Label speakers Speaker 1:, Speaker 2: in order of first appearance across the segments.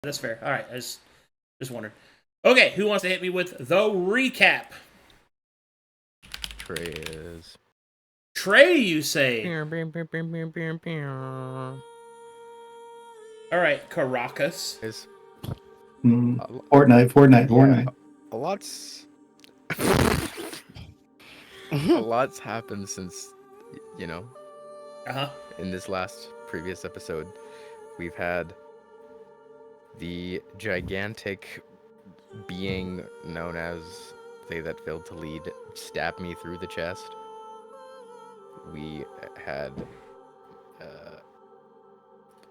Speaker 1: That's fair. All right, I just wondered. Okay, who wants to hit me with the recap?
Speaker 2: Trey is.
Speaker 1: Trey, you say? All right, Karakaa.
Speaker 2: Is
Speaker 3: Fortnite.
Speaker 2: A lot's happened since, in this last previous episode. We've had the gigantic being known as They That Failed to Lead stab me through the chest. We had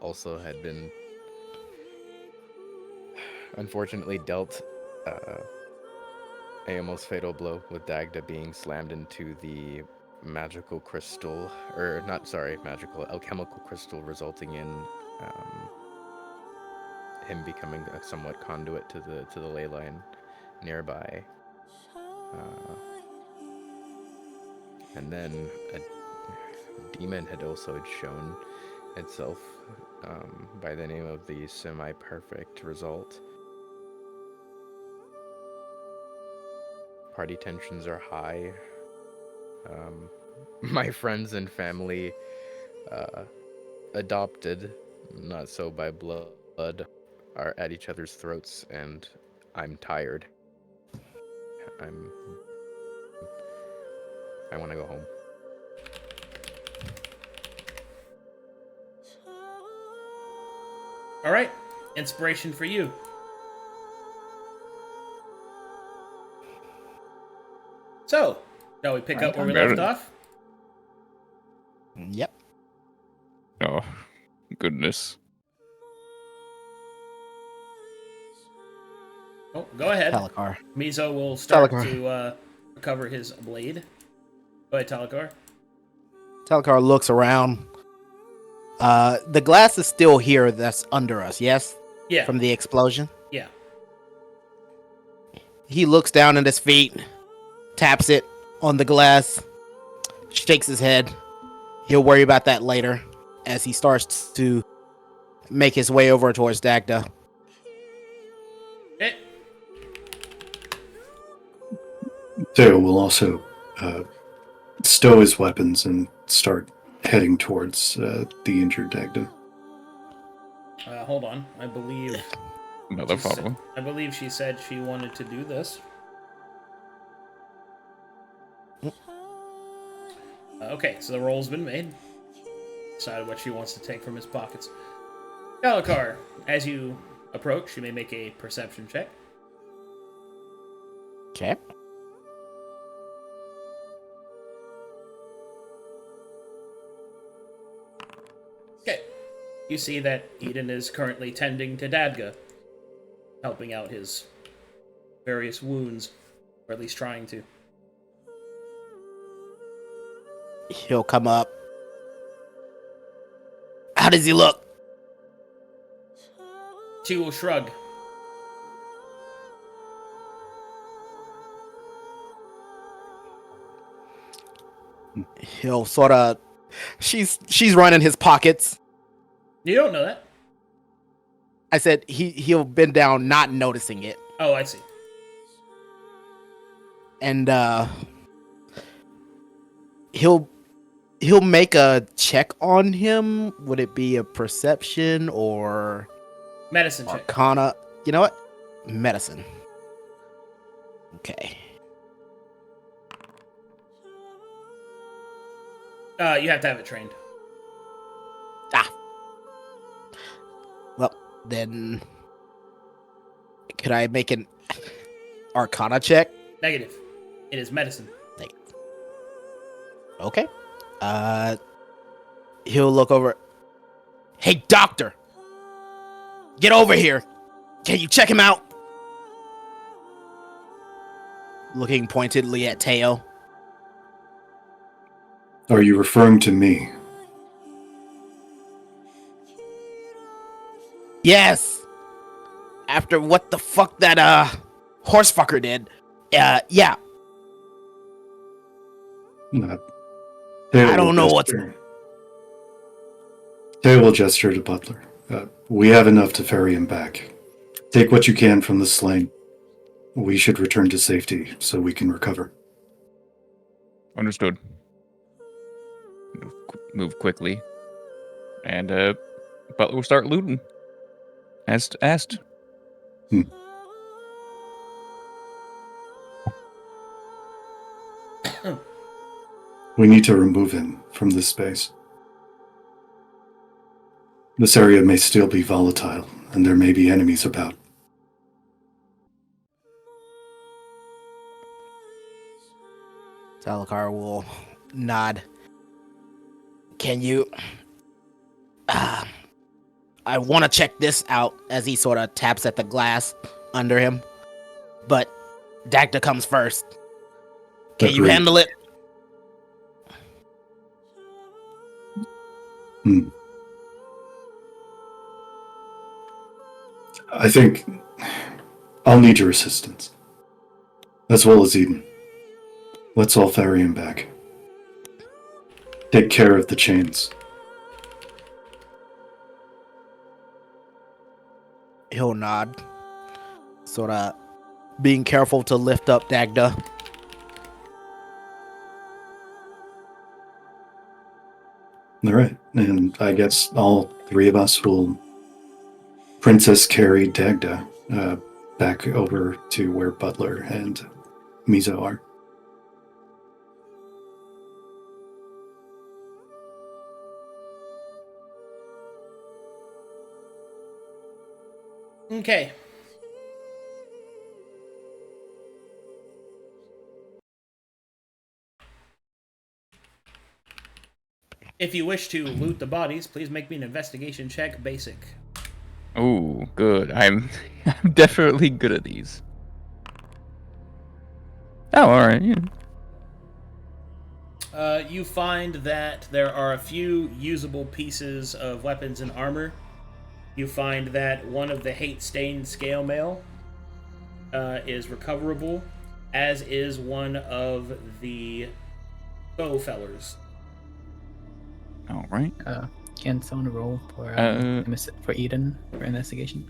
Speaker 2: also had been unfortunately dealt a almost fatal blow with Dagda being slammed into the magical crystal, magical alchemical crystal, resulting in him becoming a somewhat conduit to the ley line nearby. And then a demon had also shown itself by the name of the Semi-Perfect Result. Party tensions are high. My friends and family, adopted, not so by blood, are at each other's throats, and I'm tired. I want to go home.
Speaker 1: All right, inspiration for you. So, shall we pick up where we left off?
Speaker 3: Yep.
Speaker 4: Oh, goodness.
Speaker 1: Oh, go ahead.
Speaker 3: Talikar.
Speaker 1: Mizo will start
Speaker 3: Talikar.
Speaker 1: to recover his blade. Go ahead, Talikar.
Speaker 3: Talikar looks around. The glass is still here that's under us, yes?
Speaker 1: Yeah.
Speaker 3: From the explosion?
Speaker 1: Yeah.
Speaker 3: He looks down at his feet, taps it on the glass, shakes his head. He'll worry about that later as he starts to make his way over towards Dagda.
Speaker 1: Okay.
Speaker 5: Theo will also stow his weapons and start heading towards the injured Dagda.
Speaker 1: Hold on. I believe she said she wanted to do this. Okay, so the roll's been made. Decided what she wants to take from his pockets. Talikar, as you approach, you may make a perception check.
Speaker 3: Okay.
Speaker 1: Okay. You see that Eden is currently tending to Dagda, helping out his various wounds, or at least trying to.
Speaker 3: He'll come up. How does he look?
Speaker 1: She will shrug.
Speaker 3: He'll sort of... She's running his pockets.
Speaker 1: You don't know that.
Speaker 3: I said he'll bend down, not noticing it.
Speaker 1: Oh, I see.
Speaker 3: And he'll make a check on him. Would it be a perception or
Speaker 1: Medicine check.
Speaker 3: Arcana? You know what? Medicine. Okay.
Speaker 1: You have to have it trained.
Speaker 3: Well, then could I make an Arcana check?
Speaker 1: Negative. It is medicine.
Speaker 3: Okay. He'll look over. Hey, doctor! Get over here! Can you check him out? Looking pointedly at Teo.
Speaker 5: Are you referring to me?
Speaker 3: Yes! After what the fuck that, horse fucker did. Yeah. I don't know what's...
Speaker 5: Theo will gesture to Butler. We have enough to ferry him back. Take what you can from the slain. We should return to safety so we can recover.
Speaker 4: Understood. Move quickly. And Butler will start looting. As asked.
Speaker 5: We need to remove him from this space. This area may still be volatile, and there may be enemies about.
Speaker 3: Talikar will nod. Can you... I want to check this out as he sort of taps at the glass under him. But Dagda comes first. Can you
Speaker 5: Agreed.
Speaker 3: handle it?
Speaker 5: I think I'll need your assistance, as well as Eden. Let's all ferry him back. Take care of the chains.
Speaker 3: He'll nod. Sort of being careful to lift up Dagda.
Speaker 5: All right, and I guess all three of us will princess carry Dagda back over to where Butler and Mizo are.
Speaker 1: Okay. If you wish to loot the bodies, please make me an investigation check, basic.
Speaker 4: Oh, good. I'm definitely good at these. Oh, all right. Yeah.
Speaker 1: You find that there are a few usable pieces of weapons and armor. You find that one of the hate-stained scale mail is recoverable, as is one of the bow fellers.
Speaker 4: All right.
Speaker 6: Can someone roll for Eden for investigation?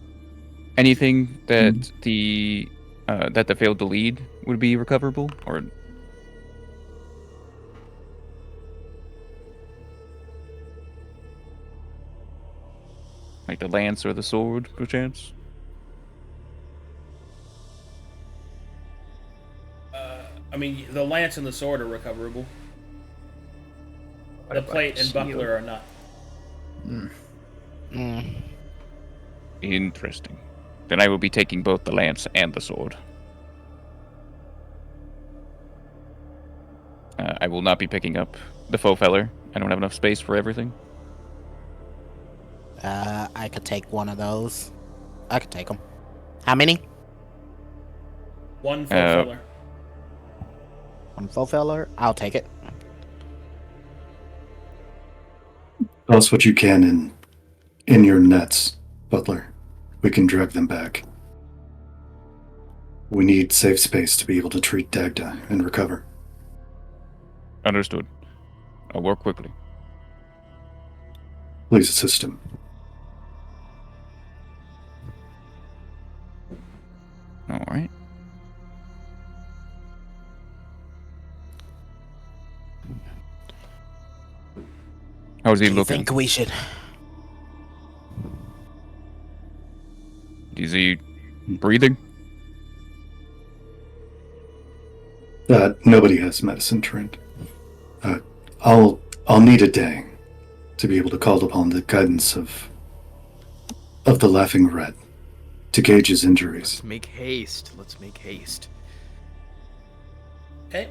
Speaker 4: Anything that the failed to lead would be recoverable, or like the lance or the sword, perchance?
Speaker 1: I mean, the lance and the sword are recoverable.
Speaker 6: What
Speaker 1: The
Speaker 6: about
Speaker 1: plate and
Speaker 6: shield?
Speaker 1: buckler are not.
Speaker 4: Interesting. Then I will be taking both the lance and the sword. I will not be picking up the faux feller. I don't have enough space for everything.
Speaker 3: I could take one of those. I could take them. How many?
Speaker 1: One full feller.
Speaker 3: One full feller? I'll take it.
Speaker 5: Tell us what you can in your nets, Butler. We can drag them back. We need safe space to be able to treat Dagda and recover.
Speaker 4: Understood. I'll work quickly.
Speaker 5: Please assist him.
Speaker 4: All right. How's he
Speaker 3: Do you
Speaker 4: looking?
Speaker 3: think we should...
Speaker 4: Is he breathing?
Speaker 5: Nobody has medicine trained. I'll need a day to be able to call upon the guidance of the Laughing Red to gauge his injuries.
Speaker 2: Let's make haste. Let's make haste.
Speaker 1: Okay.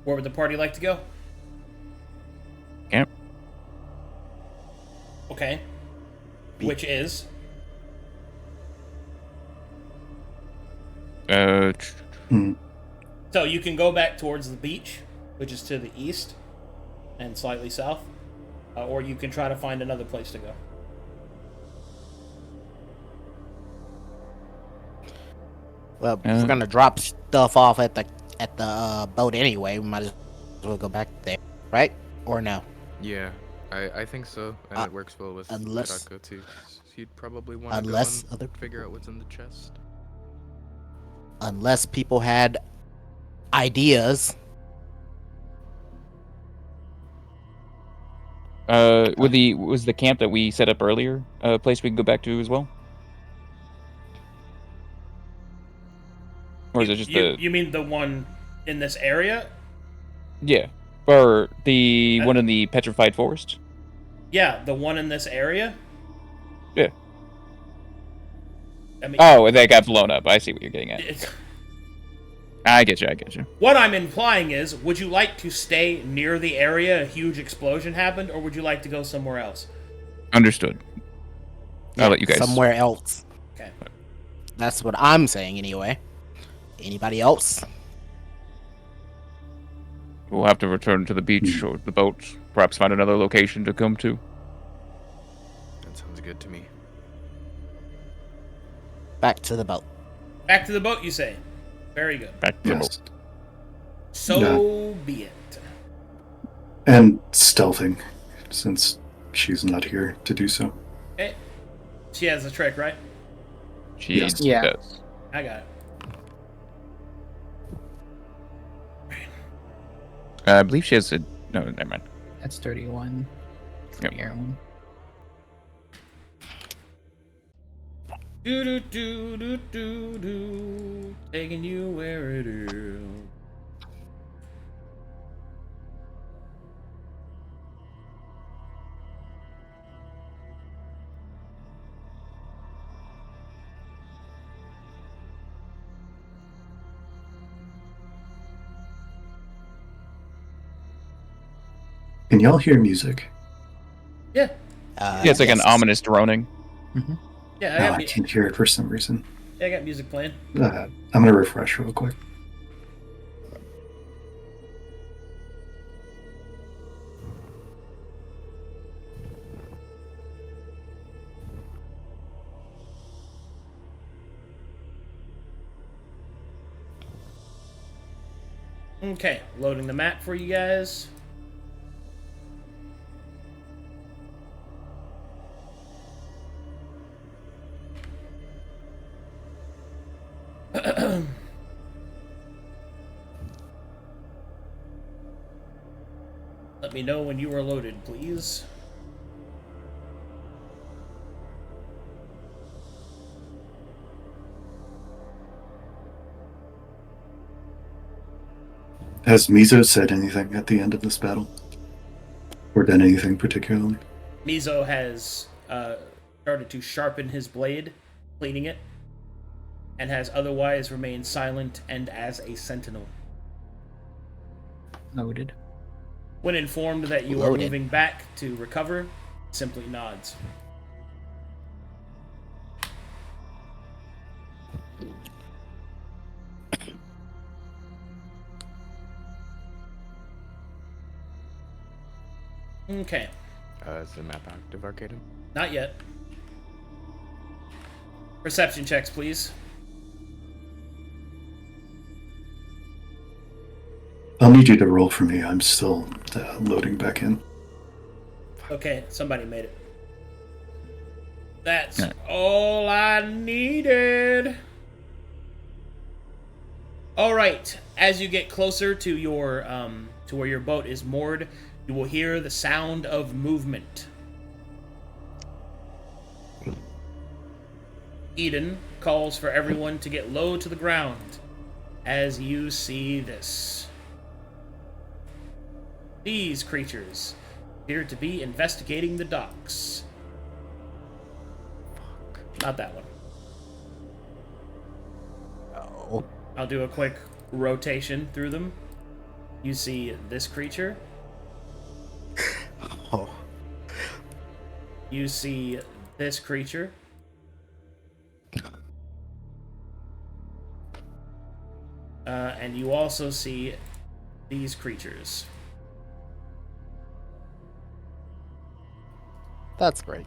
Speaker 1: Where would the party like to go?
Speaker 4: Camp.
Speaker 1: Okay. Which is? So you can go back towards the beach, which is to the east and slightly south, or you can try to find another place to go.
Speaker 3: Well, if we're gonna drop stuff off at the boat anyway, we might as well go back there, right? Or no?
Speaker 2: Yeah, I think so, and it works well with
Speaker 3: unless-
Speaker 2: Karakaa too. you'd probably want to
Speaker 3: Unless
Speaker 2: go
Speaker 3: other
Speaker 2: and figure out what's in the chest.
Speaker 3: Unless people had ideas.
Speaker 4: Was the camp that we set up earlier a place we can go back to as well? Or is it just
Speaker 1: You mean the one in this area?
Speaker 4: Yeah. Or the one in the petrified forest?
Speaker 1: Yeah, the one in this area?
Speaker 4: Yeah.
Speaker 1: I mean,
Speaker 4: Oh, that got blown up. I see what you're getting at. I get you.
Speaker 1: What I'm implying is, would you like to stay near the area a huge explosion happened, or would you like to go somewhere else?
Speaker 4: Understood. I'll let you guys.
Speaker 3: Somewhere else.
Speaker 1: Okay.
Speaker 3: That's what I'm saying anyway. Anybody else?
Speaker 4: We'll have to return to the beach or the boat. Perhaps find another location to come to.
Speaker 2: That sounds good to me.
Speaker 3: Back to the boat.
Speaker 1: Back to the boat, you say? Very good.
Speaker 4: Back to the boat.
Speaker 1: So be it.
Speaker 5: And stealthing, since she's not here to do so.
Speaker 1: Okay. She has a trick, right?
Speaker 4: She
Speaker 5: Yes.
Speaker 6: Yeah.
Speaker 4: does.
Speaker 1: I got it.
Speaker 4: I believe she has a... No, never mind.
Speaker 6: That's 31 for
Speaker 4: Yep.
Speaker 6: the air one.
Speaker 1: Do do do do do do, taking you where it is.
Speaker 5: Can y'all hear music?
Speaker 1: Yeah,
Speaker 4: Yeah, it's like an
Speaker 3: yes.
Speaker 4: ominous droning.
Speaker 1: yeah,
Speaker 5: No, I can't hear it for some reason.
Speaker 1: I got music playing.
Speaker 5: I'm gonna refresh real quick.
Speaker 1: Okay, loading the map for you guys. Let me know when you are loaded, please.
Speaker 5: Has Mizo said anything at the end of this battle? Or done anything particularly?
Speaker 1: Mizo has started to sharpen his blade, cleaning it, and has otherwise remained silent and as a sentinel.
Speaker 6: Noted.
Speaker 1: When informed that you are
Speaker 3: Loaded.
Speaker 1: moving back to recover, simply nods. Okay,
Speaker 2: Is the map active, Arcadum?
Speaker 1: not yet. Perception checks, please.
Speaker 5: I'll need you to roll for me. I'm still loading back in.
Speaker 1: Okay, somebody made it. That's
Speaker 4: Alright.
Speaker 1: all I needed. All right, as you get closer to your to where your boat is moored, you will hear the sound of movement. Eden calls for everyone to get low to the ground as you see this. These creatures appear to be investigating the docks. Not that one.
Speaker 3: Oh.
Speaker 1: I'll do a quick rotation through them. You see this creature.
Speaker 3: Oh.
Speaker 1: You see this creature. And you also see these creatures.
Speaker 3: That's great.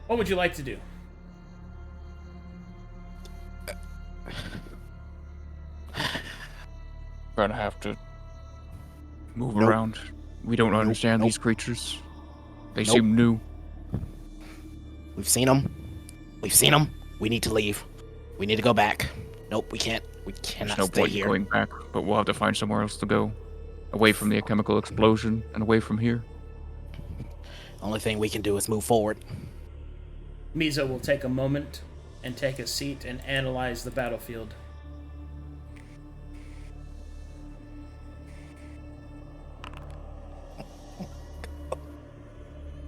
Speaker 1: What would you like to do?
Speaker 4: Gonna have to move
Speaker 3: Nope.
Speaker 4: around We don't understand
Speaker 3: Nope.
Speaker 4: these creatures. They
Speaker 3: Nope.
Speaker 4: seem new.
Speaker 3: We've seen them. We need to leave. We need to go back. Nope, we can't. We cannot
Speaker 4: There's no
Speaker 3: stay
Speaker 4: point in
Speaker 3: here.
Speaker 4: going back, but we'll have to find somewhere else to go. Away from the chemical explosion and away from here.
Speaker 3: Only thing we can do is move forward.
Speaker 1: Mizo will take a moment and take a seat and analyze the battlefield.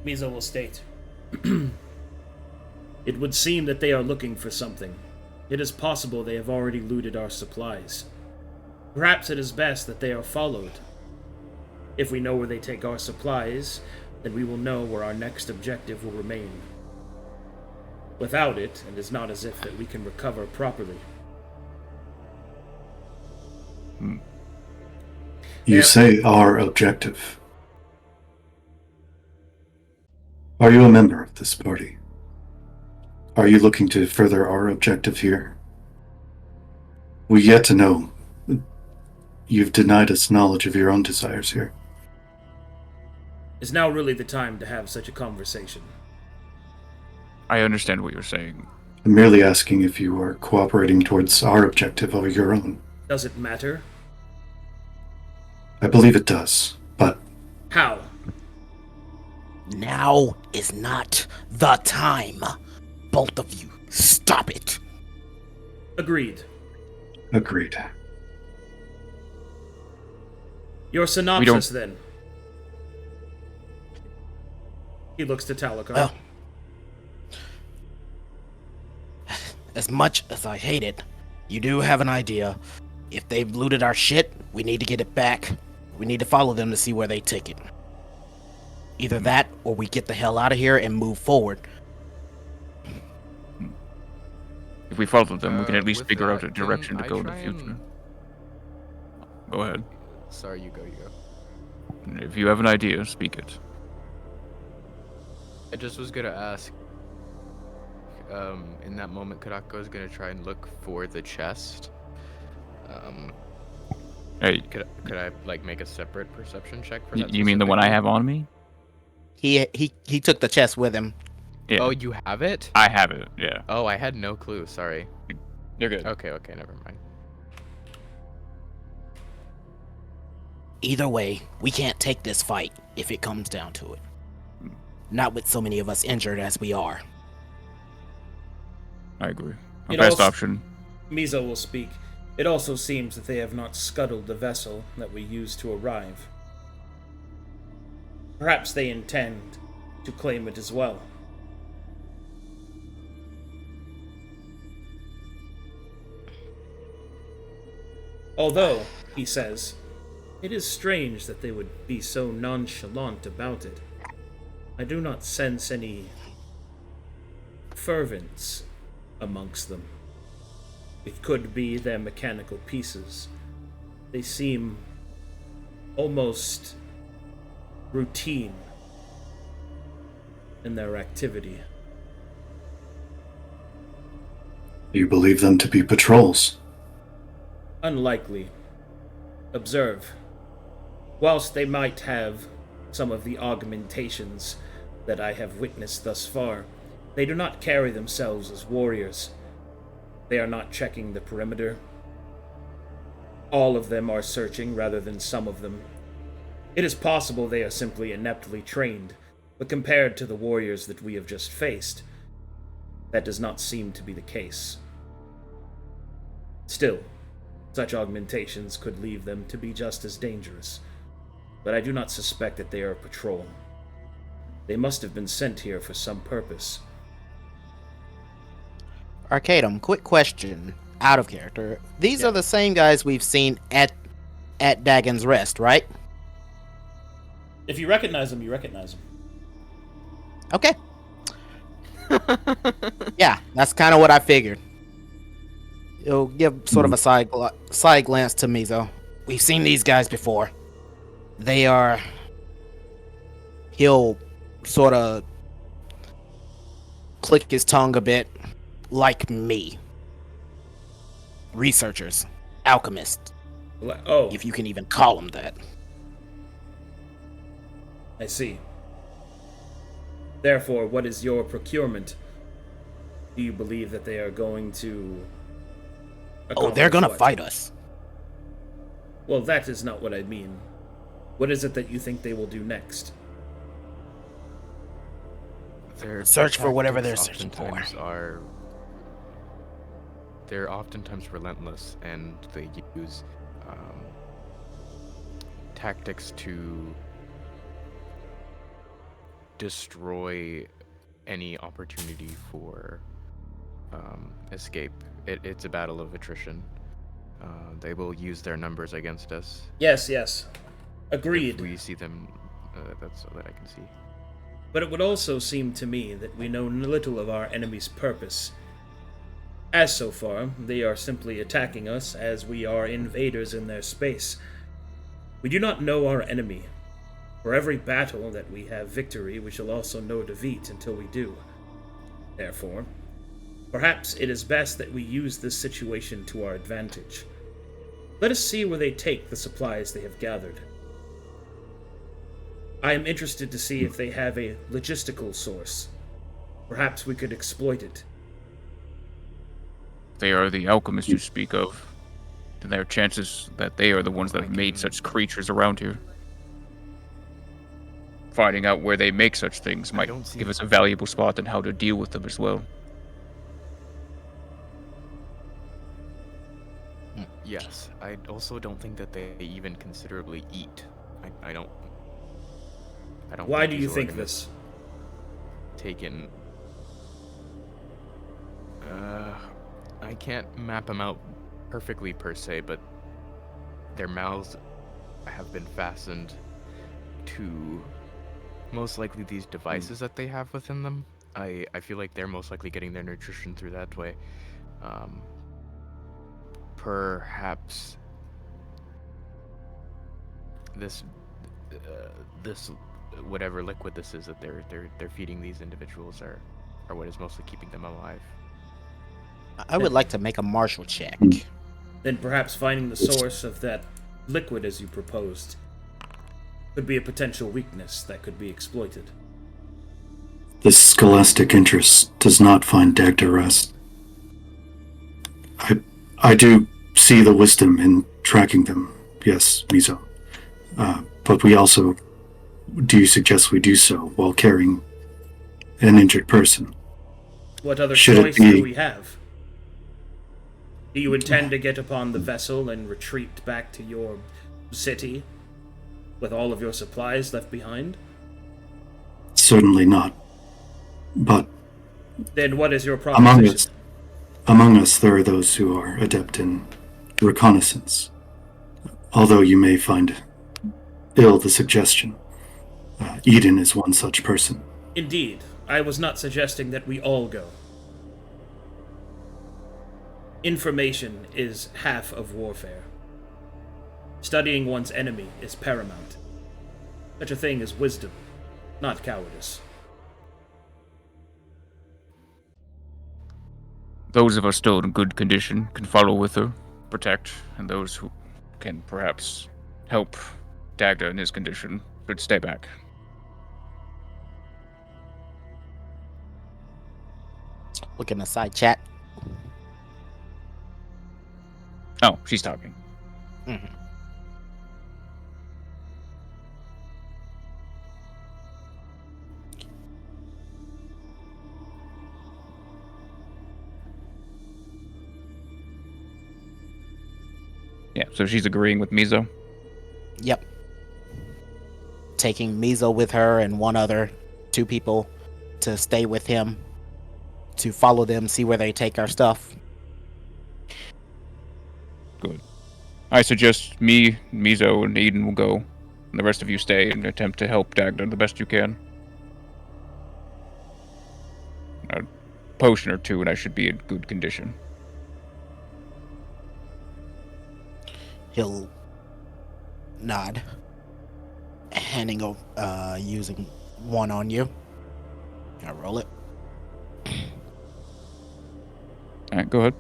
Speaker 1: Mizo will state, "It would seem that they are looking for something. It is possible they have already looted our supplies. Perhaps it is best that they are followed. If we know where they take our supplies, then we will know where our next objective will remain. Without it, it is not as if that we can recover properly."
Speaker 5: You say our objective. Are you a member of this party? Are you looking to further our objective here? We yet to know. You've denied us knowledge of your own desires here.
Speaker 1: Is now really the time to have such a conversation?
Speaker 4: I understand what you're saying.
Speaker 5: I'm merely asking if you are cooperating towards our objective over your own.
Speaker 1: Does it matter?
Speaker 5: I believe it does, but
Speaker 1: How?
Speaker 3: Now is not the time. Both of you, stop it.
Speaker 1: Agreed.
Speaker 5: agreed.
Speaker 1: Your synopsis, then. He looks to Talikar.
Speaker 3: Well, as much as I hate it, you do have an idea. If they've looted our shit, we need to get it back. We need to follow them to see where they take it. Either that, or we get the hell out of here and move forward.
Speaker 4: If we follow them, we can at least
Speaker 2: with
Speaker 4: figure out a
Speaker 2: that,
Speaker 4: direction
Speaker 2: can
Speaker 4: to
Speaker 2: I
Speaker 4: go in the
Speaker 2: try
Speaker 4: future.
Speaker 2: and-
Speaker 4: Go ahead.
Speaker 2: Sorry, you go.
Speaker 4: If you have an idea, speak it.
Speaker 2: I just was gonna ask. In that moment, Karakaa gonna try and look for the chest.
Speaker 4: Hey,
Speaker 2: Could I like make a separate perception check for that?
Speaker 4: you mean the one I
Speaker 2: specifically?
Speaker 4: have on me?
Speaker 3: He took the chest with him.
Speaker 4: Yeah.
Speaker 2: Oh, you have it?
Speaker 4: I have it, yeah.
Speaker 2: Oh, I had no clue. Sorry.
Speaker 4: You're good.
Speaker 2: Okay, never mind.
Speaker 3: Either way, we can't take this fight if it comes down to it. Not with so many of us injured as we are.
Speaker 4: I agree. Our
Speaker 1: It
Speaker 4: best
Speaker 1: also-
Speaker 4: option.
Speaker 1: Mizo will speak. It also seems that they have not scuttled the vessel that we used to arrive. Perhaps they intend to claim it as well. Although, he says, it is strange that they would be so nonchalant about it. I do not sense any fervence amongst them. It could be their mechanical pieces. They seem almost routine in their activity.
Speaker 5: You believe them to be patrols?
Speaker 1: Unlikely. Observe. Whilst they might have some of the augmentations that I have witnessed thus far, they do not carry themselves as warriors. They are not checking the perimeter. All of them are searching rather than some of them. It is possible they are simply ineptly trained, but compared to the warriors that we have just faced, that does not seem to be the case. Still, such augmentations could leave them to be just as dangerous, but I do not suspect that they are a patrol. They must have been sent here for some purpose.
Speaker 3: Arcadum, quick question, out of character. These are the same guys we've seen at Dagon's Rest, right?
Speaker 1: If you recognize them, you recognize them.
Speaker 3: Okay. Yeah, that's kind of what I figured. He'll give sort of a side glance to Mizo. We've seen these guys before. They are... He'll sort of click his tongue a bit, like me. Researchers, alchemists,
Speaker 1: Oh,
Speaker 3: if you can even call them that.
Speaker 1: I see. Therefore, what is your procurement? Do you believe that they are going to...
Speaker 3: Oh, they're gonna
Speaker 1: what?
Speaker 3: fight us.
Speaker 1: Well, that is not what I mean. What is it that you think they will do next?
Speaker 2: Their
Speaker 3: Search for whatever they're
Speaker 2: tactics
Speaker 3: searching for.
Speaker 2: They're oftentimes relentless, and they use tactics to destroy any opportunity for escape. It's a battle of attrition. They will use their numbers against us.
Speaker 1: Yes. Agreed.
Speaker 2: If we see them, that's so that I can see.
Speaker 1: But it would also seem to me that we know little of our enemy's purpose. As so far, they are simply attacking us as we are invaders in their space. We do not know our enemy. For every battle that we have victory, we shall also know defeat until we do. Therefore, perhaps it is best that we use this situation to our advantage. Let us see where they take the supplies they have gathered. I am interested to see if they have a logistical source. Perhaps we could exploit it.
Speaker 4: They are the alchemists you speak of. And there are chances that they are the ones that have made such creatures around here. Finding out where they make such things might give us a valuable spot on how to deal with them as well.
Speaker 2: Yes, I also don't think that they even considerably eat. I don't.
Speaker 1: Why do you think this?
Speaker 2: Taken. I can't map them out perfectly per se, but their mouths have been fastened to most likely these devices that they have within them. I feel like they're most likely getting their nutrition through that way. Perhaps this whatever liquid this is that they're feeding these individuals are what is mostly keeping them alive.
Speaker 3: I would like to make a martial check.
Speaker 1: Then perhaps finding the source of that liquid as you proposed could be a potential weakness that could be exploited.
Speaker 5: This scholastic interest does not find Dagda rest. I do see the wisdom in tracking them, yes, Mizo. But we also... Do you suggest we do so while carrying an injured person?
Speaker 1: What other choice do we have? Do you intend to get upon the vessel and retreat back to your city with all of your supplies left behind?
Speaker 5: Certainly not. But...
Speaker 1: Then what is your proposition?
Speaker 5: Among us, there are those who are adept in reconnaissance. Although you may find ill the suggestion. Eden is one such person.
Speaker 1: Indeed. I was not suggesting that we all go. Information is half of warfare. Studying one's enemy is paramount. Such a thing is wisdom, not cowardice.
Speaker 4: Those of us still in good condition can follow with her, protect, and those who can perhaps help Dagda in his condition should stay back.
Speaker 3: Look in the side chat.
Speaker 4: Oh, she's talking.
Speaker 3: Mm-hmm.
Speaker 4: Yeah, so she's agreeing with Mizo?
Speaker 3: Yep. Taking Mizo with her and two people to stay with him, to follow them, see where they take our stuff.
Speaker 4: Good. I suggest me, Mizo, and Eden will go, and the rest of you stay and attempt to help Dagda the best you can. A potion or two, and I should be in good condition.
Speaker 3: He'll nod, handing over, using one on you. I'll roll it.
Speaker 4: Alright, go ahead.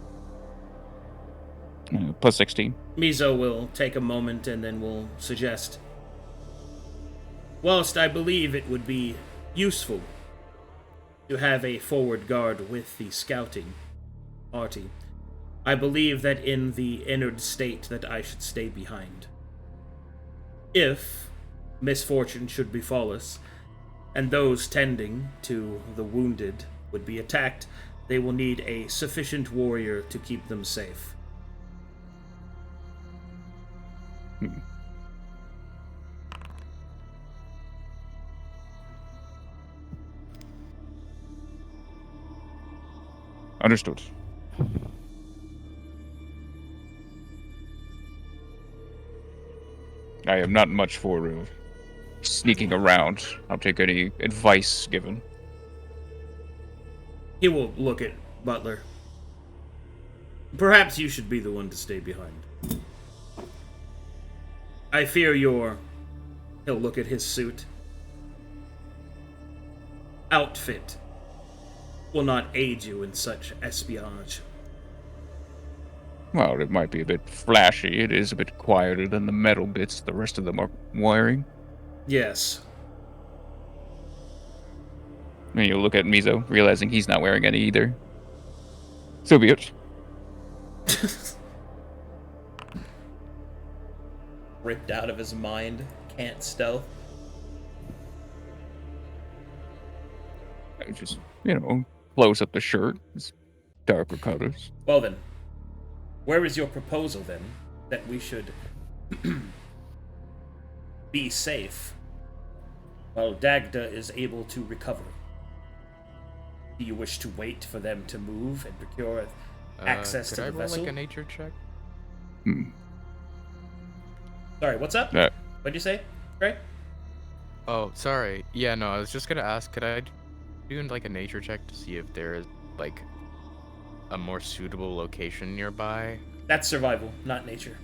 Speaker 4: Plus 16.
Speaker 1: Mizo will take a moment and then will suggest, whilst I believe it would be useful to have a forward guard with the scouting party, I believe that in the inward state that I should stay behind. If misfortune should befall us, and those tending to the wounded would be attacked, they will need a sufficient warrior to keep them safe.
Speaker 4: Understood. I am not much for sneaking around. I'll take any advice given.
Speaker 1: He will look at Butler. Perhaps you should be the one to stay behind. I fear your... He'll look at his suit. Outfit will not aid you in such espionage.
Speaker 4: Well, it might be a bit flashy. It is a bit quieter than the metal bits the rest of them are wearing.
Speaker 1: Yes.
Speaker 4: And you'll look at Mizo, realizing he's not wearing any either. So be it.
Speaker 7: Ripped out of his mind, can't stealth.
Speaker 4: I just, close up the shirt. It's darker colors.
Speaker 1: Well then, where is your proposal then, that we should be safe while Dagda is able to recover? Do you wish to wait for them to move and procure access to the vessel?
Speaker 2: Could I roll like a nature check?
Speaker 1: Sorry, what's up? What'd you say, Trey?
Speaker 2: Oh, sorry. Yeah, no, I was just gonna ask, could I do like a nature check to see if there is like a more suitable location nearby?
Speaker 1: That's survival, not nature.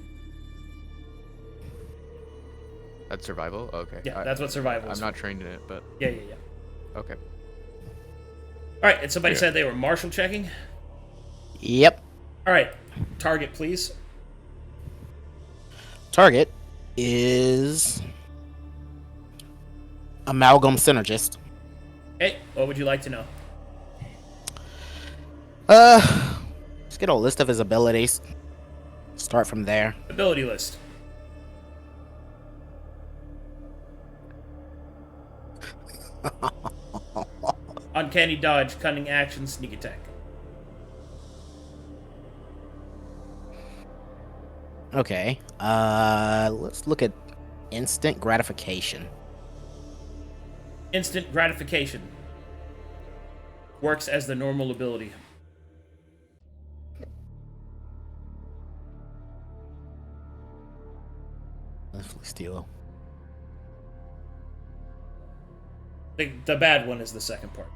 Speaker 2: That's survival? Okay.
Speaker 1: Yeah, that's what survival is.
Speaker 2: I'm not trained in it, but...
Speaker 1: Yeah.
Speaker 2: Okay.
Speaker 1: Alright, and somebody said they were martial checking?
Speaker 3: Yep.
Speaker 1: Alright, target please.
Speaker 3: Target is Amalgam Synergist.
Speaker 1: Hey, what would you like to know?
Speaker 3: Let's get a list of his abilities. Start from there.
Speaker 1: Ability list. Uncanny dodge, cunning action, sneak attack.
Speaker 3: Okay. Let's look at instant gratification.
Speaker 1: Instant gratification. Works as the normal ability.
Speaker 3: Let's steal.
Speaker 1: The bad one is the second part.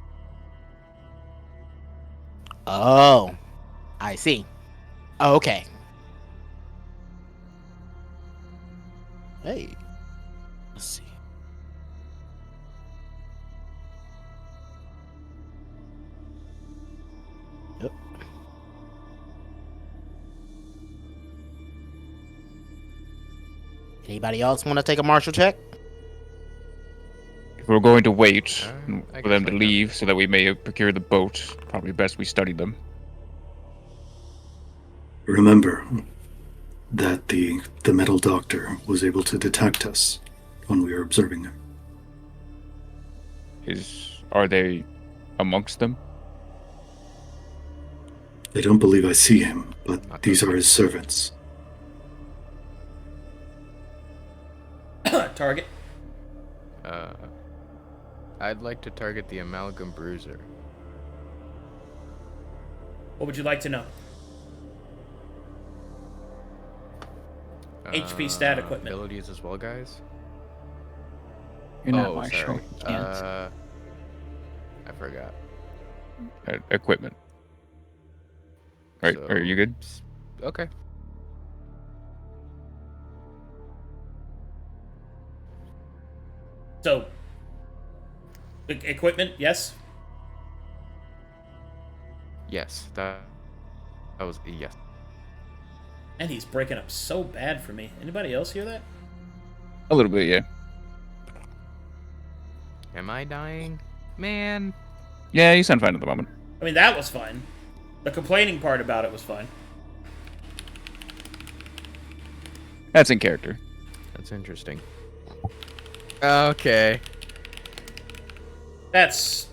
Speaker 3: Oh, I see. Oh, okay. Hey, let's see. Yep. Anybody else want to take a martial check?
Speaker 4: If we're going to wait
Speaker 2: I
Speaker 4: for them
Speaker 2: guess
Speaker 4: to
Speaker 2: I
Speaker 4: leave so that we may procure the boat, probably best we study them.
Speaker 5: Remember that the metal doctor was able to detect us when we were observing them.
Speaker 4: Are they amongst them?
Speaker 5: I don't believe I see him, but these are his servants.
Speaker 1: Target.
Speaker 2: I'd like to target the Amalgam Bruiser.
Speaker 1: What would you like to know? HP stat equipment.
Speaker 2: Abilities as well, guys?
Speaker 4: You're not
Speaker 2: Oh,
Speaker 4: my
Speaker 2: sorry.
Speaker 4: show.
Speaker 2: I forgot.
Speaker 4: Equipment. Right,
Speaker 2: So-
Speaker 4: are you good?
Speaker 2: Okay.
Speaker 1: So, equipment, yes?
Speaker 2: Yes, that was yes.
Speaker 1: And he's breaking up so bad for me. Anybody else hear that?
Speaker 4: A little bit, yeah.
Speaker 2: Am I dying? Man.
Speaker 4: Yeah, you sound fine at the moment.
Speaker 1: I mean, that was fun. The complaining part about it was fun.
Speaker 4: That's in character.
Speaker 2: That's interesting. Okay.
Speaker 1: That's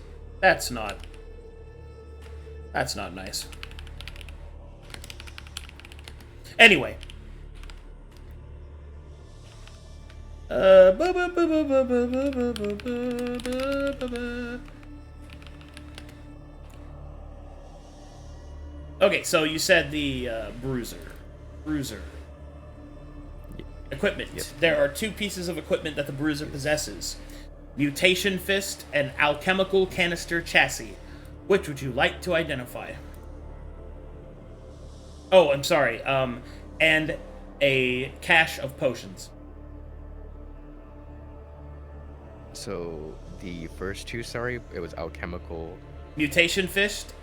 Speaker 1: not nice. Anyway. Okay, so you said the bruiser. Equipment.
Speaker 2: Yep.
Speaker 1: There are two pieces of equipment that the bruiser possesses. Mutation Fist and Alchemical Canister Chassis. Which would you like to identify? Oh, I'm sorry. And a cache of potions.
Speaker 2: So the first two, sorry, it was alchemical.
Speaker 1: Mutation Fist.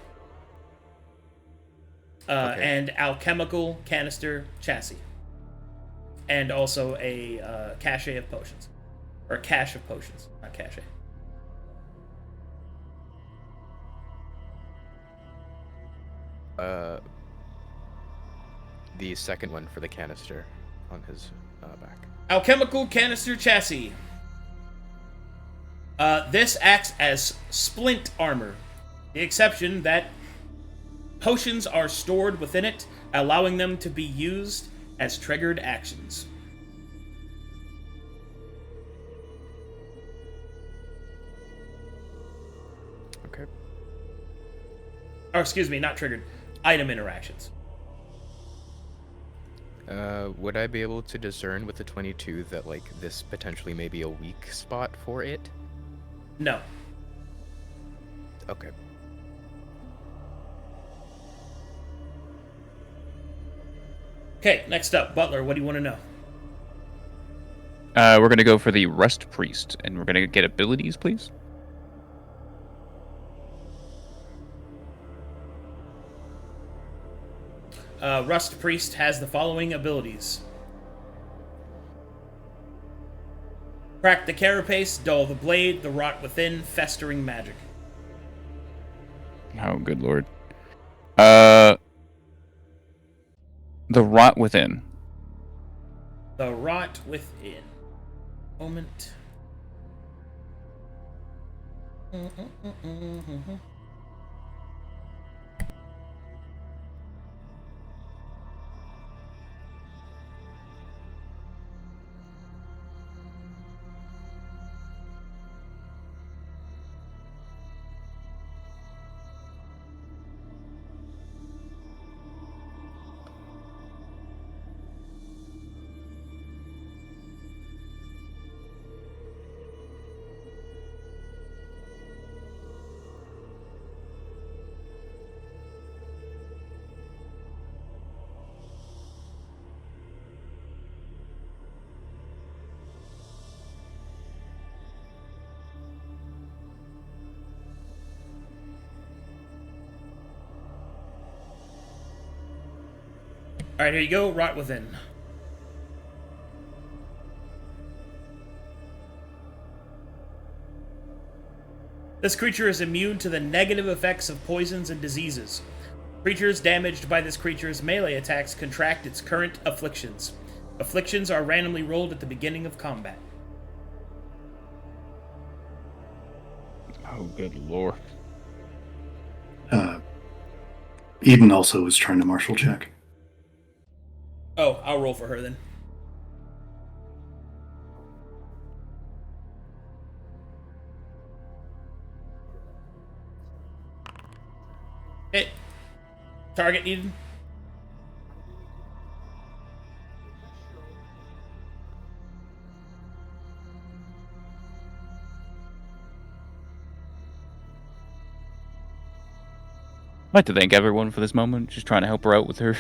Speaker 2: Okay.
Speaker 1: And Alchemical Canister Chassis. And also a cache of potions. Or cache of potions, not cache.
Speaker 2: The second one for the canister on his back.
Speaker 1: Alchemical Canister Chassis. This acts as splint armor. The exception that potions are stored within it, allowing them to be used as triggered actions.
Speaker 2: Okay.
Speaker 1: Or excuse me, not triggered. Item interactions.
Speaker 2: Would I be able to discern with the 22 that, like, this potentially may be a weak spot for it?
Speaker 1: No.
Speaker 2: Okay.
Speaker 1: Okay, next up, Butler, what do you want to know?
Speaker 4: We're gonna go for the Rust Priest, and we're gonna get abilities, please.
Speaker 1: Rust Priest has the following abilities. Crack the carapace, dull the blade, the rot within, festering magic.
Speaker 4: Oh, good lord. The Rot Within.
Speaker 1: The rot within. Moment. Alright, here you go. Rot within. This creature is immune to the negative effects of poisons and diseases. Creatures damaged by this creature's melee attacks contract its current afflictions. Afflictions are randomly rolled at the beginning of combat.
Speaker 4: Oh, good lord.
Speaker 5: Eden also was trying to martial check.
Speaker 1: Oh, I'll roll for her then. Hit. Target Eden.
Speaker 4: I'd like to thank everyone for this moment, just trying to help her out with her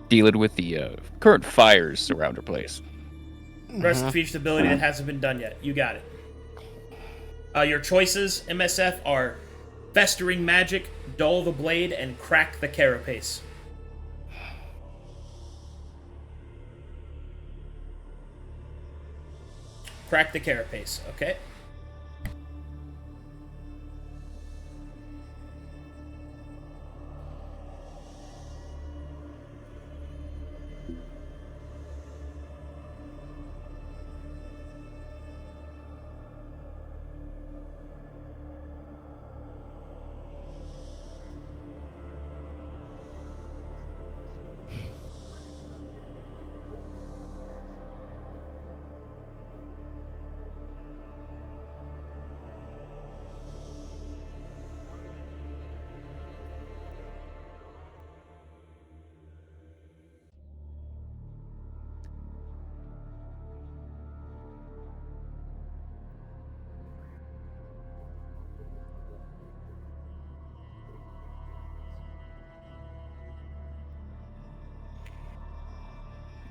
Speaker 4: dealing with the current fires around her place.
Speaker 1: Rest featured ability that hasn't been done yet. You got it. Your choices, MSF, are Festering Magic, Dull the Blade, and Crack the Carapace. Crack the Carapace, okay.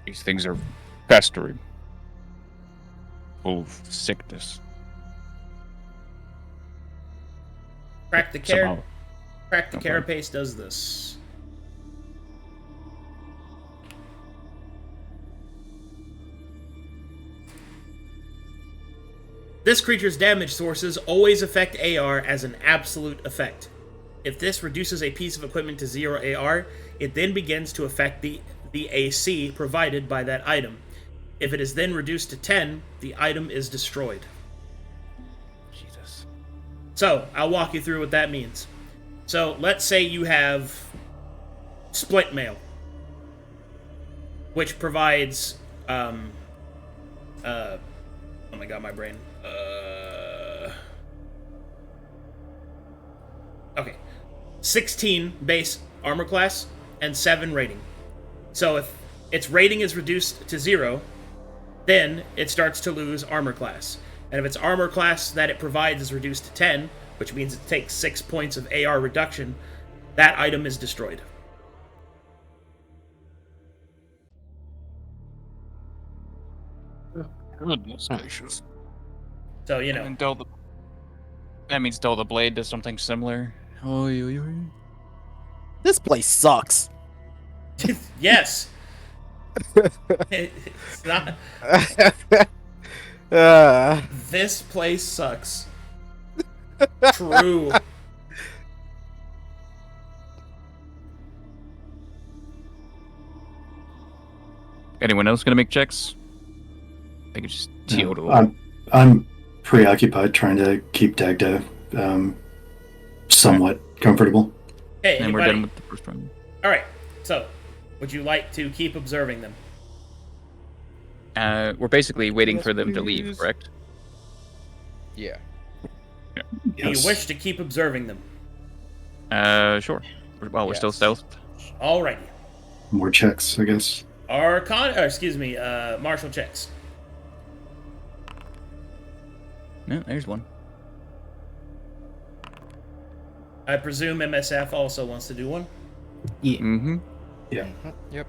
Speaker 4: These things are festering, full of sickness.
Speaker 1: Crack the
Speaker 4: Somehow. Okay.
Speaker 1: carapace does this. This creature's damage sources always affect AR as an absolute effect. If this reduces a piece of equipment to 0 AR, it then begins to affect the AC provided by that item. If it is then reduced to 10, the item is destroyed.
Speaker 2: Jesus.
Speaker 1: So, I'll walk you through what that means. So, let's say you have Split Mail, which provides, oh my god, my brain. Okay. 16 base armor class and 7 rating. So if its rating is reduced to 0, then it starts to lose armor class. And if its armor class that it provides is reduced to 10, which means it takes 6 points of AR reduction, that item is destroyed.
Speaker 4: Goodness gracious.
Speaker 1: So, you know.
Speaker 4: And that means Dull the Blade does something similar. Oh,
Speaker 3: This place sucks.
Speaker 1: Yes! It's not... This place sucks. True.
Speaker 4: Anyone else gonna make checks? I think it's just Teotl.
Speaker 5: I'm preoccupied trying to keep Dagda somewhat comfortable.
Speaker 1: Hey,
Speaker 4: And
Speaker 1: anybody?
Speaker 4: we're done with the first one.
Speaker 1: Alright, so, would you like to keep observing them?
Speaker 4: We're basically waiting
Speaker 2: Yes,
Speaker 4: for them to
Speaker 2: please.
Speaker 4: leave, correct?
Speaker 2: Yeah.
Speaker 1: Do
Speaker 5: Yes.
Speaker 1: you wish to keep observing them?
Speaker 4: Sure. While we're still
Speaker 2: Yes.
Speaker 4: stealthed.
Speaker 1: Alrighty.
Speaker 5: More checks, I guess.
Speaker 1: Martial checks.
Speaker 4: No, there's one.
Speaker 1: I presume MSF also wants to do one?
Speaker 6: Yeah.
Speaker 4: Mm-hmm.
Speaker 5: Yeah.
Speaker 2: Yep.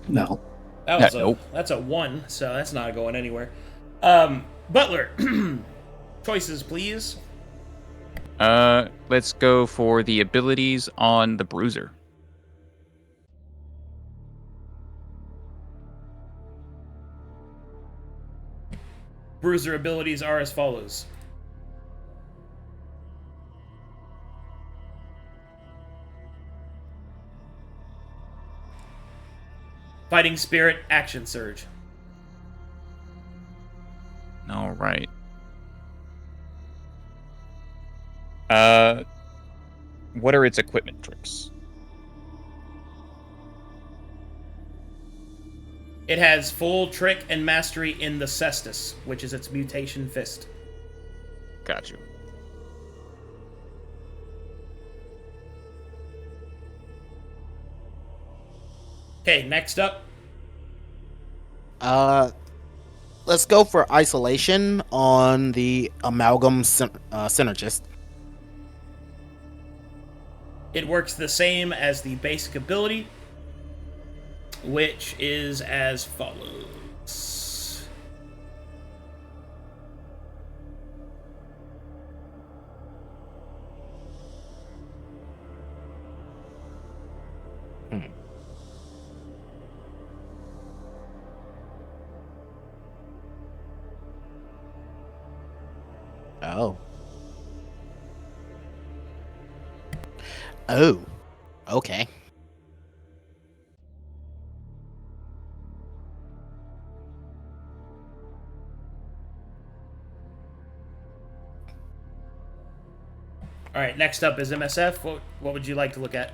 Speaker 5: No.
Speaker 4: Nope.
Speaker 1: That's a 1, so that's not going anywhere. Butler, choices, please.
Speaker 4: Let's go for the abilities on the Bruiser.
Speaker 1: Bruiser abilities are as follows. Fighting Spirit, Action Surge.
Speaker 4: All right. What are its equipment tricks?
Speaker 1: It has full trick and mastery in the Cestus, which is its mutation fist.
Speaker 4: Got you.
Speaker 1: Okay, next up.
Speaker 3: Let's go for isolation on the amalgam synergist.
Speaker 1: It works the same as the basic ability, which is as follows.
Speaker 3: Oh. Oh. Okay.
Speaker 1: All right, next up is MSF. What would you like to look at?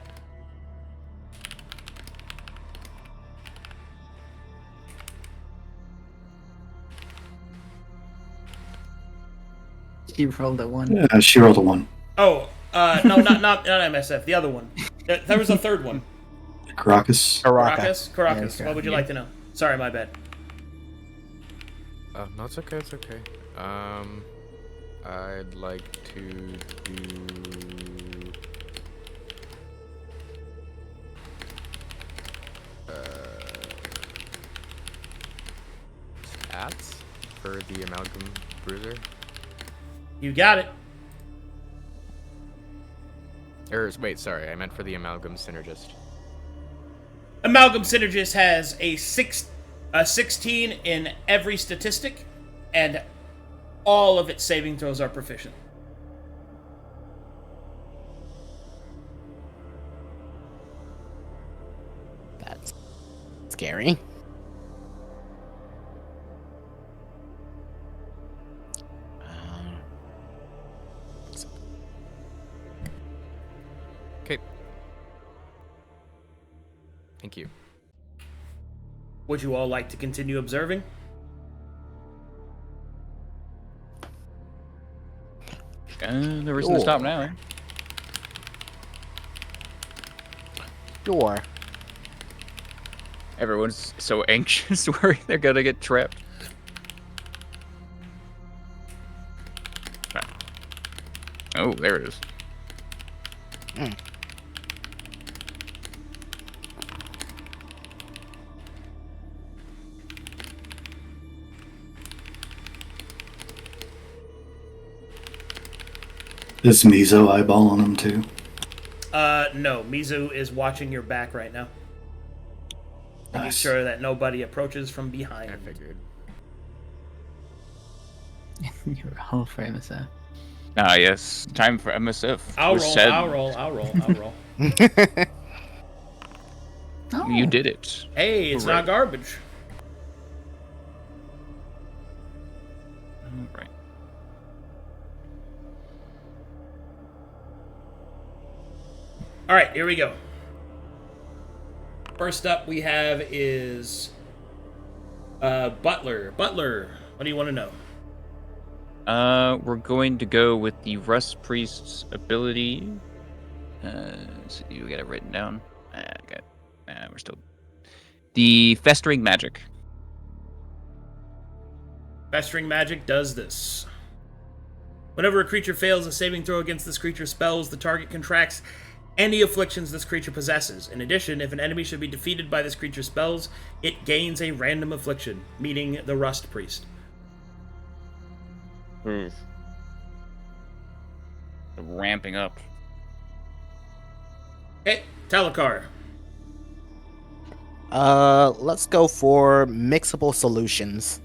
Speaker 6: She rolled a 1.
Speaker 5: She rolled a 1.
Speaker 1: Oh, no, not MSF. The other one. There was a third one.
Speaker 5: Caracas.
Speaker 1: Caracas.
Speaker 6: Yeah,
Speaker 1: What would you like to know? Sorry, my bad.
Speaker 2: No, it's okay. It's okay. I'd like to do for the Amalgam Bruiser?
Speaker 1: You got it.
Speaker 2: Wait, sorry, I meant for the Amalgam Synergist.
Speaker 1: Amalgam Synergist has a 16 in every statistic, and all of its saving throws are proficient.
Speaker 3: That's scary.
Speaker 2: Okay. Thank you.
Speaker 1: Would you all like to continue observing?
Speaker 4: No reason to stop now.
Speaker 3: Sure.
Speaker 4: Everyone's so anxious, worried they're gonna get trapped. Right. Oh, there it is.
Speaker 5: Is Mizo eyeballing him too?
Speaker 1: No. Mizu is watching your back right now. Making
Speaker 5: Nice.
Speaker 1: sure that nobody approaches from behind.
Speaker 2: I figured.
Speaker 6: You're all for MSF.
Speaker 4: Ah, yes. Time for MSF.
Speaker 1: I'll
Speaker 4: Was
Speaker 1: roll,
Speaker 4: said.
Speaker 1: I'll roll.
Speaker 6: Oh.
Speaker 4: You did it.
Speaker 1: Hey, it's not
Speaker 4: Hooray.
Speaker 1: garbage.
Speaker 4: Right.
Speaker 1: Alright, here we go. First up we have is Butler. Butler, what do you want to know?
Speaker 4: We're going to go with the Rust Priest's ability. So you got it written down. Okay. We're still. The Festering Magic.
Speaker 1: Festering Magic does this. Whenever a creature fails a saving throw against this creature's spells, the target contracts any afflictions this creature possesses. In addition, if an enemy should be defeated by this creature's spells, it gains a random affliction, meaning the Rust Priest.
Speaker 4: Ramping up.
Speaker 1: Okay, Talikar.
Speaker 3: Let's go for mixable solutions.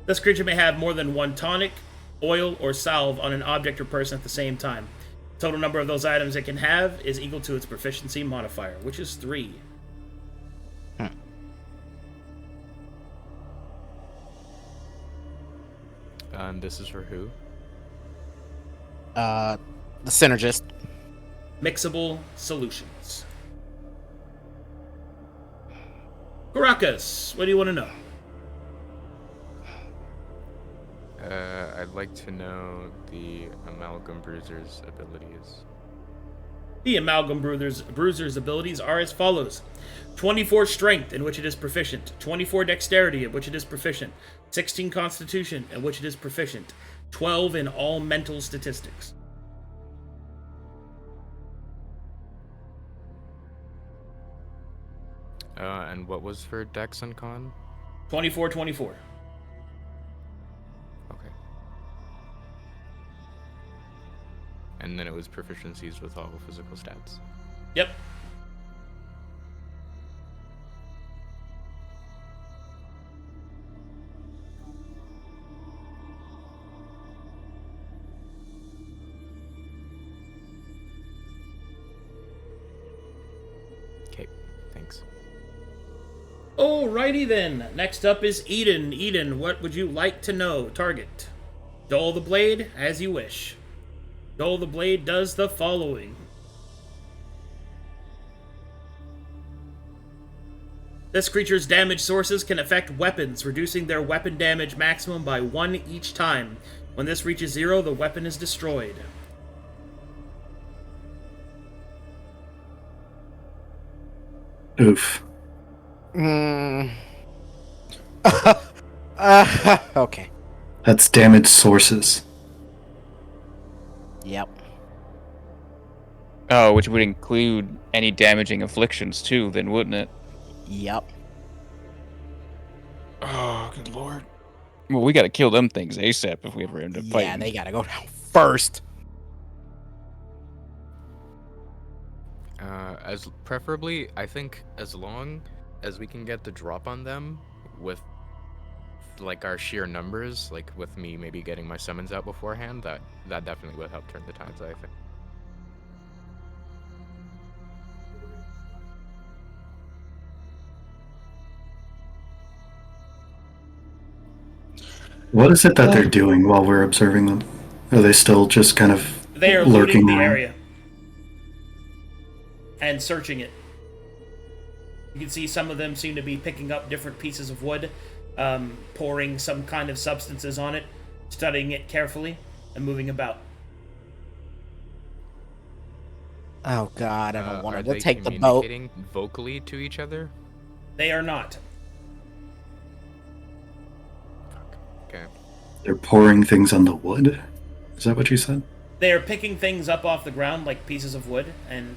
Speaker 1: This creature may have more than one tonic, oil, or salve on an object or person at the same time. The total number of those items it can have is equal to its proficiency modifier, which is 3.
Speaker 2: And this is for who?
Speaker 3: The synergist.
Speaker 1: Mixable solutions. Karakas, what do you want to know?
Speaker 2: I'd like to know the Amalgam Bruiser's abilities.
Speaker 1: The Amalgam Bruiser's abilities are as follows. 24 Strength, in which it is proficient. 24 Dexterity, in which it is proficient. 16 Constitution, in which it is proficient. 12 in all mental statistics.
Speaker 2: And what was for Dex and Con?
Speaker 1: 24.
Speaker 2: Okay. And then it was proficiencies with all physical stats.
Speaker 1: Yep.
Speaker 2: Okay, thanks.
Speaker 1: Alrighty then. Next up is Eden. Eden, what would you like to know? Target. Dull the blade as you wish. Dull the blade does the following. This creature's damage sources can affect weapons, reducing their weapon damage maximum by 1 each time. When this reaches 0, the weapon is destroyed.
Speaker 5: Oof.
Speaker 3: Okay.
Speaker 5: That's damage sources.
Speaker 3: Yep.
Speaker 4: Oh, which would include any damaging afflictions too, then, wouldn't it?
Speaker 3: Yep.
Speaker 4: Oh, good lord. Well, we gotta kill them things ASAP if we ever end up fighting.
Speaker 3: Yeah, they gotta go down first.
Speaker 2: As preferably, I think as long as we can get the drop on them with like our sheer numbers, like with me maybe getting my summons out beforehand, that definitely would help turn the tides, I think.
Speaker 5: What is it that they're doing while we're observing them? Are they still just kind of
Speaker 1: They are
Speaker 5: lurking
Speaker 1: looting the
Speaker 5: around?
Speaker 1: area and searching it. You can see some of them seem to be picking up different pieces of wood, pouring some kind of substances on it, studying it carefully, and moving about.
Speaker 3: Oh god, I don't
Speaker 2: Are
Speaker 3: want
Speaker 2: they
Speaker 3: to take the boat.
Speaker 2: communicating vocally to each other?
Speaker 1: They are not.
Speaker 2: Okay.
Speaker 5: They're pouring things on the wood? Is that what you said?
Speaker 1: They are picking things up off the ground like pieces of wood and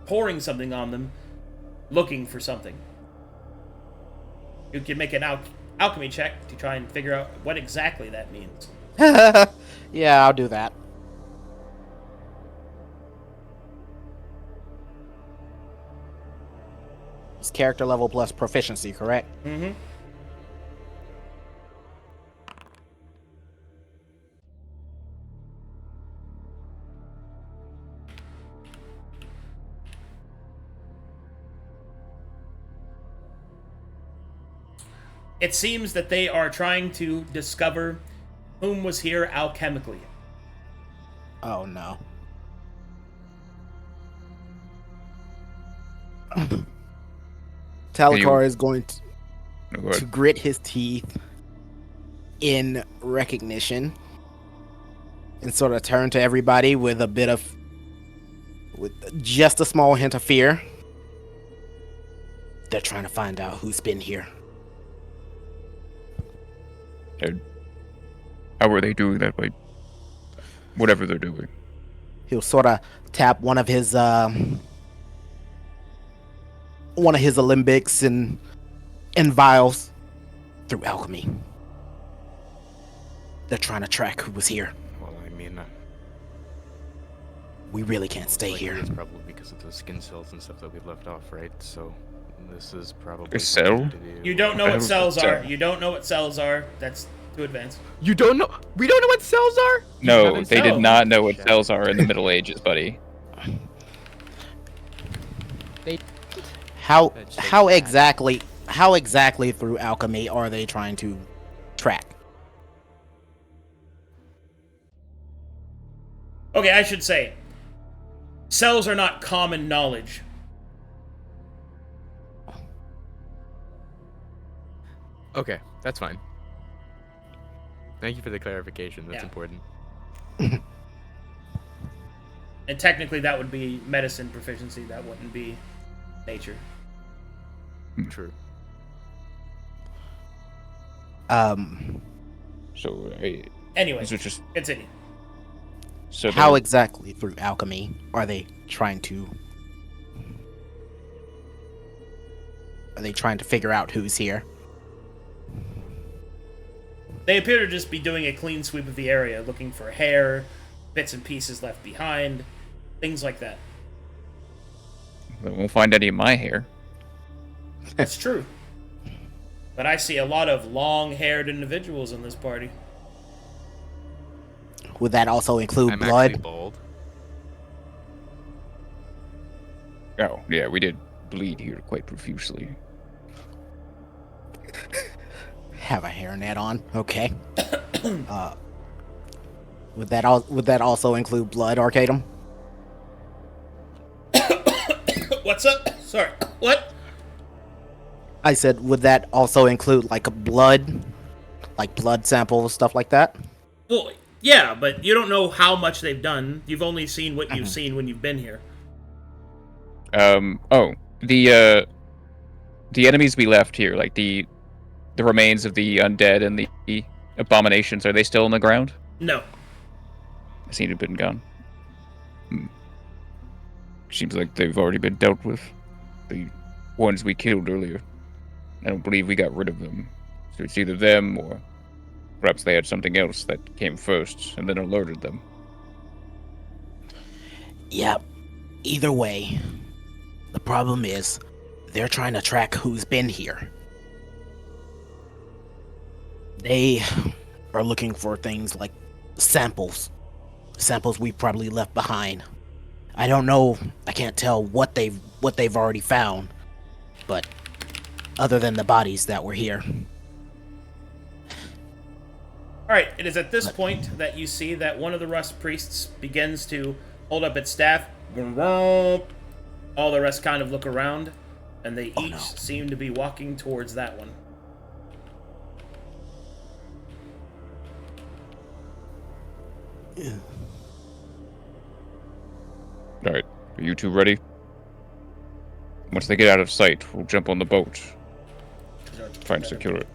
Speaker 1: pouring something on them, looking for something. You can make an alchemy check to try and figure out what exactly that means.
Speaker 3: Yeah, I'll do that. It's character level plus proficiency, correct?
Speaker 1: Mm-hmm. It seems that they are trying to discover whom was here alchemically.
Speaker 3: Oh no. Talikar is going to grit his teeth in recognition and sort of turn to everybody with just a small hint of fear. They're trying to find out who's been here.
Speaker 4: How are they doing that by whatever they're doing?
Speaker 3: He'll sort of tap one of his alembics and vials through alchemy. They're trying to track who was here.
Speaker 2: Well, I mean,
Speaker 3: We really can't stay
Speaker 2: likely
Speaker 3: here.
Speaker 2: it's probably because of the skin cells and stuff that we left off, right? So this is probably
Speaker 4: A cell?
Speaker 2: something to do.
Speaker 1: You don't know
Speaker 4: I
Speaker 1: what
Speaker 4: was-
Speaker 1: cells are.
Speaker 4: sorry.
Speaker 1: You don't know what cells are. That's too advanced.
Speaker 2: You don't know? We don't know what cells are? You
Speaker 4: No,
Speaker 2: haven't
Speaker 4: they
Speaker 2: said-
Speaker 4: did not know what
Speaker 2: Shit.
Speaker 4: cells are in the Middle Ages, buddy.
Speaker 3: How
Speaker 2: That's
Speaker 3: how
Speaker 2: bad.
Speaker 3: exactly through alchemy are they trying to track?
Speaker 1: Okay, I should say, cells are not common knowledge.
Speaker 2: Okay, that's fine. Thank you for the clarification. That's
Speaker 1: Yeah.
Speaker 2: important.
Speaker 1: And technically that would be medicine proficiency, that wouldn't be nature.
Speaker 2: True.
Speaker 4: So,
Speaker 1: Anyway,
Speaker 4: these are just
Speaker 1: continue.
Speaker 4: so.
Speaker 3: How
Speaker 4: they're-
Speaker 3: exactly through alchemy are they trying to figure out who's here?
Speaker 1: They appear to just be doing a clean sweep of the area, looking for hair, bits and pieces left behind, things like that.
Speaker 4: They won't find any of my hair.
Speaker 1: That's true. But I see a lot of long-haired individuals in this party.
Speaker 3: Would that also include
Speaker 2: I'm
Speaker 3: blood?
Speaker 2: actually bald.
Speaker 4: Oh, yeah, we did bleed here quite profusely.
Speaker 3: Have a hairnet on. Okay. Would that also include blood, Arcadum?
Speaker 1: What's up? Sorry. What?
Speaker 3: I said, would that also include like blood samples, stuff like that?
Speaker 1: Well, yeah, but you don't know how much they've done. You've only seen what you've seen when you've been here.
Speaker 4: Oh, the enemies we left here, like the remains of the undead and the abominations, are they still on the ground?
Speaker 1: No.
Speaker 4: I seem to have been gone. Seems like they've already been dealt with. The ones we killed earlier. I don't believe we got rid of them. So it's either them or perhaps they had something else that came first and then alerted them.
Speaker 3: Yep. Either way, the problem is they're trying to track who's been here. They are looking for things like samples we probably left behind. I don't know. I can't tell what they've already found, but other than the bodies that were here.
Speaker 1: All right, it is at this point that you see that one of the Rust Priests begins to hold up its staff. All the rest kind of look around, and they each seem to be walking towards that one.
Speaker 3: Yeah.
Speaker 4: Alright, are you two ready? Once they get out of sight, we'll jump on the boat. Try and secure it.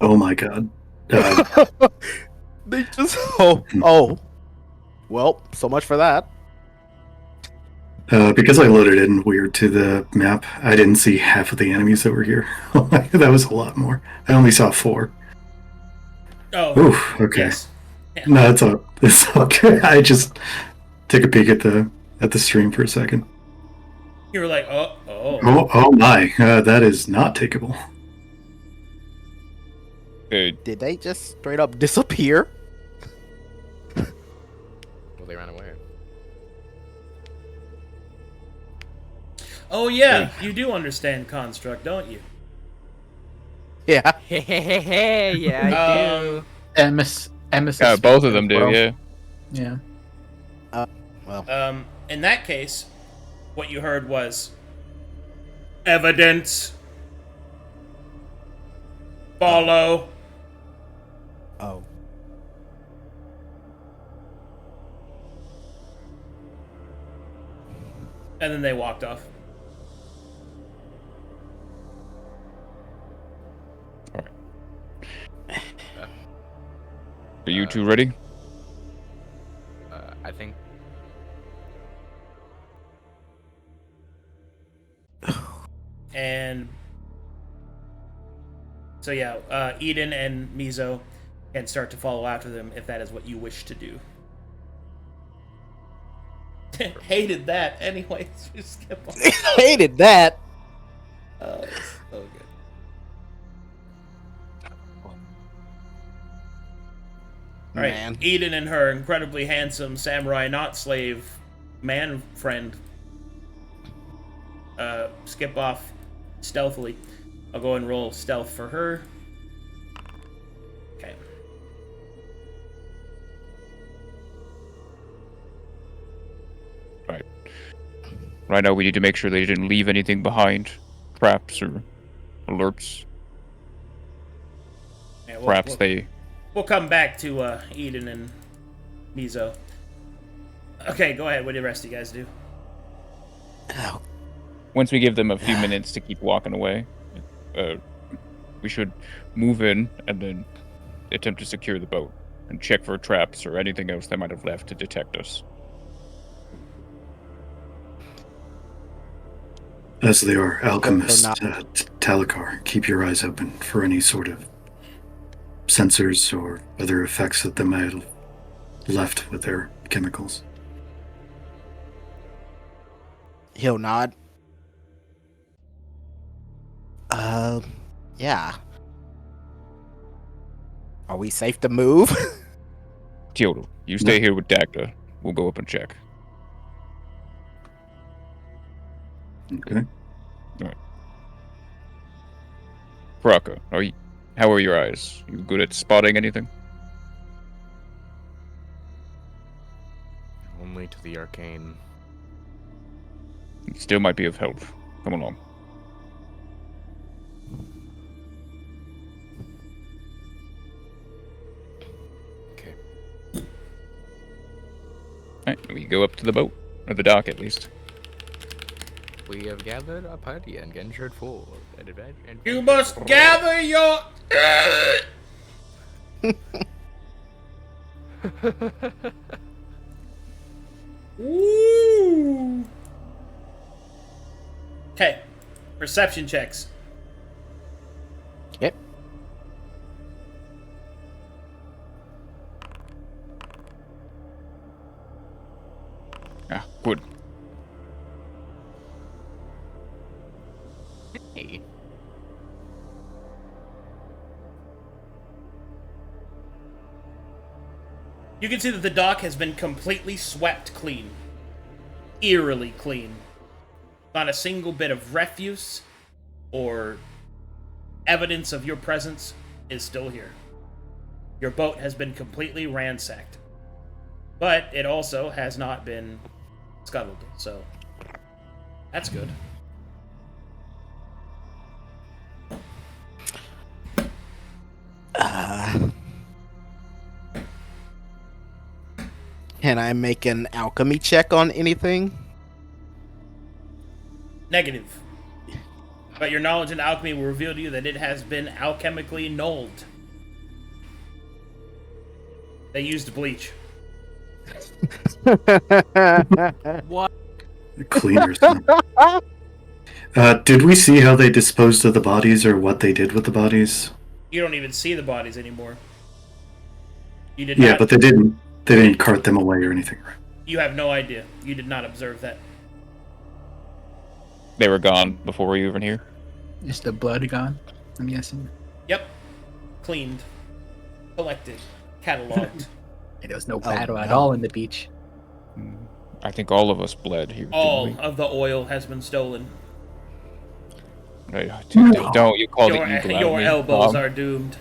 Speaker 5: Oh my god.
Speaker 3: They just well, so much for that.
Speaker 5: Because I loaded in weird to the map, I didn't see half of the enemies that were here. That was a lot more. I only saw 4.
Speaker 1: Oh,
Speaker 5: oof, okay.
Speaker 1: Yes. Yeah.
Speaker 5: No, it's okay. I just took a peek at the stream for a second.
Speaker 1: You were like, oh.
Speaker 5: Oh my, that is not takeable.
Speaker 3: Did they just straight up disappear?
Speaker 2: Well, they ran away.
Speaker 1: Oh yeah, you do understand construct, don't you?
Speaker 3: Yeah.
Speaker 8: Yeah, I do.
Speaker 6: Ms.
Speaker 4: Both of them do,
Speaker 6: well.
Speaker 4: yeah.
Speaker 6: Yeah.
Speaker 3: Well.
Speaker 1: In that case, what you heard was evidence. Follow.
Speaker 3: Oh.
Speaker 1: And then they walked off.
Speaker 4: Are you two ready?
Speaker 2: I think.
Speaker 1: And so yeah, Eden and Mizo can start to follow after them if that is what you wish to do. Hated that. Anyways, just skip on.
Speaker 3: Hated that.
Speaker 1: Oh, it's so good. All right,
Speaker 3: Man.
Speaker 1: Eden and her incredibly handsome samurai not slave man friend skip off stealthily. I'll go and roll stealth for her. Okay.
Speaker 4: Right. Right now we need to make sure they didn't leave anything behind. Traps or alerts.
Speaker 1: Yeah,
Speaker 4: Perhaps they...
Speaker 1: We'll come back to Eden and Mizo. Okay, go ahead. What do the rest of you guys do?
Speaker 3: Oh.
Speaker 4: Once we give them a few minutes to keep walking away, we should move in and then attempt to secure the boat and check for traps or anything else they might have left to detect us.
Speaker 5: As they are alchemists, Talikar, keep your eyes open for any sort of sensors or other effects that they might have left with their chemicals.
Speaker 3: He'll nod. Yeah. Are we safe to move?
Speaker 4: Teotl, you stay here with Dagda. We'll go up and check.
Speaker 5: Okay.
Speaker 4: Alright. Karakaa, how are your eyes? You good at spotting anything?
Speaker 2: Only to the arcane.
Speaker 4: It still might be of help. Come along.
Speaker 2: Okay.
Speaker 4: Alright, we go up to the boat. Or the dock, at least.
Speaker 2: We have gathered a party and ventured forward.
Speaker 1: You must gather your. Woo! Okay, perception checks.
Speaker 3: Yep.
Speaker 4: Ah, good.
Speaker 2: Hey.
Speaker 1: You can see that the dock has been completely swept clean. Eerily clean. Not a single bit of refuse or evidence of your presence is still here. Your boat has been completely ransacked. But it also has not been scuttled, so that's good.
Speaker 3: Can I make an alchemy check on anything?
Speaker 1: Negative. But your knowledge in alchemy will reveal to you that it has been alchemically nulled. They used bleach.
Speaker 8: What?
Speaker 5: Cleaners. Did we see how they disposed of the bodies or what they did with the bodies?
Speaker 1: You don't even see the bodies anymore. You did
Speaker 5: Yeah,
Speaker 1: not,
Speaker 5: but they didn't cart them away or anything, right?
Speaker 1: You have no idea. You did not observe that.
Speaker 4: They were gone before we were even here.
Speaker 6: Is the blood gone? I'm guessing.
Speaker 1: Yep. Cleaned. Collected. Cataloged.
Speaker 6: There was no battle at all in the beach.
Speaker 4: I think all of us bled here.
Speaker 1: All of the oil has been stolen.
Speaker 4: Don't you call the evil out
Speaker 1: Your
Speaker 4: of me,
Speaker 1: elbows
Speaker 4: Mom.
Speaker 1: are doomed.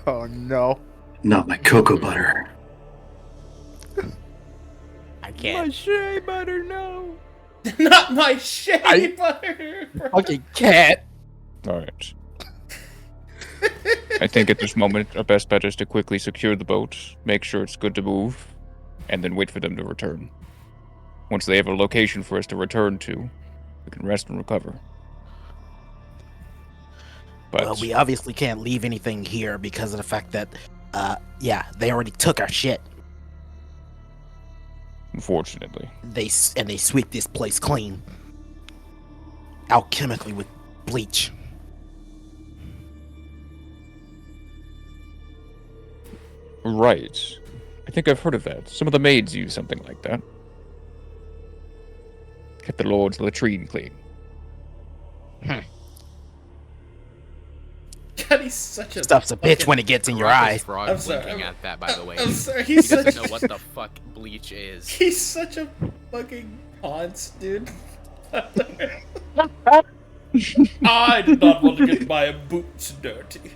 Speaker 3: Oh no.
Speaker 5: Not my cocoa butter.
Speaker 3: I can't.
Speaker 8: My shea butter, no.
Speaker 1: Not my shea butter.
Speaker 3: Fucking cat.
Speaker 4: All right. I think at this moment, our best bet is to quickly secure the boat, make sure it's good to move, and then wait for them to return. Once they have a location for us to return to, we can rest and recover. But
Speaker 3: Well, we obviously can't leave anything here because of the fact that, they already took our shit.
Speaker 4: unfortunately,
Speaker 3: They sweep this place clean, alchemically with bleach.
Speaker 4: right. I think I've heard of that. Some of the maids use something like that. Kept the Lord's latrine clean.
Speaker 1: God, he's such a
Speaker 3: Stuff's a bitch when it gets in your eye.
Speaker 2: Frog
Speaker 1: I'm sorry,
Speaker 2: blinking
Speaker 1: I'm-
Speaker 2: at that, by the way.
Speaker 1: I'm sorry,
Speaker 2: He
Speaker 1: he's
Speaker 2: doesn't
Speaker 1: such
Speaker 2: know what the fuck bleach is.
Speaker 1: he's such a fucking ponce, dude. I did not want to get my boots dirty.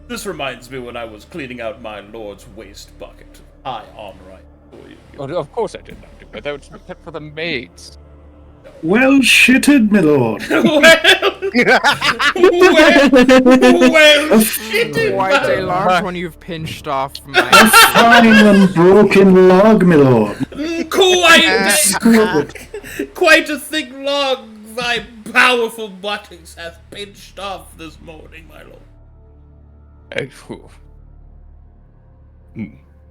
Speaker 1: This reminds me when I was cleaning out my lord's waste bucket. High on right for you.
Speaker 4: Oh, of course I did not do that. That was kept for the maids.
Speaker 5: Well shitted, my lord.
Speaker 1: well, shitted,
Speaker 8: Quite a
Speaker 1: man.
Speaker 8: large one you've pinched off
Speaker 5: A
Speaker 8: my.
Speaker 5: fine and broken log, my lord.
Speaker 1: Quite a thick log thy powerful buttocks hath pinched off this morning, my lord.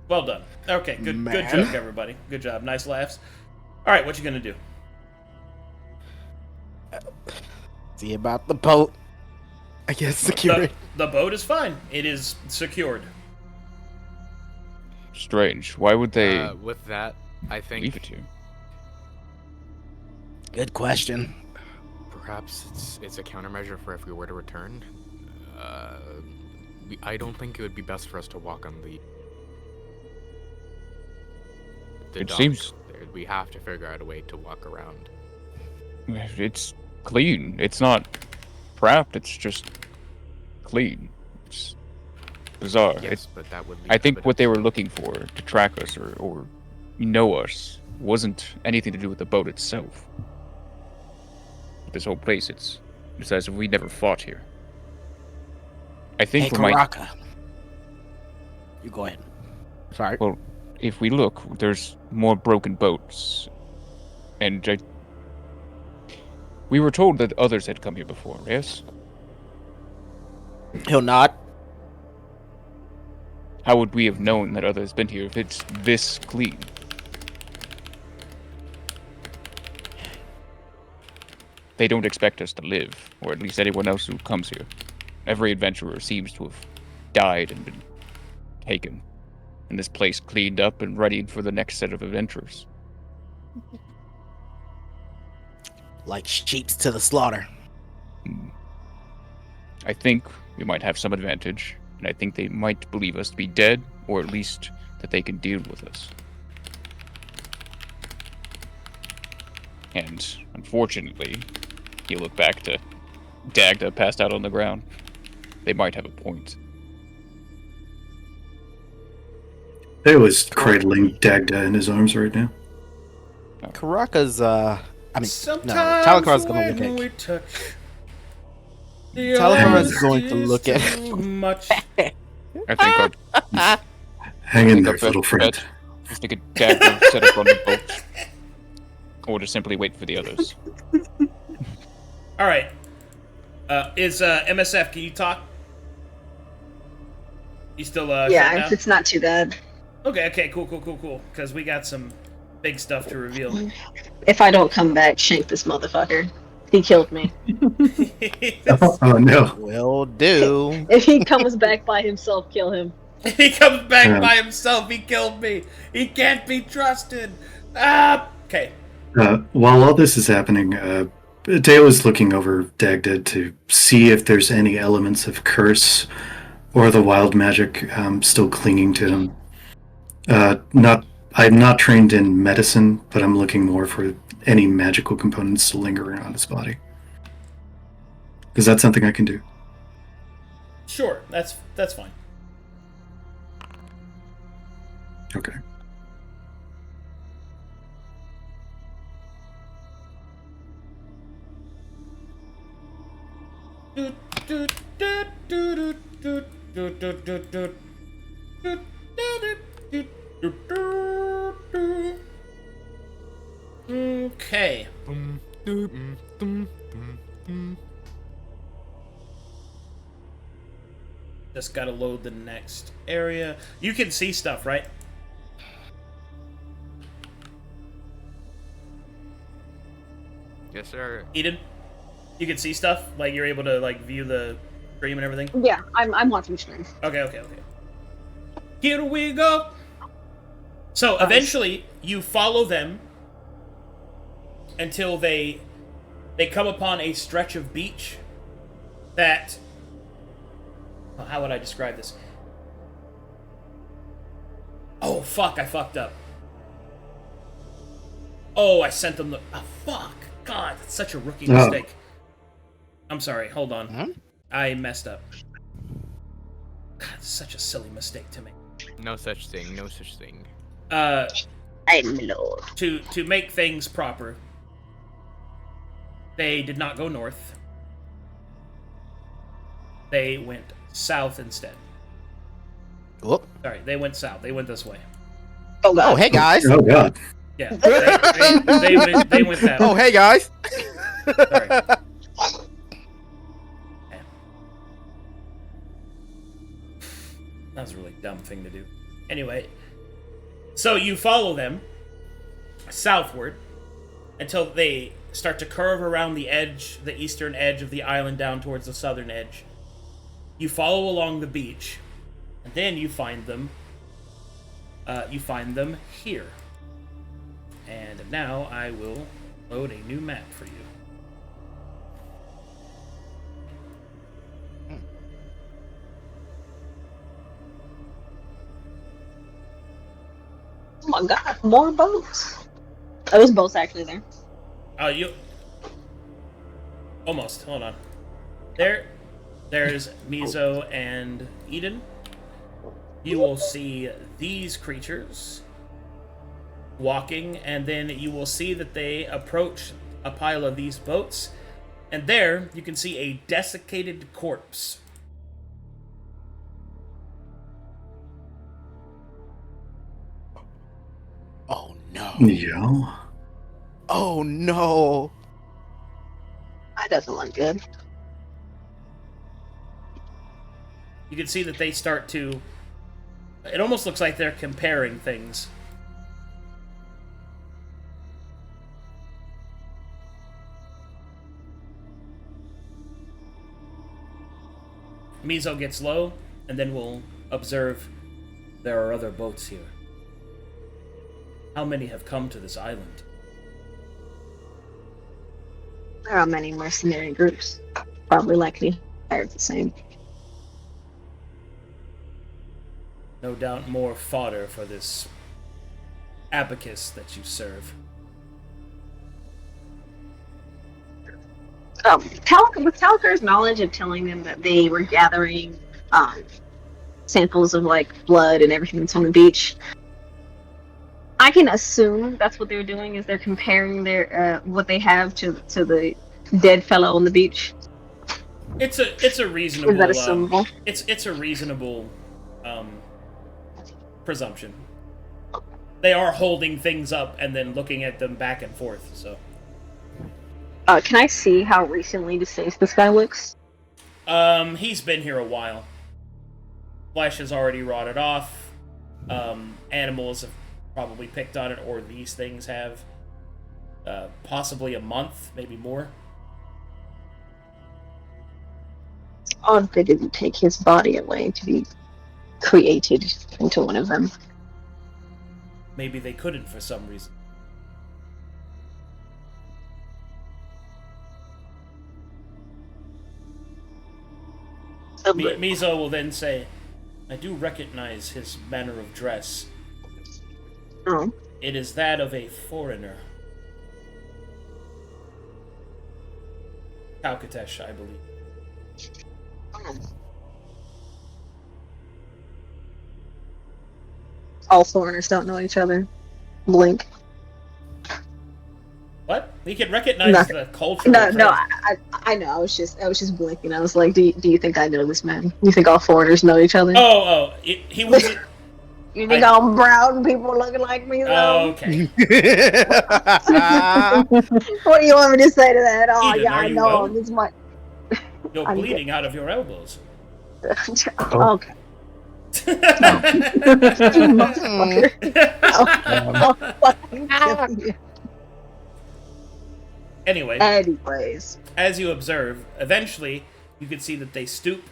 Speaker 1: Well done. Okay, good
Speaker 3: Man.
Speaker 1: joke, everybody. Good job. Nice laughs. All right, what you gonna do?
Speaker 3: See about the boat. I guess secure it.
Speaker 1: The boat is fine. It is secured.
Speaker 4: Strange. Why would they
Speaker 2: With that, I think
Speaker 4: leave it to you?
Speaker 3: Good question.
Speaker 2: perhaps it's a countermeasure for if we were to return. I don't think it would be best for us to walk on the
Speaker 4: It
Speaker 2: dock.
Speaker 4: seems-
Speaker 2: We have to figure out a way to walk around.
Speaker 4: It's clean. It's not prepped. It's just clean. It's bizarre.
Speaker 2: Yes, but that would. Leave
Speaker 4: I
Speaker 2: a
Speaker 4: think
Speaker 2: bit
Speaker 4: what
Speaker 2: of-
Speaker 4: they were looking for to track us or know us wasn't anything to do with the boat itself. This whole place, it's as if we never fought here. I think
Speaker 3: Hey,
Speaker 4: we might.
Speaker 3: Karakaa. You go ahead. Sorry.
Speaker 4: Well, if we look, there's more broken boats, and We were told that others had come here before, yes?
Speaker 3: He'll nod.
Speaker 4: How would we have known that others been here if it's this clean? They don't expect us to live, or at least anyone else who comes here. Every adventurer seems to have died and been taken, and this place cleaned up and readied for the next set of adventurers.
Speaker 3: Like sheep to the slaughter.
Speaker 4: I think we might have some advantage, and I think they might believe us to be dead, or at least that they can deal with us. And unfortunately, you look back to Dagda passed out on the ground. They might have a point.
Speaker 5: It was cradling Dagda in his arms right now.
Speaker 3: Karaka's, no,
Speaker 1: Sometimes
Speaker 3: Talikar's gonna look
Speaker 1: when
Speaker 3: at
Speaker 1: we touch,
Speaker 3: Talikar is going to look at
Speaker 1: too much.
Speaker 4: I think our
Speaker 5: Hang in there,
Speaker 4: best
Speaker 5: little friend.
Speaker 4: bet is to get Dagda set up on the boat, or to simply wait for the others.
Speaker 1: All right. Is MSF? Can you talk? You still
Speaker 9: Yeah,
Speaker 1: shut down?
Speaker 9: it's not too bad.
Speaker 1: Okay, cool. Because we got some big stuff to reveal.
Speaker 9: If I don't come back, shank this motherfucker. He killed me.
Speaker 5: Oh no.
Speaker 3: Will do.
Speaker 9: If he comes back by himself, kill him.
Speaker 1: He comes back by himself. He killed me. He can't be trusted. Okay.
Speaker 5: While all this is happening, Dale is looking over Dagda to see if there's any elements of curse or the wild magic still clinging to him. I'm not trained in medicine, but I'm looking more for any magical components to linger around his body. Is that something I can do?
Speaker 1: Sure. That's fine.
Speaker 5: Okay.
Speaker 1: Okay. Just gotta load the next area. You can see stuff, right?
Speaker 2: Yes, sir.
Speaker 1: Eden? You can see stuff? Like, you're able to, like, view the stream and everything?
Speaker 9: Yeah, I'm watching stream.
Speaker 1: Okay. Here we go! So, eventually, you follow them until they come upon a stretch of beach that... Well, how would I describe this? Oh, fuck, I fucked up. Oh, I sent them the... Oh, fuck. God, that's such a rookie mistake. I'm sorry, hold on.
Speaker 3: Huh?
Speaker 1: I messed up. God, it's such a silly mistake to make.
Speaker 2: No such thing.
Speaker 9: I know.
Speaker 1: To make things proper, they did not go north. They went south instead.
Speaker 3: Whoop.
Speaker 1: Sorry, they went south. They went this way.
Speaker 9: Oh, God.
Speaker 3: Oh, hey guys.
Speaker 5: Oh god.
Speaker 1: Yeah, they went that way.
Speaker 3: Oh, hey guys.
Speaker 1: Sorry. That was a really dumb thing to do. Anyway, so you follow them southward until they start to curve around the edge, the eastern edge of the island down towards the southern edge. You follow along the beach, and then you find them. You find them here. And now I will load a new map for you.
Speaker 9: Oh my God, more boats. Those boats actually there.
Speaker 1: Oh, you... Almost. Hold on. There's Mizo and Eden. You will see these creatures walking, and then you will see that they approach a pile of these boats, and there you can see a desiccated corpse.
Speaker 3: Oh no.
Speaker 5: Yeah.
Speaker 3: Oh no.
Speaker 9: That doesn't look good.
Speaker 1: You can see that they start to... It almost looks like they're comparing things. Mizo gets low, and then we'll observe there are other boats here. How many have come to this island?
Speaker 9: There are many mercenary groups. Probably likely hired the same.
Speaker 1: No doubt more fodder for this abacus that you serve.
Speaker 9: With Talikar's knowledge of telling them that they were gathering samples of like blood and everything that's on the beach, I can assume that's what they're doing. Is they're comparing their what they have to the dead fellow on the beach.
Speaker 1: It's a reasonable.
Speaker 9: Is that assumable?
Speaker 1: It's a reasonable presumption. They are holding things up and then looking at them back and forth. So.
Speaker 9: Can I see how recently deceased this guy looks?
Speaker 1: He's been here a while. Flesh has already rotted off. Animals have probably picked on it, or these things have. Possibly a month, maybe more.
Speaker 9: Odd they didn't take his body away to be created into one of them.
Speaker 1: Maybe they couldn't for some reason. Mizo will then say, I do recognize his manner of dress.
Speaker 9: Oh.
Speaker 1: It is that of a foreigner. Kalkatesh, I believe.
Speaker 9: All foreigners don't know each other. Blink.
Speaker 1: What? We can recognize the culture.
Speaker 9: No, I know. I was just blinking. I was like, do you think I know this man? You think all foreigners know each other?
Speaker 1: He was.
Speaker 9: You think all brown people looking like me, though?
Speaker 1: Oh, okay.
Speaker 9: What do you want me to say to that? Oh,
Speaker 1: Eden,
Speaker 9: yeah, I know
Speaker 1: well?
Speaker 9: him. It's my...
Speaker 1: You're bleeding out of your elbows.
Speaker 9: Okay.
Speaker 1: Anyways, as you observe, eventually you can see that they stoop,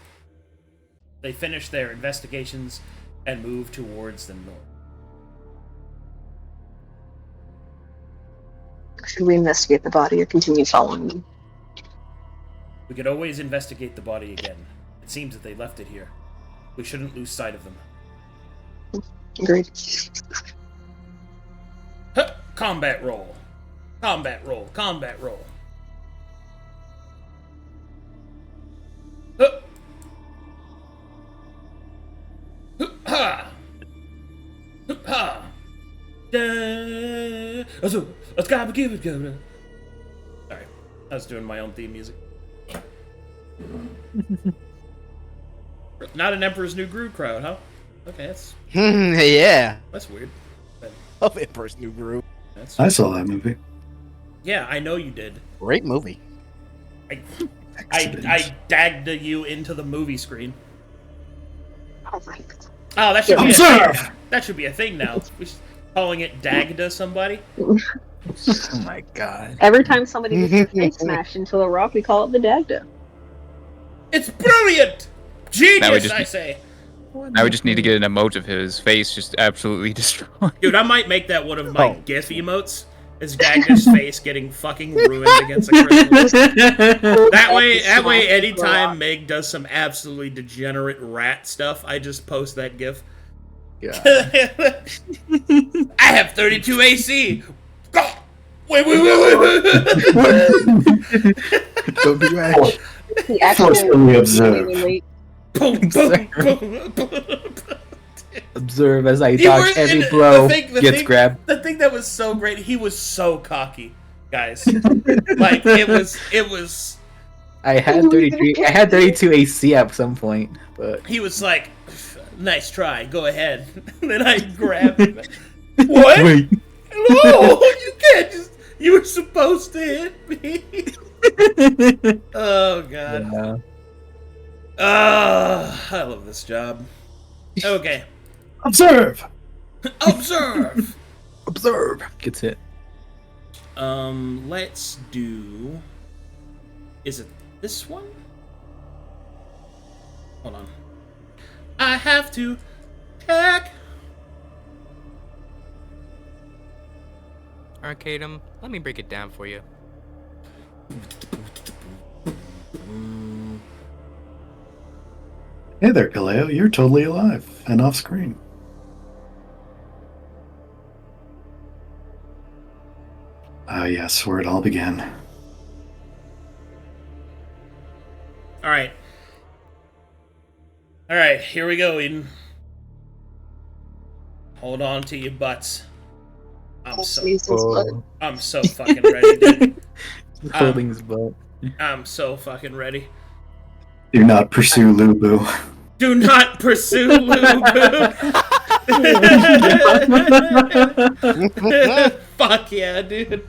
Speaker 1: they finish their investigations, and move towards the north.
Speaker 9: Should we investigate the body or continue following them?
Speaker 1: We could always investigate the body again. It seems that they left it here. We shouldn't lose sight of them.
Speaker 9: Agreed.
Speaker 1: Huh, combat roll. Combat roll. Combat roll. Huh. Ha! Ha! Sorry, I was doing my own theme music. Not an Emperor's New Groove crowd, huh? Okay,
Speaker 3: Yeah.
Speaker 1: that's weird. But
Speaker 3: Of Emperor's New Groove.
Speaker 5: I saw that movie.
Speaker 1: yeah, I know you did.
Speaker 3: Great movie.
Speaker 1: I Dagda you into the movie screen.
Speaker 9: Oh my God.
Speaker 1: Oh, that should be
Speaker 5: Observe!
Speaker 1: a thing. That should be a thing now. We're calling it Dagda somebody.
Speaker 6: Oh my god.
Speaker 9: Every time somebody gets their face smashed into a rock, we call it the Dagda.
Speaker 1: It's brilliant! Genius,
Speaker 4: just-
Speaker 1: I say.
Speaker 4: Now we just need to get an emote of his face just absolutely destroyed.
Speaker 1: Dude, I might make that one of my GIF emotes. Is Dagda's face getting fucking ruined against the crystals. That way, anytime Meg does some absolutely degenerate rat stuff, I just post that GIF.
Speaker 6: Yeah.
Speaker 1: I have 32 AC. Wait.
Speaker 6: Don't be rash.
Speaker 9: He actually
Speaker 5: Forcefully observe.
Speaker 1: Boom, boom, boom.
Speaker 6: Observe as I
Speaker 1: He
Speaker 6: dodge
Speaker 1: was-
Speaker 6: every
Speaker 1: and
Speaker 6: blow.
Speaker 1: the
Speaker 6: Gets
Speaker 1: thing-
Speaker 6: grabbed.
Speaker 1: The thing that was so great, he was so cocky, guys. Like it was.
Speaker 6: I had 33. I had 32 AC at some point, but
Speaker 1: He was like, "Nice try, go ahead." And then I grabbed him. What?
Speaker 6: wait.
Speaker 1: No, you can't just. You were supposed to hit me. Oh god.
Speaker 6: Yeah.
Speaker 1: I love this job. Okay.
Speaker 5: Observe!
Speaker 1: Observe!
Speaker 6: Observe. Gets it.
Speaker 1: Let's do... Is it this one? Hold on. I have to check.
Speaker 10: Arcadum, let me break it down for you.
Speaker 5: Hey there, Galeo. You're totally alive and off screen. Ah, yes, where it all began.
Speaker 1: Alright. Alright, here we go, Eden. Hold on to your butts. I'm so fucking ready, dude.
Speaker 6: Holding his butt.
Speaker 1: I'm so fucking ready.
Speaker 5: Do not pursue Lubu.
Speaker 1: Do not pursue Lubu. Fuck yeah, dude.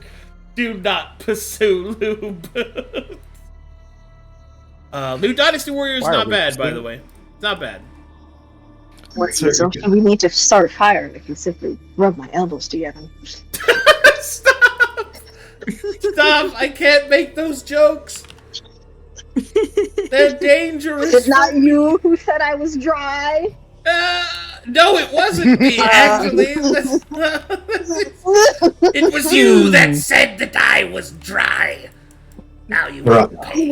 Speaker 1: Do not pursue Lubu. Loot Dynasty Warrior is not bad, by the way. It's not bad.
Speaker 9: So we need to start fire. I can simply rub my elbows together.
Speaker 1: Stop! Stop! I can't make those jokes. They're dangerous.
Speaker 9: Is it not you who said I was dry?
Speaker 1: No, it wasn't me, actually. It was you that said that I was dry. Now you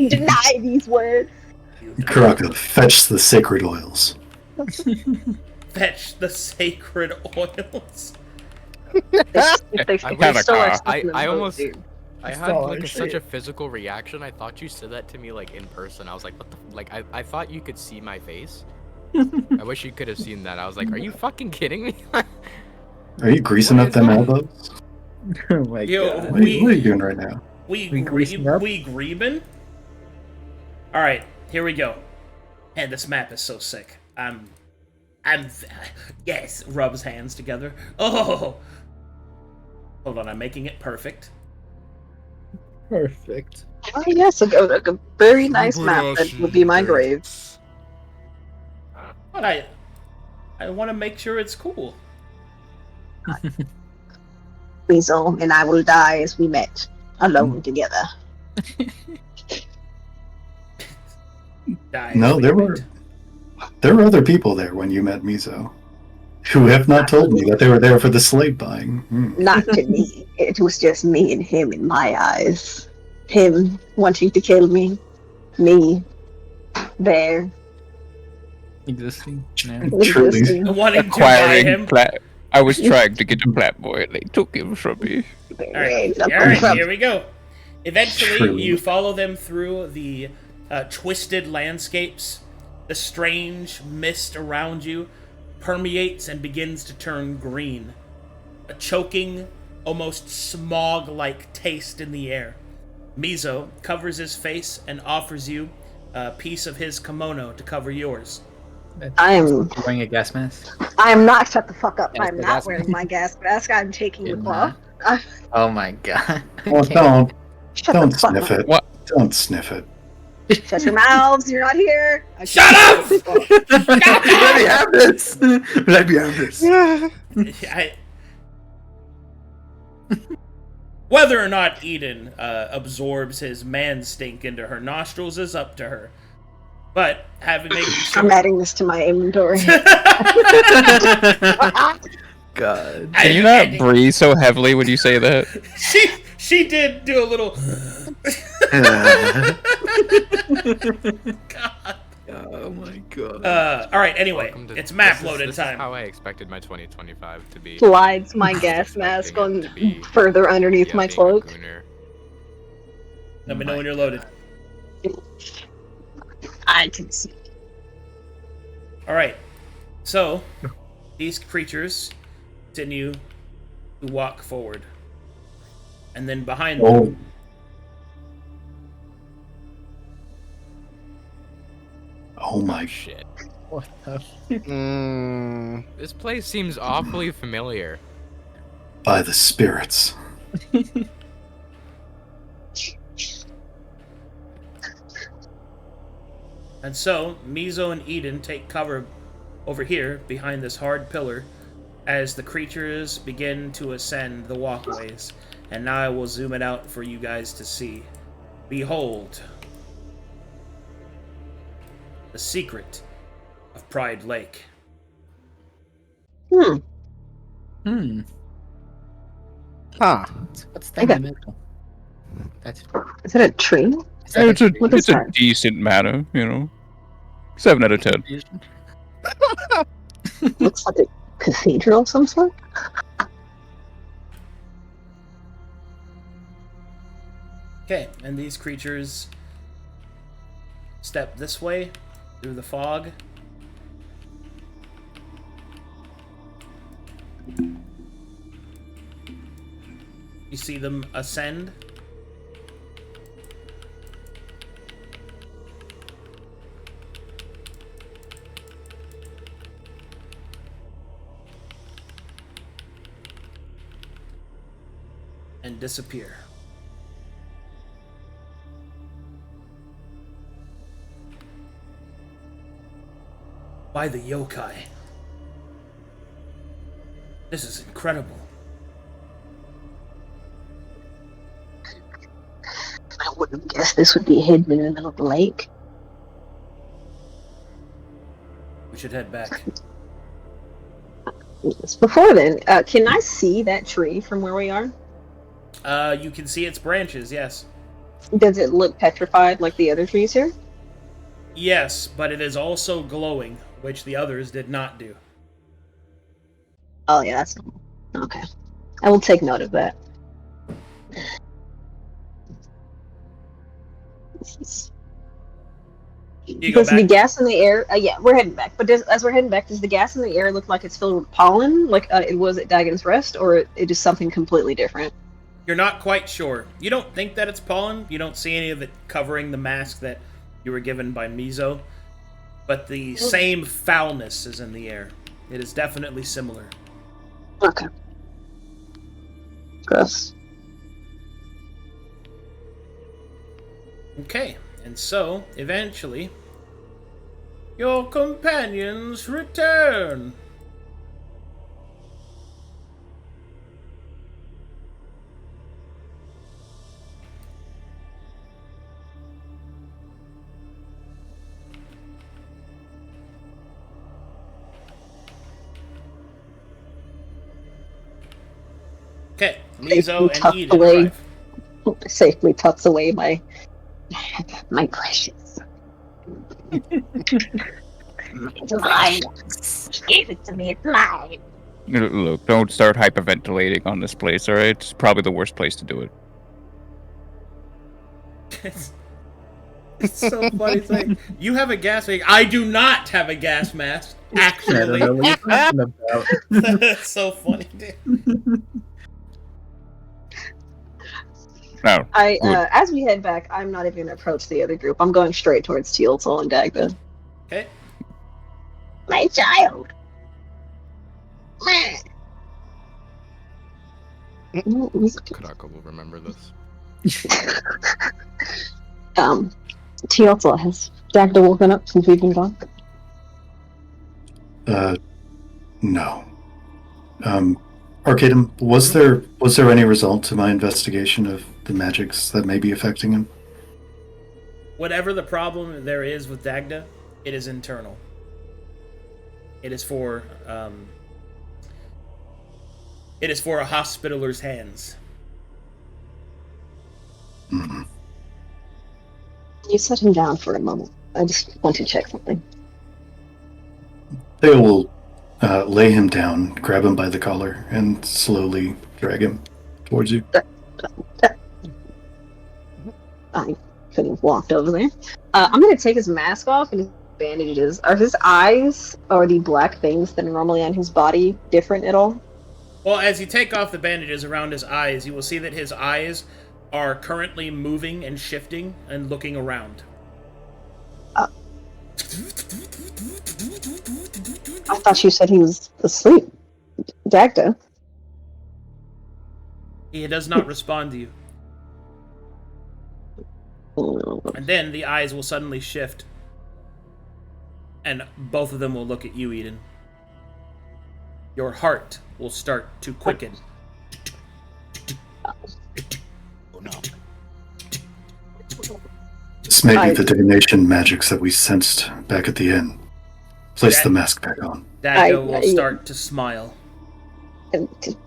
Speaker 9: deny these words.
Speaker 5: Karakaa, fetch the sacred oils.
Speaker 1: Fetch the sacred oils.
Speaker 10: I had like such a physical reaction. I thought you said that to me like in person. I was like, what the I thought you could see my face. I wish you could have seen that. I was like, are you fucking kidding me?
Speaker 5: Are you greasing up them elbows?
Speaker 6: Oh my god.
Speaker 5: What are you doing right now?
Speaker 1: We griebin'? Alright, here we go. And this map is so sick. Yes, rubs hands together. Oh! Hold on, I'm making it perfect.
Speaker 6: Perfect.
Speaker 9: Oh yes, a very nice map that would be my grave.
Speaker 1: But I want to make sure it's cool.
Speaker 9: Weasel and I will die as we met, alone together.
Speaker 5: No, there were other people there when you met Mizo, who have not told me that they were there for the slave buying.
Speaker 9: Not to me. It was just me and him in my eyes. Him wanting to kill me. Me. There.
Speaker 6: Existing.
Speaker 5: Truly.
Speaker 1: Wanting to buy him.
Speaker 4: I was trying to get a plat boy and they took him from me.
Speaker 1: Alright, here we go. Eventually, you follow them through the twisted landscapes. The strange mist around you permeates and begins to turn green. A choking, almost smog-like taste in the air. Mizo covers his face and offers you a piece of his kimono to cover yours.
Speaker 6: I'm wearing a gas mask.
Speaker 9: I am not. Shut the fuck up.
Speaker 6: Yes,
Speaker 9: I'm not wearing my gas mask. I'm taking the cloth.
Speaker 6: Oh my god.
Speaker 5: Well, don't
Speaker 9: Shut
Speaker 5: sniff it.
Speaker 4: What?
Speaker 5: Don't sniff it.
Speaker 9: Shut your mouths. You're not here.
Speaker 1: Shut up!
Speaker 6: Let me have this. Let me have this.
Speaker 1: Whether or not Eden absorbs his man stink into her nostrils is up to her. But making sure...
Speaker 9: I'm adding this to my inventory.
Speaker 6: God.
Speaker 4: Can you not breathe so heavily when you say that?
Speaker 1: She did do a little... God.
Speaker 6: Oh my god.
Speaker 1: Alright, anyway, it's map loaded
Speaker 10: this
Speaker 1: time.
Speaker 10: Is how I expected my 2025 to be.
Speaker 9: Slides my gas mask on further underneath my cloak.
Speaker 1: Let me know when you're loaded.
Speaker 9: I can see.
Speaker 1: Alright, so these creatures continue to walk forward. And then behind them...
Speaker 5: Oh my
Speaker 10: shit.
Speaker 6: What the
Speaker 10: This place seems awfully familiar.
Speaker 5: By the spirits.
Speaker 1: And so, Mizo and Eden take cover over here, behind this hard pillar, as the creatures begin to ascend the walkways. And now I will zoom it out for you guys to see. Behold, the secret of Pride Lake.
Speaker 6: Hmm.
Speaker 3: Huh.
Speaker 6: What's that in the middle? That's
Speaker 9: Is it a tree?
Speaker 4: It's a
Speaker 9: What is
Speaker 4: it's a
Speaker 9: that?
Speaker 4: decent matter, you know. 7 out of 10.
Speaker 9: Looks like a cathedral of some sort.
Speaker 1: Okay, and these creatures step this way through the fog. You see them ascend. And disappear. By the yokai. This is incredible.
Speaker 9: I wouldn't have guessed this would be hidden in the middle of the lake.
Speaker 1: We should head back.
Speaker 9: Before then, can I see that tree from where we are?
Speaker 1: You can see its branches, yes.
Speaker 9: Does it look petrified like the other trees here?
Speaker 1: Yes, but it is also glowing, which the others did not do.
Speaker 9: Oh yeah, that's okay. I will take note of that.
Speaker 1: You go
Speaker 9: Does the
Speaker 1: back?
Speaker 9: gas in the air? Yeah, we're heading back. But as we're heading back, does the gas in the air look like it's filled with pollen, like it was at Dagon's Rest, or it is something completely different?
Speaker 1: You're not quite sure. You don't think that it's pollen. You don't see any of it covering the mask that you were given by Mizo. But the same foulness is in the air. It is definitely similar.
Speaker 9: Okay. Gross.
Speaker 1: Okay, and so, eventually, your companions return. Okay, Mizo and Eden arrive.
Speaker 9: Safely tucks away my precious. It's mine. Give it to me. It's mine.
Speaker 4: Look, don't start hyperventilating on this place, alright? It's probably the worst place to do it.
Speaker 1: It's so funny. It's like, you have a gas mask. I do not have a gas mask, actually.
Speaker 6: I don't know what you're talking about.
Speaker 1: That's so funny, dude.
Speaker 4: No.
Speaker 9: As we head back, I'm not even gonna approach the other group. I'm going straight towards Teotl and Dagda.
Speaker 1: Okay.
Speaker 9: My child.
Speaker 10: Karakaa will remember this.
Speaker 9: Teotl, has Dagda woken up since we've been gone?
Speaker 5: No. Arcadum, was there any result to my investigation of the magics that may be affecting him?
Speaker 1: Whatever the problem there is with Dagda, it is internal. It is for a hospitaler's hands.
Speaker 5: Mm-hmm.
Speaker 9: You set him down for a moment. I just want to check something.
Speaker 5: They will lay him down, grab him by the collar, and slowly drag him towards you.
Speaker 9: I could have walked over there. I'm going to take his mask off and his bandages. Are his eyes or the black things that are normally on his body different at all?
Speaker 1: Well, as you take off the bandages around his eyes, you will see that his eyes are currently moving and shifting and looking around.
Speaker 9: I thought you said he was asleep. Dagda.
Speaker 1: He does not respond to you. And then the eyes will suddenly shift. And both of them will look at you, Eden. Your heart will start to quicken.
Speaker 3: Oh no.
Speaker 5: This may be the divination magics that we sensed back at the inn. Place the mask back on.
Speaker 1: Dagda will start to smile.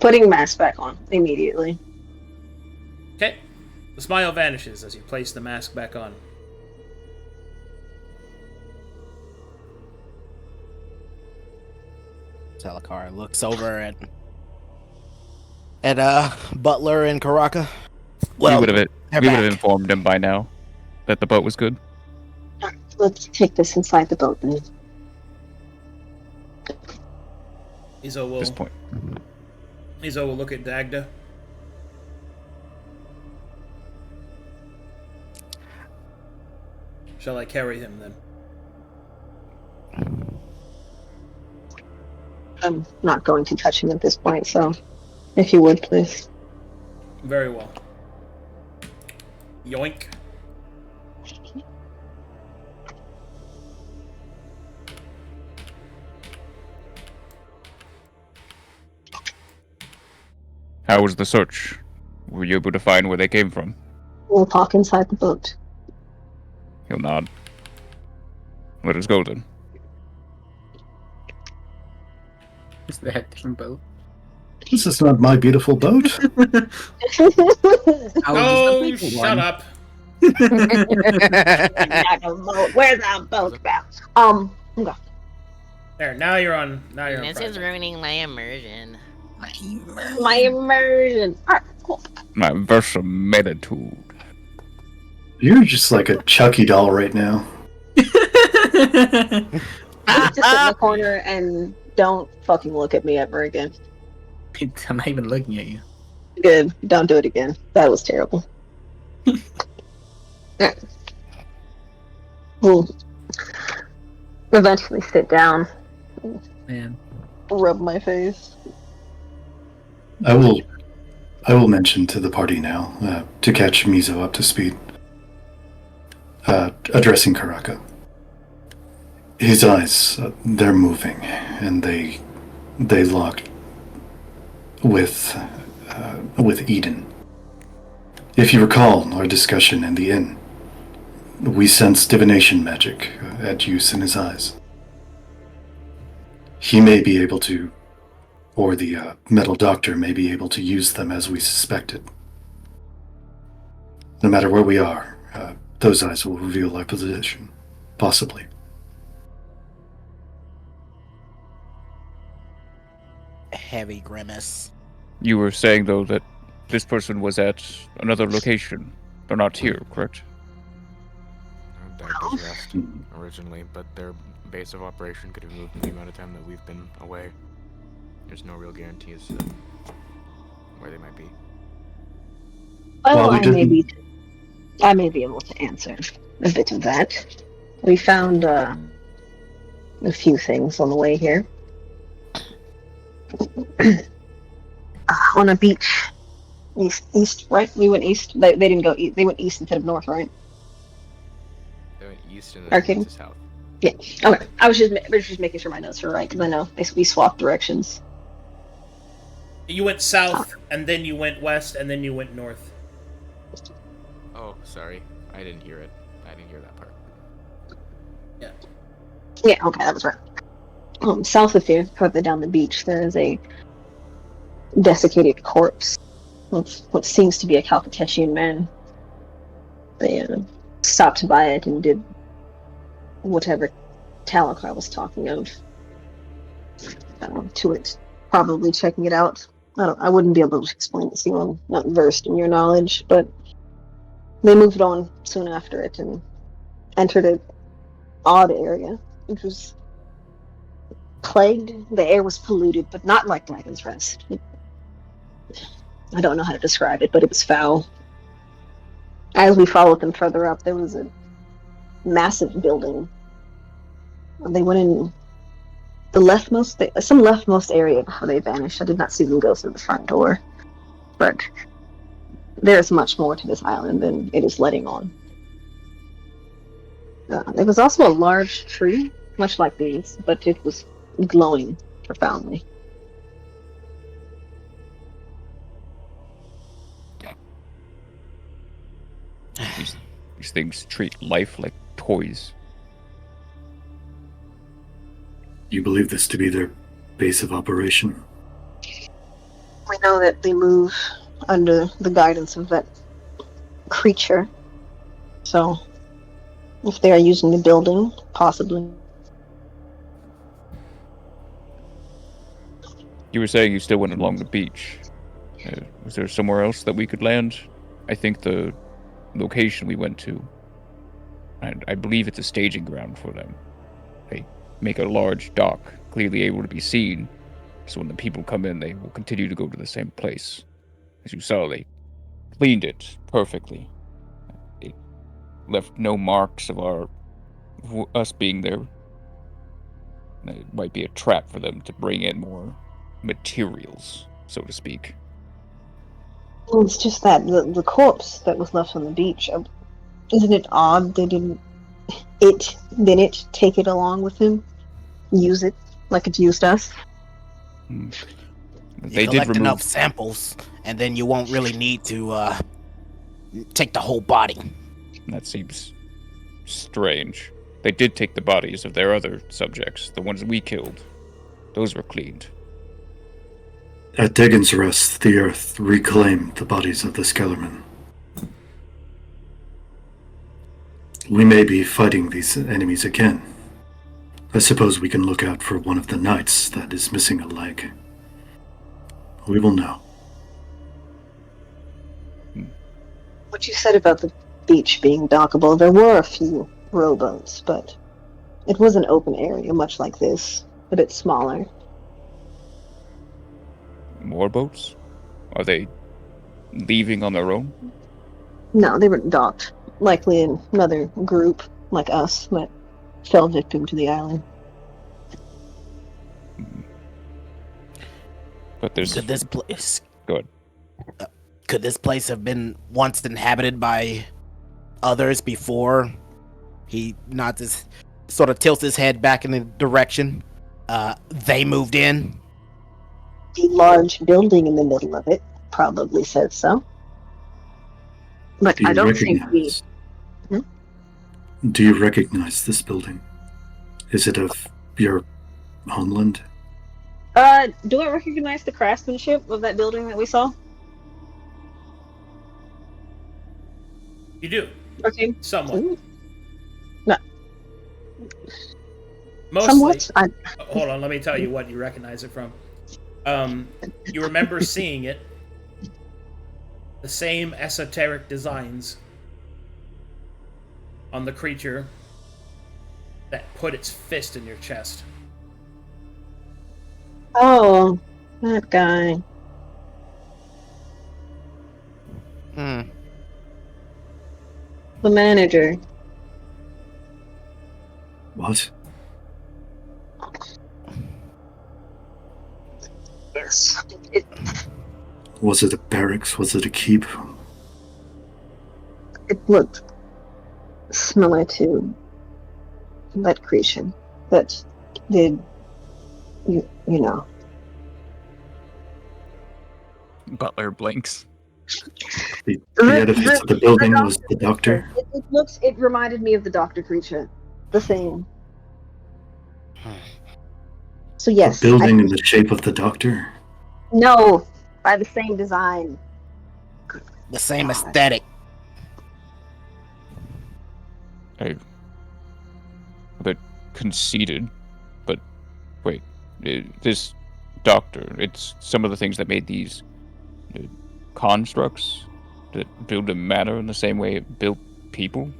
Speaker 9: Putting mask back on immediately.
Speaker 1: Okay. The smile vanishes as you place the mask back on.
Speaker 3: Talikar looks over at Butler and Karakaa.
Speaker 4: Well, we would have
Speaker 3: back.
Speaker 4: informed him by now that the boat was good.
Speaker 9: Let's take this inside the boat then.
Speaker 1: Izo
Speaker 4: At this point.
Speaker 1: will look at Dagda. Shall I carry him then?
Speaker 9: I'm not going to touch him at this point, so if you would, please.
Speaker 1: Very well. Yoink.
Speaker 4: How was the search? Were you able to find where they came from?
Speaker 9: We'll talk inside the boat.
Speaker 4: He'll nod. Let us go then.
Speaker 6: Is that a different boat?
Speaker 5: This is not my beautiful boat.
Speaker 1: Oh, shut up.
Speaker 9: Where's that boat about? Okay.
Speaker 1: There, now you're on. Now you're on.
Speaker 11: This is
Speaker 1: private.
Speaker 11: ruining my immersion.
Speaker 9: My immersion. Alright, cool.
Speaker 4: My verisimilitude.
Speaker 5: You're just like a Chucky doll right now.
Speaker 9: Just sit in the corner and don't fucking look at me ever again.
Speaker 6: I'm not even looking at you.
Speaker 9: Good. Don't do it again. That was terrible. Alright. We'll eventually sit down.
Speaker 6: Man.
Speaker 9: Rub my face.
Speaker 5: I will mention to the party now, to catch Mizo up to speed. Addressing Karakaa. His eyes, they're moving, and they lock with Eden. If you recall our discussion in the inn, we sense divination magic at use in his eyes. He may be able to, or the metal doctor may be able to use them as we suspected. No matter where we are, those eyes will reveal our position. Possibly.
Speaker 3: Heavy grimace.
Speaker 4: You were saying, though, that this person was at another location. They're not here, correct?
Speaker 10: Dagda's rest originally, but their base of operation could have moved in the amount of time that we've been away. There's no real guarantee as to where they might be.
Speaker 9: Well, I may be able to answer a bit of that. We found a few things on the way here. On a beach, east, right? We went east. They didn't go east. They went east instead of north, right?
Speaker 10: They went east and
Speaker 9: Arcadum?
Speaker 10: then to south.
Speaker 9: Yeah. Okay. I was just making sure my notes were right because I know we swapped directions.
Speaker 1: You went south, and then you went west, and then you went north.
Speaker 10: Oh, sorry. I didn't hear it. I didn't hear that part.
Speaker 1: Yeah.
Speaker 9: Yeah. Okay, that was right. South of here, further down the beach, there is a desiccated corpse. What seems to be a Calcutetian man. They stopped by it and did whatever Talikar was talking of to it. Probably checking it out. I wouldn't be able to explain it to you. I'm not versed in your knowledge, but they moved on soon after it and entered an odd area, which was plagued. The air was polluted, but not like Dragon's Rest. I don't know how to describe it, but it was foul. As we followed them further up, there was a massive building. They went in some leftmost area before they vanished. I did not see them go through the front door. But there's much more to this island than it is letting on. There was also a large tree much like these, but it was glowing profoundly.
Speaker 4: These things treat life like toys.
Speaker 5: You believe this to be their base of operation?
Speaker 9: We know that they move under the guidance of that creature. So, if they are using the building, possibly.
Speaker 4: You were saying you still went along the beach. Was there somewhere else that we could land? I think the location we went to, I believe it's a staging ground for them. They make a large dock, clearly able to be seen, so when the people come in, they will continue to go to the same place. As you saw, they cleaned it perfectly. It left no marks of us being there. It might be a trap for them to bring in more materials, so to speak.
Speaker 9: Well, it's just that the corpse that was left on the beach. Isn't it odd they didn't take it along with him? Use it like it used us?
Speaker 4: They
Speaker 3: You collect enough samples, and then you won't really need to take the whole body.
Speaker 4: That seems strange. They did take the bodies of their other subjects, the ones we killed. Those were cleaned.
Speaker 5: At Degon's Rest, the Earth reclaimed the bodies of the Skellermen. We may be fighting these enemies again. I suppose we can look out for one of the knights that is missing a leg. We will know.
Speaker 9: What you said about the beach being dockable, there were a few rowboats, but it was an open area, much like this, a bit smaller.
Speaker 4: More boats? Are they leaving on their own?
Speaker 9: No, they were docked. Likely another group, like us, that fell victim to the island.
Speaker 4: But there's...
Speaker 3: Could this place...
Speaker 4: Go ahead.
Speaker 3: Could this place have been once inhabited by others before he nods his... sort of tilts his head back in the direction they moved in?
Speaker 9: The large building in the middle of it probably says so. But I don't think we...
Speaker 5: Do you recognize this building? Is it of your homeland?
Speaker 9: Do I recognize the craftsmanship of that building that we saw?
Speaker 1: You do.
Speaker 9: Okay.
Speaker 1: Somewhat.
Speaker 9: Ooh. No.
Speaker 1: Mostly.
Speaker 9: Somewhat?
Speaker 1: Hold on, let me tell you what you recognize it from. You remember seeing it. The same esoteric designs on the creature that put its fist in your chest.
Speaker 9: Oh, that guy. The manager.
Speaker 5: What?
Speaker 9: Yes.
Speaker 5: Was it a barracks? Was it a keep?
Speaker 9: It looked similar to that creature that did, you know.
Speaker 4: Butler blinks.
Speaker 5: The edifice of the building was the doctor?
Speaker 9: It reminded me of the doctor creature. The same. So yes.
Speaker 5: A building in the shape of the doctor?
Speaker 9: No, by the same design.
Speaker 3: The same aesthetic.
Speaker 4: A bit conceited, but wait, this doctor, it's some of the things that made these constructs that build a matter in the same way it built people?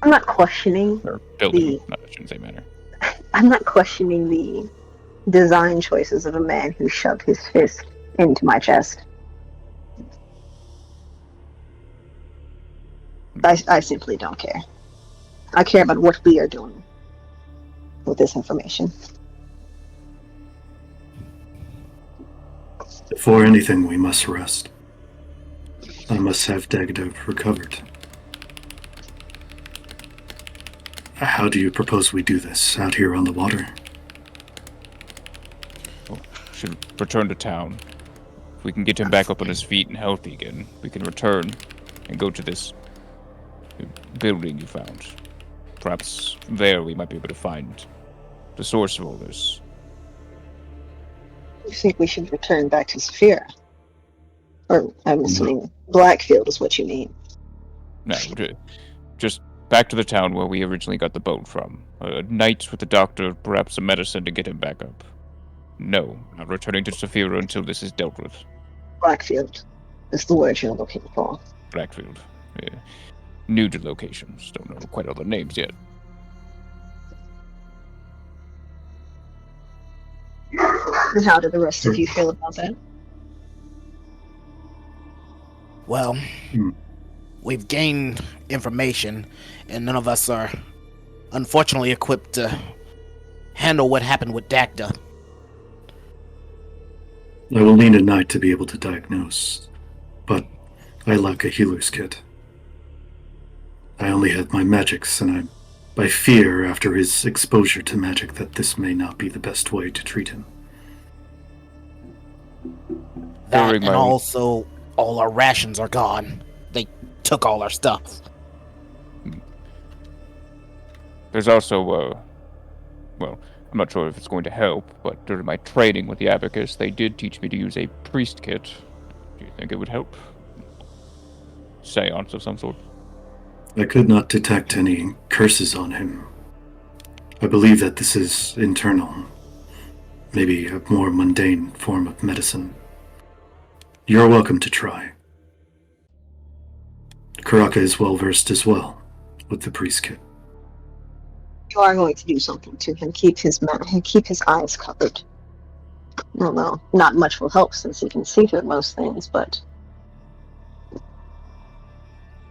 Speaker 9: I'm not questioning
Speaker 4: Or building, I shouldn't say matter.
Speaker 9: I'm not questioning the design choices of a man who shoved his fist into my chest. I simply don't care. I care about what we are doing with this information.
Speaker 5: Before anything, we must rest. I must have Dagda recovered. How do you propose we do this out here on the water?
Speaker 11: Should return to town. If we can get him back up on his feet and healthy again, we can return and go to this building you found. Perhaps there we might be able to find the source of all this.
Speaker 9: You think we should return back to Saphira? Or, I'm assuming Blackfield is what you mean.
Speaker 11: No, just back to the town where we originally got the boat from. A night with the doctor, perhaps some medicine to get him back up. No, not returning to Saphira until this is dealt with.
Speaker 9: Blackfield is the word you're looking for.
Speaker 11: Blackfield. Yeah. New to locations. Don't know quite all the names yet.
Speaker 9: And how do the rest of you feel about that?
Speaker 3: Well, we've gained information, and none of us are unfortunately equipped to handle what happened with Dagda.
Speaker 5: I will need a knight to be able to diagnose, but I lack a healer's kit. I only have my magics, and I fear after his exposure to magic that this may not be the best way to treat him.
Speaker 3: That, and also, all our rations are gone. They took all our stuff.
Speaker 11: There's also, well, I'm not sure if it's going to help, but during my training with the Abacus, they did teach me to use a priest kit. Do you think it would help? Seance of some sort?
Speaker 5: I could not detect any curses on him. I believe that this is internal. Maybe a more mundane form of medicine. You're welcome to try. Karakaa is well versed as well with the priest kit.
Speaker 9: You are going to do something to him. Keep his eyes covered. Well, no, not much will help since he can see through most things, but...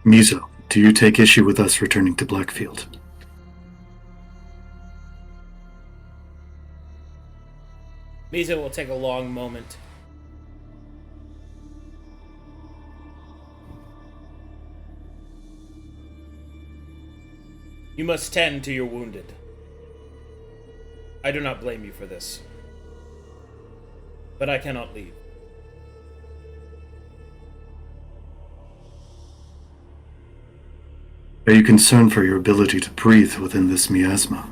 Speaker 5: Mizo, do you take issue with us returning to Blackfield?
Speaker 1: Mizo will take a long moment. You must tend to your wounded. I do not blame you for this. But I cannot leave.
Speaker 5: Are you concerned for your ability to breathe within this miasma?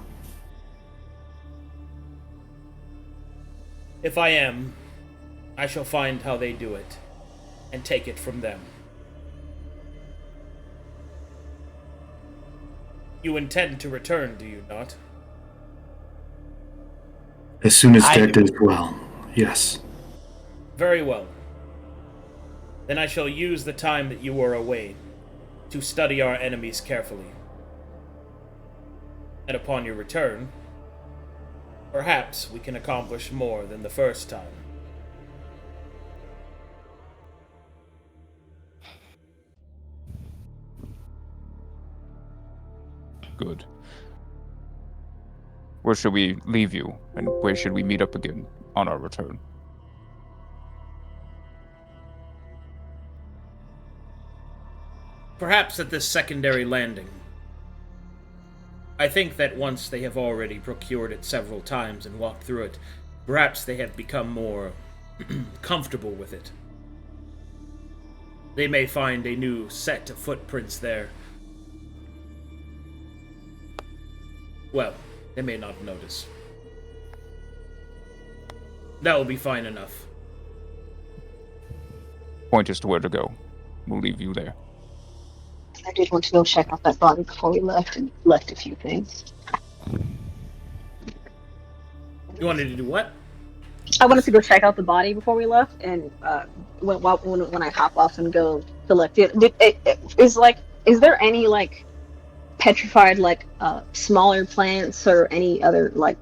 Speaker 1: If I am, I shall find how they do it, and take it from them. You intend to return, do you not?
Speaker 5: As soon as Dagda is well, yes.
Speaker 1: Very well. Then I shall use the time that you are away to study our enemies carefully. And upon your return, perhaps we can accomplish more than the first time.
Speaker 11: Good. Where should we leave you, and where should we meet up again on our return?
Speaker 1: Perhaps at this secondary landing. I think that once they have already procured it several times and walked through it, perhaps they have become more comfortable with it. They may find a new set of footprints there. Well, they may not notice. That will be fine enough.
Speaker 11: Point us to where to go. We'll leave you there.
Speaker 9: I did want to go check out that body before we left, and left a few things.
Speaker 1: You wanted to do what?
Speaker 9: I wanted to go check out the body before we left, and when I hop off and go collect it, is there any like petrified like smaller plants or any other like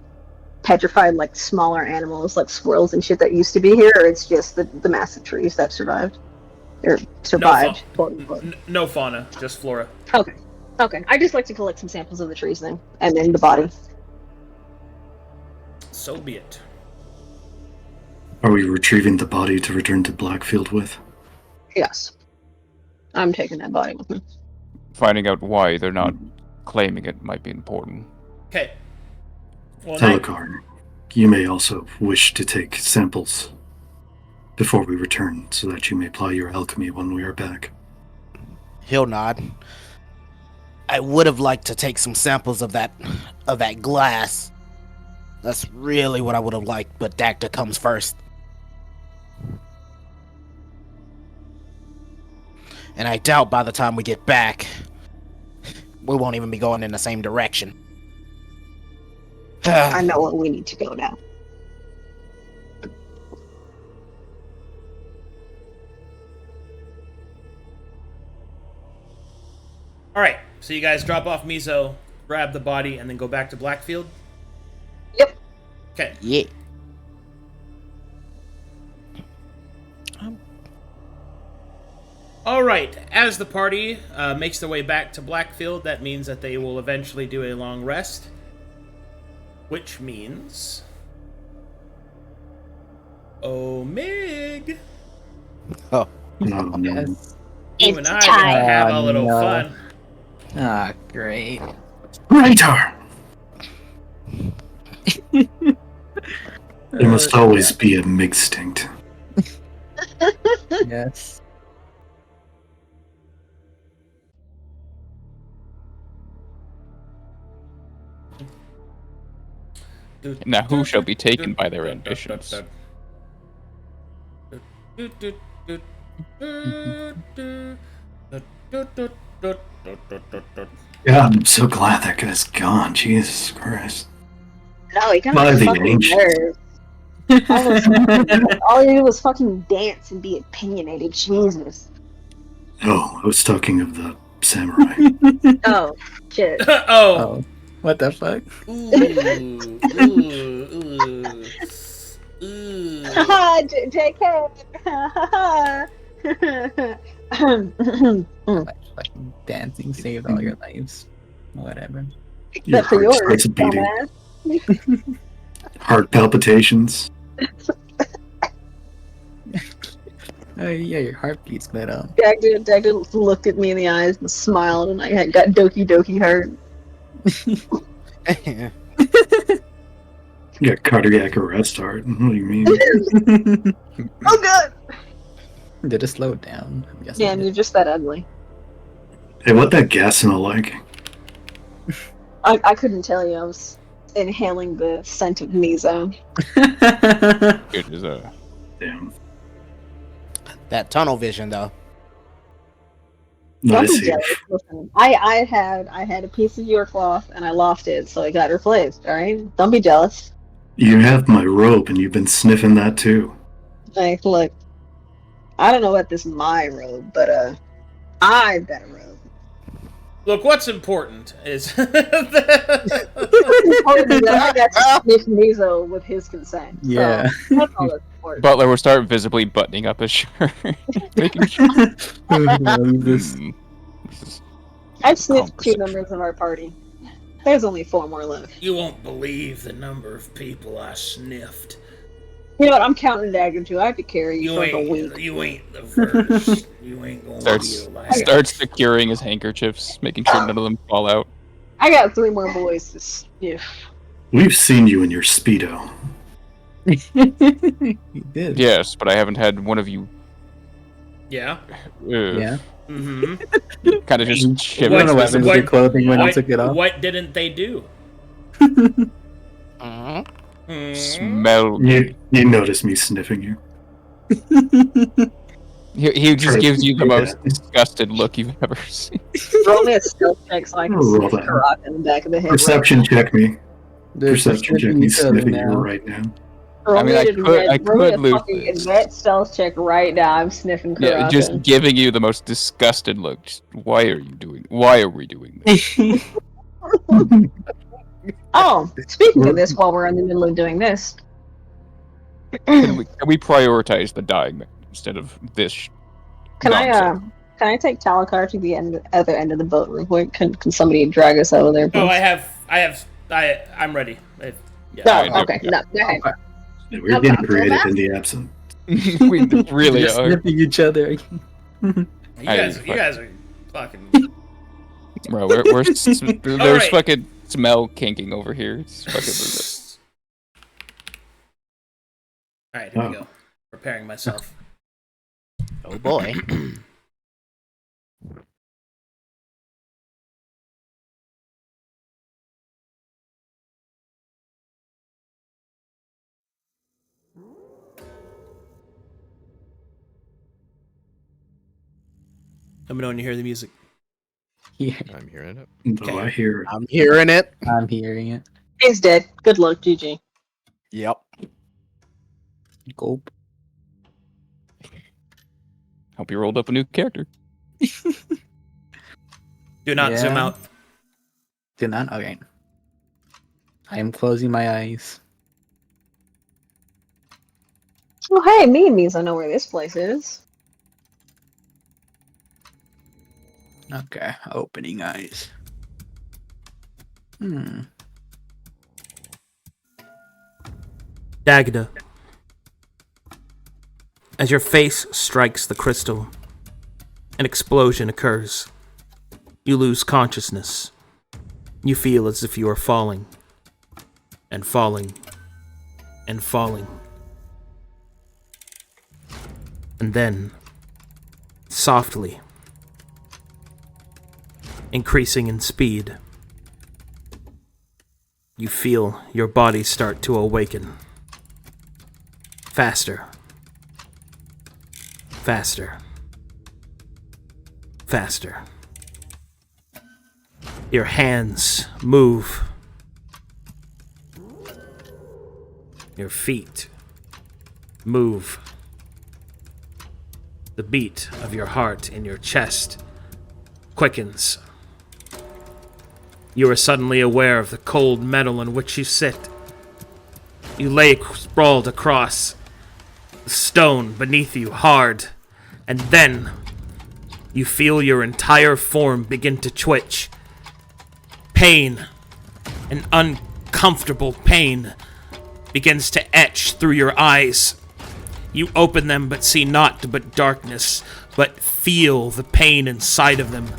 Speaker 9: petrified like smaller animals like squirrels and shit that used to be here, or it's just the massive trees that survived or survived?
Speaker 1: No fauna, just flora.
Speaker 9: Okay. I just like to collect some samples of the trees then, and then the body.
Speaker 1: So be it.
Speaker 5: Are we retrieving the body to return to Blackfield with?
Speaker 9: Yes. I'm taking that body with me.
Speaker 11: Finding out why they're not claiming it might be important.
Speaker 1: Okay. Well,
Speaker 5: Talikar, you may also wish to take samples before we return, so that you may apply your alchemy when we are back.
Speaker 3: He'll nod. I would have liked to take some samples of that glass. That's really what I would have liked, but Dagda comes first. And I doubt by the time we get back, we won't even be going in the same direction.
Speaker 9: I know where we need to go now.
Speaker 1: all right. So you guys drop off Mizo, grab the body, and then go back to Blackfield?
Speaker 9: Yep.
Speaker 1: Okay.
Speaker 3: Yeah.
Speaker 1: All right. As the party makes their way back to Blackfield, that means that they will eventually do a long rest. Which means... Oh, Mig!
Speaker 3: Oh.
Speaker 5: No.
Speaker 6: Yes.
Speaker 1: You and I
Speaker 9: It's
Speaker 1: are gonna
Speaker 9: time.
Speaker 1: have a little
Speaker 6: no.
Speaker 1: fun.
Speaker 6: Ah, great.
Speaker 5: Traitor! There must always be a Migstinct.
Speaker 6: Yes.
Speaker 11: Now who shall be taken by their ambitions?
Speaker 5: God, I'm so glad that guy's gone. Jesus Christ.
Speaker 9: No, he kind
Speaker 5: By
Speaker 9: of
Speaker 5: the
Speaker 9: fucking
Speaker 5: ancient.
Speaker 9: nerves. All he did was fucking dance and be opinionated. Jesus.
Speaker 5: Oh, I was talking of the samurai.
Speaker 9: Oh, shit.
Speaker 1: Oh.
Speaker 6: Oh, what the fuck?
Speaker 9: Haha, JK.
Speaker 6: Fucking dancing saved all your lives. Whatever.
Speaker 5: Your
Speaker 9: Except for
Speaker 5: heart
Speaker 9: yours,
Speaker 5: starts beating.
Speaker 9: dumbass.
Speaker 5: Heart palpitations.
Speaker 6: Oh yeah, your heart beats, but
Speaker 9: Dagda looked at me in the eyes and smiled, and I got Doki Doki hurt.
Speaker 5: You got cardiac arrest heart. What do you mean?
Speaker 9: Oh, good.
Speaker 6: did it slow down? I'm guessing.
Speaker 9: Damn, you're just that ugly.
Speaker 5: Hey, what that gas smell like?
Speaker 9: I couldn't tell you. I was inhaling the scent of Mizo.
Speaker 11: Good as a
Speaker 5: Damn.
Speaker 3: That tunnel vision, though.
Speaker 9: Don't
Speaker 5: Nice.
Speaker 9: be jealous. Listen, I had a piece of your cloth and I lost it, so it got replaced. All right, don't be jealous.
Speaker 5: You have my robe, and you've been sniffing that too.
Speaker 9: Like, look, I don't know what this is my robe, but I've got a robe.
Speaker 1: Look, what's important is
Speaker 9: It's important that I got to sniff Mizo with his consent. So
Speaker 6: Yeah.
Speaker 9: that's all that's important.
Speaker 11: Butler will start visibly buttoning up his shirt, making sure.
Speaker 6: This-
Speaker 11: Hmm, this is
Speaker 9: I've sniffed two
Speaker 11: conversation.
Speaker 9: members of our party. There's only 4 more left.
Speaker 1: you won't believe the number of people I sniffed.
Speaker 9: You know what? I'm counting Dagda too. I have to carry you
Speaker 1: You
Speaker 9: for like a week.
Speaker 1: ain't the first. You ain't gonna
Speaker 11: Starts-
Speaker 1: be the last.
Speaker 11: starts securing his handkerchiefs, making sure none of them fall out.
Speaker 9: I got 3 more boys to sniff.
Speaker 5: We've seen you in your Speedo.
Speaker 6: You did.
Speaker 11: Yes, but I haven't had one of you.
Speaker 1: Yeah.
Speaker 6: Yeah.
Speaker 1: Mm-hmm.
Speaker 11: Kind of just
Speaker 6: I don't
Speaker 11: shiver.
Speaker 6: know what happened to your clothing when I took it off.
Speaker 1: What didn't they do?
Speaker 3: Mhm.
Speaker 11: Smell.
Speaker 5: You notice me sniffing you.
Speaker 11: He just
Speaker 5: Trey,
Speaker 11: gives you the
Speaker 5: do
Speaker 11: most
Speaker 5: that.
Speaker 11: disgusted look you've ever seen.
Speaker 9: Roll me a stealth check so I can
Speaker 5: Roll
Speaker 9: sniff
Speaker 5: that.
Speaker 9: Karakaa in the back of the head.
Speaker 5: Perception check me.
Speaker 6: They're
Speaker 5: Perception check
Speaker 6: sniffing
Speaker 5: me
Speaker 6: each other
Speaker 5: sniffing you
Speaker 6: now.
Speaker 5: right now.
Speaker 9: Roll
Speaker 11: I mean,
Speaker 9: me
Speaker 11: I
Speaker 9: a
Speaker 11: could- I
Speaker 9: roll me
Speaker 11: could
Speaker 9: a
Speaker 11: lose
Speaker 9: fucking
Speaker 11: this.
Speaker 9: advanced stealth check right now. I'm sniffing Karakaa.
Speaker 11: Yeah, just giving you the most disgusted look. Just, why are we doing this?
Speaker 9: Oh, speaking of this, while we're in the middle of doing this,
Speaker 11: Can we prioritize the dying instead of this?
Speaker 9: can
Speaker 11: nonsense?
Speaker 9: I take Talikar to the other end of the boat real quick? Can somebody drag us over there,
Speaker 1: Oh,
Speaker 9: please?
Speaker 1: I'm ready. Yeah.
Speaker 9: No,
Speaker 11: Alright,
Speaker 9: okay, no, go ahead.
Speaker 5: Yeah, we're
Speaker 9: No
Speaker 5: getting
Speaker 9: problem.
Speaker 5: creative in the absent.
Speaker 11: We really
Speaker 6: Just
Speaker 11: are.
Speaker 6: sniffing each other.
Speaker 1: You guys are fucking.
Speaker 11: Bro, there's
Speaker 1: right.
Speaker 11: fucking smell kinking over here. It's fucking.
Speaker 1: All right, here we go. Preparing myself.
Speaker 3: Oh boy.
Speaker 1: Let me know when you hear the music.
Speaker 6: Yeah,
Speaker 2: I'm hearing it.
Speaker 5: Though I hear
Speaker 3: I'm hearing it.
Speaker 6: I'm hearing it.
Speaker 9: He's dead. Good luck, GG.
Speaker 3: Yep.
Speaker 6: Gulp.
Speaker 11: Hope you rolled up a new character.
Speaker 1: Do not zoom
Speaker 6: Yeah.
Speaker 1: out.
Speaker 6: Do not? Okay. I am closing my eyes.
Speaker 9: Oh, hey, me means I know where this place is.
Speaker 6: Okay, opening eyes.
Speaker 1: Dagda. As your face strikes the crystal, an explosion occurs. You lose consciousness. You feel as if you are falling, and falling, and falling. And then, softly, increasing in speed, you feel your body start to awaken. Faster. Faster. Faster. Your hands move. Your feet move. The beat of your heart in your chest quickens. You are suddenly aware of the cold metal on which you sit. You lay sprawled across the stone beneath you, hard, and then you feel your entire form begin to twitch. Pain, an uncomfortable pain, begins to etch through your eyes. You open them but see naught but darkness, but feel the pain inside of them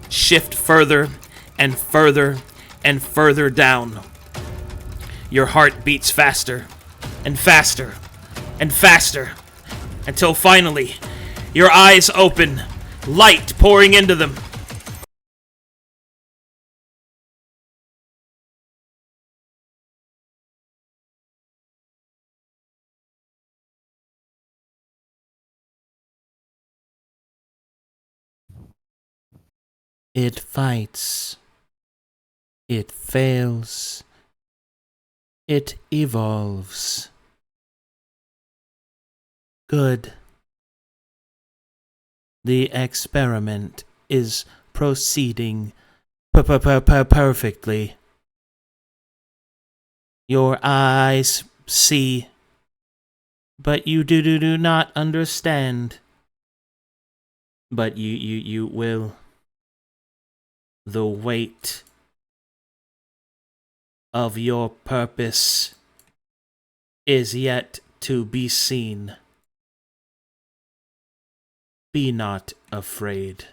Speaker 1: shift further and further and further down. Your heart beats faster and faster and faster until finally your eyes open, light pouring into them. It fights. It fails. It evolves. Good. The experiment is proceeding perfectly. Your eyes see, but you do not understand. But you will. The weight of your purpose is yet to be seen. Be not afraid.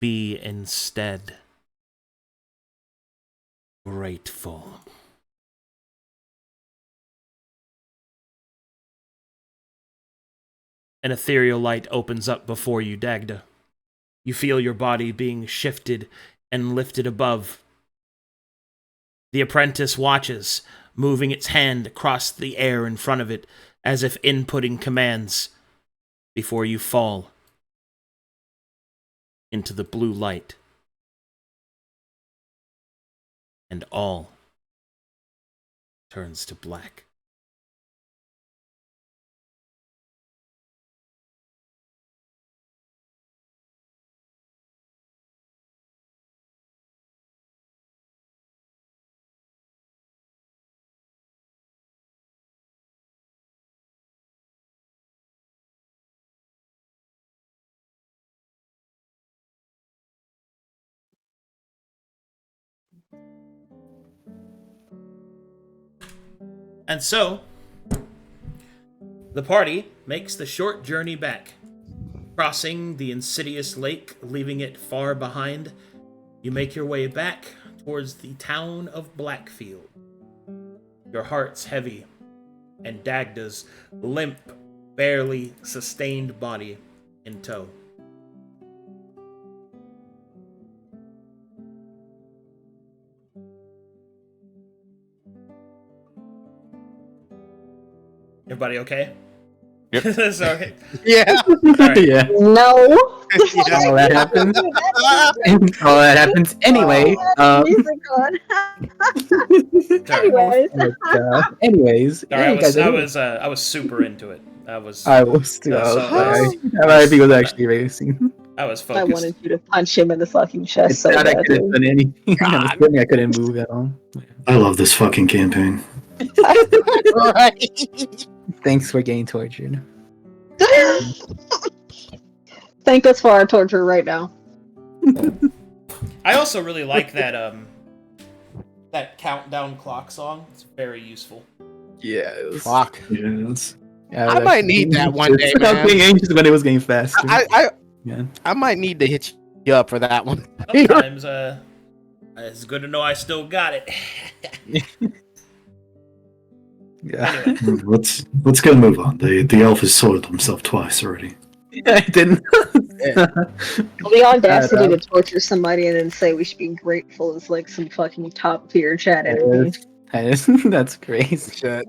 Speaker 1: Be instead grateful. An ethereal light opens up before you, Dagda. You feel your body being shifted and lifted above. The apprentice watches, moving its hand across the air in front of it, as if inputting commands, before you fall into the blue light. And all turns to black. And so, the party makes the short journey back. Crossing the insidious lake, leaving it far behind, you make your way back towards the town of Blackfield. Your heart's heavy, and Dagda's limp, barely sustained body in tow. Everybody okay?
Speaker 11: Yep.
Speaker 1: Sorry.
Speaker 3: Yeah.
Speaker 1: Alright.
Speaker 6: Yeah.
Speaker 9: No.
Speaker 6: All that happens. All that happens anyway.
Speaker 9: Music on.
Speaker 1: Sorry.
Speaker 9: Anyways.
Speaker 1: Sorry,
Speaker 6: yeah,
Speaker 1: I was super into it. I was
Speaker 6: I was too.
Speaker 1: No, so
Speaker 6: I think it was actually racing.
Speaker 1: I was
Speaker 9: I
Speaker 1: focused.
Speaker 9: wanted you to punch him in the fucking chest
Speaker 6: It's
Speaker 9: so
Speaker 6: not I
Speaker 9: badly.
Speaker 6: couldn't done anything. I was feeling I couldn't move at all.
Speaker 5: I love this fucking campaign.
Speaker 3: Right.
Speaker 6: Thanks for getting tortured.
Speaker 9: Thank us for our torture right now.
Speaker 1: I also really like that countdown clock song. It's very useful.
Speaker 6: Yeah, it was.
Speaker 3: Fuck.
Speaker 5: Yes.
Speaker 6: Yeah,
Speaker 3: I might need that one day,
Speaker 6: I was
Speaker 3: man.
Speaker 6: being anxious when it was getting faster.
Speaker 3: I might need to hit you up for that one.
Speaker 1: Sometimes it's good to know I still got it.
Speaker 6: Yeah.
Speaker 1: Anyway,
Speaker 5: Let's go move on. The elf has soiled himself twice already.
Speaker 6: I didn't.
Speaker 9: The audacity to torture somebody and then say we should be grateful is like some fucking top tier chat energy.
Speaker 6: That's crazy.
Speaker 3: Shit.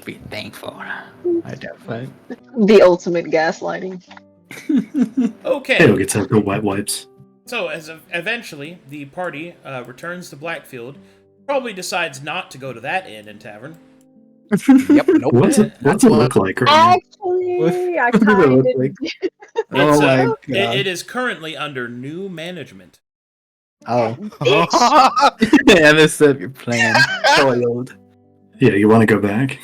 Speaker 6: Be thankful. I definitely.
Speaker 9: The ultimate gaslighting.
Speaker 1: okay.
Speaker 5: Tail gets out the wet wipes.
Speaker 1: So eventually the party returns to Blackfield. Probably decides not to go to that inn and tavern.
Speaker 3: Yep. Nope.
Speaker 5: What's it look like right now?
Speaker 9: Actually, I
Speaker 6: What does it
Speaker 9: kind
Speaker 6: look
Speaker 9: of.
Speaker 6: like?
Speaker 1: It's,
Speaker 6: Oh my god.
Speaker 1: it is currently under new management.
Speaker 6: Oh. Yeah, this is your plan. Soiled.
Speaker 5: Yeah, you want to go back?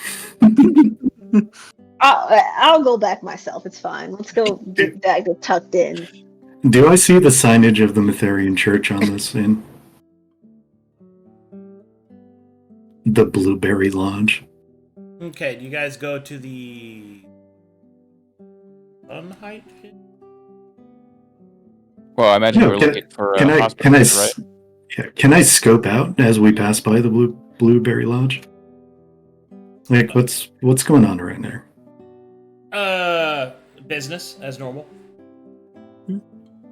Speaker 9: I'll go back myself. It's fine. Let's go get Dagda tucked in.
Speaker 5: Do I see the signage of the Mitharian Church on this inn? The Blueberry Lodge.
Speaker 1: Okay, do you guys go to the Sunheight?
Speaker 11: Well, I imagine
Speaker 5: No,
Speaker 11: we're
Speaker 5: can-
Speaker 11: looking for
Speaker 5: Can
Speaker 11: a
Speaker 5: I
Speaker 11: hospital, right?
Speaker 5: can I scope out as we pass by the Blueberry Lodge? Like what's going on right there?
Speaker 1: Business as normal.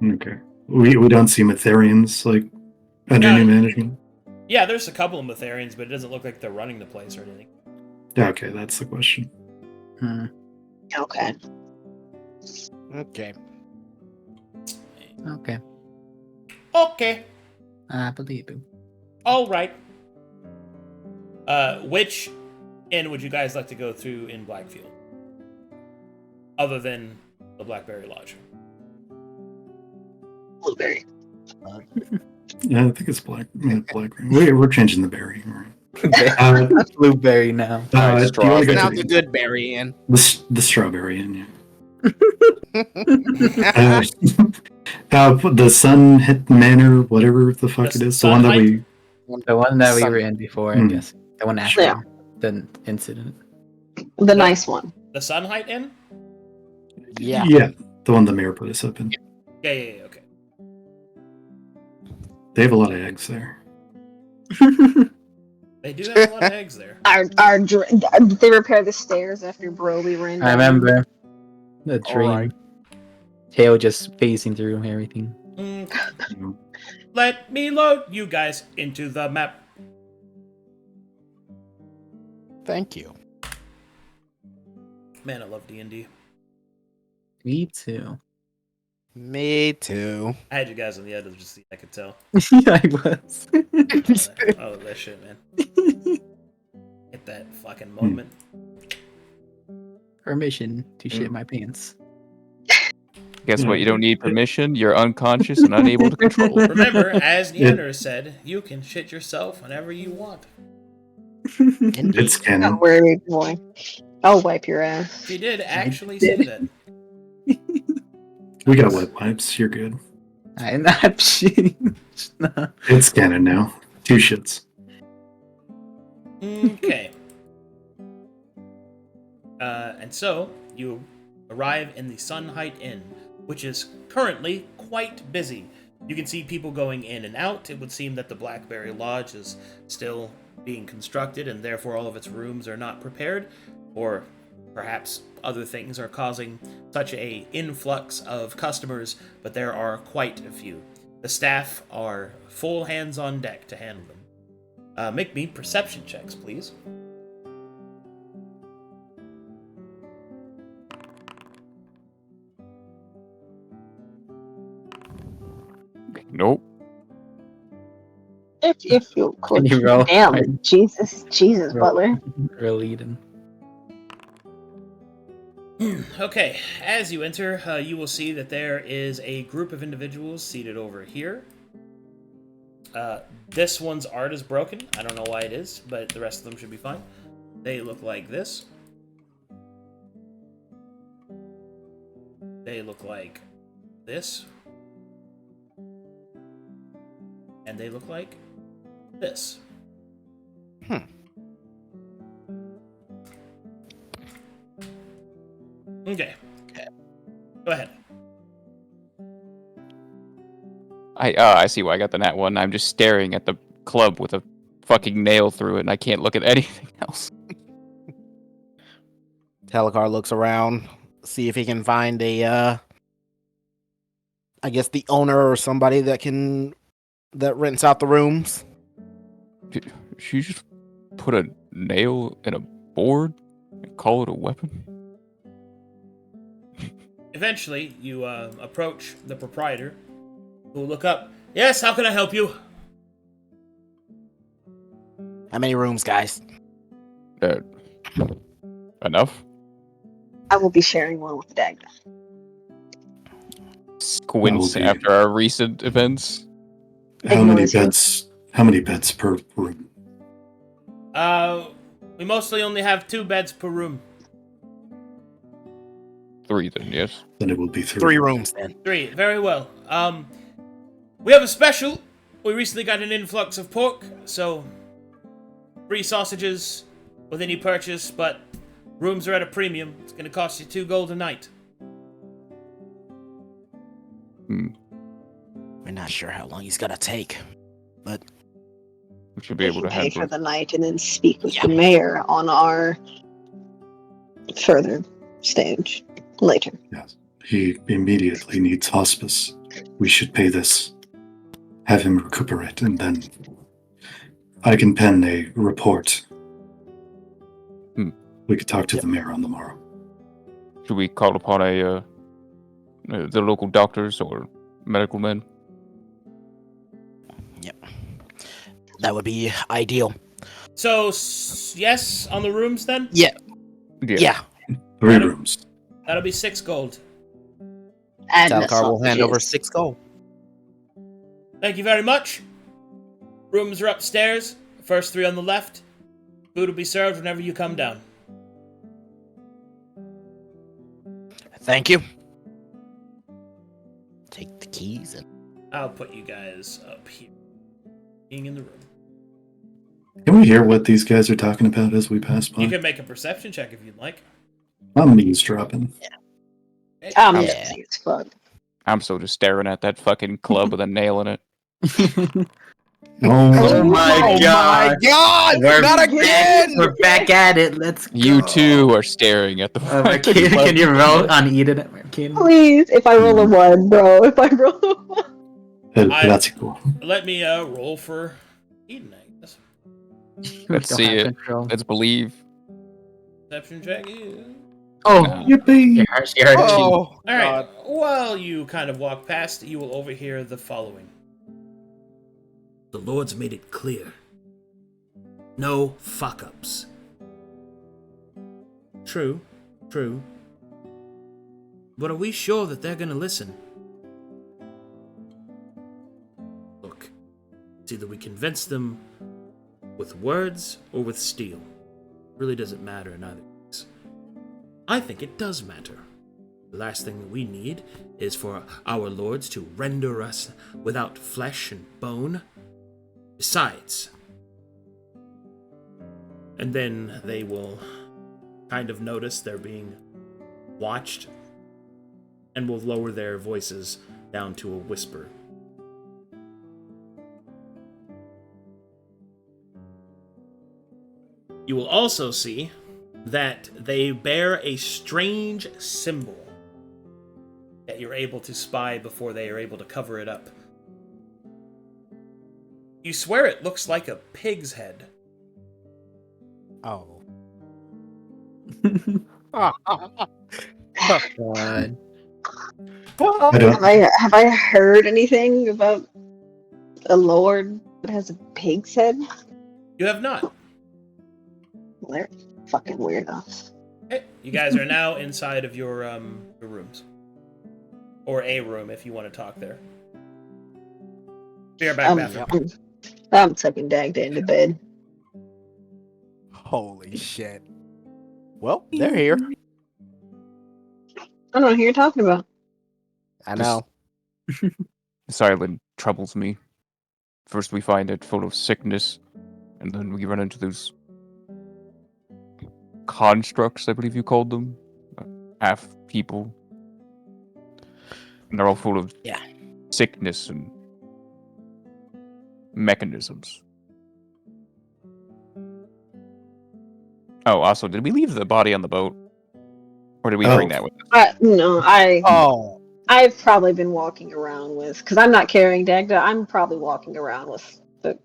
Speaker 5: Okay. We don't see Mitharians like under new management.
Speaker 1: Yeah, there's a couple of Mitharians, but it doesn't look like they're running the place or anything.
Speaker 5: Okay, that's the question.
Speaker 9: Okay.
Speaker 3: Okay.
Speaker 6: Okay.
Speaker 1: Okay.
Speaker 6: I believe you.
Speaker 1: All right. Which inn would you guys like to go through in Blackfield? Other than the Blackberry Lodge.
Speaker 9: Blueberry.
Speaker 5: Yeah, I think it's blackberry. We're changing the berry. Right.
Speaker 6: Blueberry now.
Speaker 5: Do you want to go
Speaker 3: Now
Speaker 5: to
Speaker 3: the good berry in.
Speaker 5: the strawberry inn? Yeah. The Sun Hit Manor, whatever the fuck it is, the one that we.
Speaker 6: The one that we were in before, I
Speaker 5: Hmm.
Speaker 6: guess. The one after
Speaker 9: Yeah.
Speaker 6: the incident.
Speaker 9: The nice one.
Speaker 1: The Sunheight Inn?
Speaker 3: Yeah.
Speaker 5: Yeah, the one the mayor put us up in.
Speaker 1: Yeah, okay.
Speaker 5: They have a lot of eggs there.
Speaker 1: They do have a lot of eggs there.
Speaker 9: They repair the stairs after Broly ran down.
Speaker 6: I remember the dream.
Speaker 3: Alright.
Speaker 6: Tail just phasing through everything.
Speaker 1: Let me load you guys into the map.
Speaker 3: Thank you.
Speaker 1: Man, I love D&D.
Speaker 6: Me too.
Speaker 3: Me too.
Speaker 1: I had you guys on the edge, just so I could tell.
Speaker 6: Yeah, I was.
Speaker 1: Oh, that shit, man. Hit that fucking moment.
Speaker 6: Permission to shit my pants.
Speaker 11: Guess what? You don't need permission. You're unconscious and unable to control.
Speaker 1: Remember, as Neander said, you can shit yourself whenever you want.
Speaker 5: It's canon.
Speaker 9: Where are we going? I'll wipe your ass.
Speaker 1: She did actually say that.
Speaker 5: We got wet wipes. You're good.
Speaker 6: I'm not shitting. No.
Speaker 5: It's canon now. 2 shits.
Speaker 1: Okay. And so, you arrive in the Sunheight Inn, which is currently quite busy. You can see people going in and out. It would seem that the Blackberry Lodge is still being constructed, and therefore all of its rooms are not prepared, or perhaps other things are causing such a influx of customers, but there are quite a few. The staff are full hands on deck to handle them. Make me perception checks, please.
Speaker 11: Nope.
Speaker 9: If you feel
Speaker 6: Can
Speaker 9: close.
Speaker 6: you roll?
Speaker 9: Damn, Jesus, Butler.
Speaker 6: Roll Eden.
Speaker 1: Okay, as you enter, you will see that there is a group of individuals seated over here. This one's art is broken. I don't know why it is, but the rest of them should be fine. They look like this. They look like this. And they look like this. Okay. Go ahead.
Speaker 11: I see why I got the nat one. I'm just staring at the club with a fucking nail through it, and I can't look at anything else.
Speaker 3: Talikar looks around, see if he can find a, I guess the owner or somebody that rents out the rooms.
Speaker 11: Did she just put a nail in a board and call it a weapon?
Speaker 1: Eventually, you approach the proprietor, who will look up. Yes, how can I help you?
Speaker 3: How many rooms, guys?
Speaker 11: Enough?
Speaker 9: I will be sharing one with Dagda.
Speaker 11: Squints
Speaker 5: Okay.
Speaker 11: after our recent events.
Speaker 5: How many
Speaker 9: Ignores you.
Speaker 5: beds? How many beds per room?
Speaker 1: We mostly only have 2 beds per room.
Speaker 11: 3 then, yes.
Speaker 5: Then it will be 3.
Speaker 3: 3 rooms then.
Speaker 1: 3, very well. We have a special. We recently got an influx of pork, so free sausages with any purchase, but rooms are at a premium. It's going to cost you 2 gold a night.
Speaker 3: We're not sure how long he's gonna take, but
Speaker 11: We should be
Speaker 9: We
Speaker 11: able
Speaker 9: can
Speaker 11: to
Speaker 9: pay
Speaker 11: handle
Speaker 9: for
Speaker 11: it.
Speaker 9: the night and then speak with the mayor on our further stage later.
Speaker 5: Yes. He immediately needs hospice. We should pay this. Have him recuperate, and then I can pen a report. We could talk to the mayor on the morrow.
Speaker 11: Should we call upon the local doctors or medical men?
Speaker 3: Yep, that would be ideal.
Speaker 1: So, yes, on the rooms then?
Speaker 3: Yeah.
Speaker 5: 3 rooms.
Speaker 1: That'll be 6 gold.
Speaker 9: And
Speaker 3: Talikar will hand over
Speaker 9: sausages.
Speaker 3: 6 gold.
Speaker 1: Thank you very much. Rooms are upstairs. First 3 on the left. Food will be served whenever you come down.
Speaker 3: Thank you. Take the keys and
Speaker 1: I'll put you guys up here. Being in the room.
Speaker 5: Can we hear what these guys are talking about as we pass by?
Speaker 1: You can make a perception check if you'd like.
Speaker 5: I'm eavesdropping.
Speaker 9: I'm
Speaker 3: Yeah.
Speaker 9: lazy as fuck.
Speaker 11: I'm still just staring at that fucking club with a nail in it.
Speaker 6: Oh my god!
Speaker 3: God! Not again!
Speaker 6: We're back at it. Let's go.
Speaker 11: You too are staring at the fucking club.
Speaker 6: Can you roll on Eden?
Speaker 9: Please, if I roll a 1, bro. If I roll a 1.
Speaker 5: That's cool.
Speaker 1: Let me roll for Eden, I guess.
Speaker 11: Let's see it. Let's believe.
Speaker 1: Perception check. Yeah.
Speaker 6: Oh,
Speaker 5: Yippee!
Speaker 6: she heard it.
Speaker 1: All right. While you kind of walk past, you will overhear the following. The Lord's made it clear. No fuck-ups. True. But are we sure that they're gonna listen? Look, it's either we convince them with words or with steel. It really doesn't matter in either case. I think it does matter. The last thing that we need is for our lords to render us without flesh and bone. Besides, and then they will kind of notice they're being watched and will lower their voices down to a whisper. You will also see that they bear a strange symbol that you're able to spy before they are able to cover it up. You swear it looks like a pig's head.
Speaker 3: Oh.
Speaker 6: God.
Speaker 5: I don't.
Speaker 9: Have I heard anything about a lord that has a pig's head?
Speaker 1: You have not.
Speaker 9: Well, they're fucking weirdos.
Speaker 1: Okay, you guys are now inside of your rooms. Or a room if you want to talk there. Be right back, bathroom.
Speaker 9: I'm tucking Dagda into bed.
Speaker 3: Holy shit. Well, they're here.
Speaker 9: I don't know who you're talking about.
Speaker 3: I know.
Speaker 11: This island troubles me. First we find it full of sickness, and then we run into those constructs, I believe you called them. Half people. And they're all full of sickness and mechanisms. Oh, also, did we leave the body on the boat? Or did we bring that with us?
Speaker 9: No, I've probably been walking around with, because I'm not carrying Dagda, I'm probably walking around with the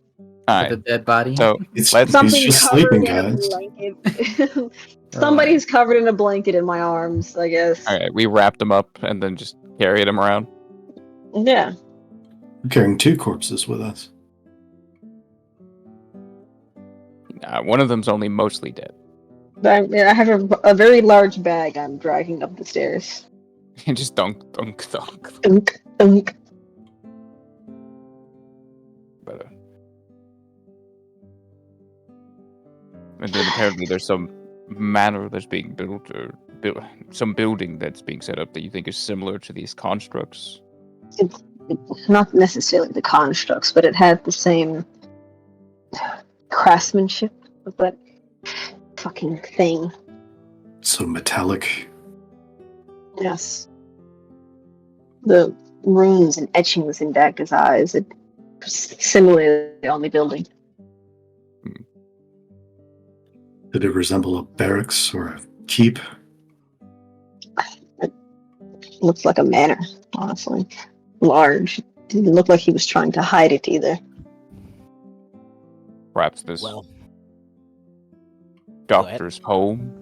Speaker 6: The dead body.
Speaker 11: So
Speaker 5: He's
Speaker 9: something
Speaker 5: just
Speaker 9: covered
Speaker 5: sleeping,
Speaker 9: in a
Speaker 5: guys.
Speaker 9: blanket. Somebody's covered in a blanket in my arms, I guess.
Speaker 11: Alright, we wrapped them up and then just carried them around.
Speaker 9: Yeah.
Speaker 5: We're carrying 2 corpses with us.
Speaker 11: One of them's only mostly dead.
Speaker 9: But I have a very large bag I'm dragging up the stairs.
Speaker 11: Just dunk, dunk, dunk.
Speaker 9: Dunk, dunk.
Speaker 11: But, and then apparently there's some manor that's being built, or some building that's being set up that you think is similar to these constructs.
Speaker 9: It's not necessarily the constructs, but it had the same craftsmanship of that fucking thing.
Speaker 5: So metallic.
Speaker 9: Yes. The runes and etchings in Dagda's eyes, it similarly on the building.
Speaker 5: Did it resemble a barracks or a keep?
Speaker 9: It looks like a manor, honestly. Large. Didn't look like he was trying to hide it either.
Speaker 11: Perhaps this doctor's home.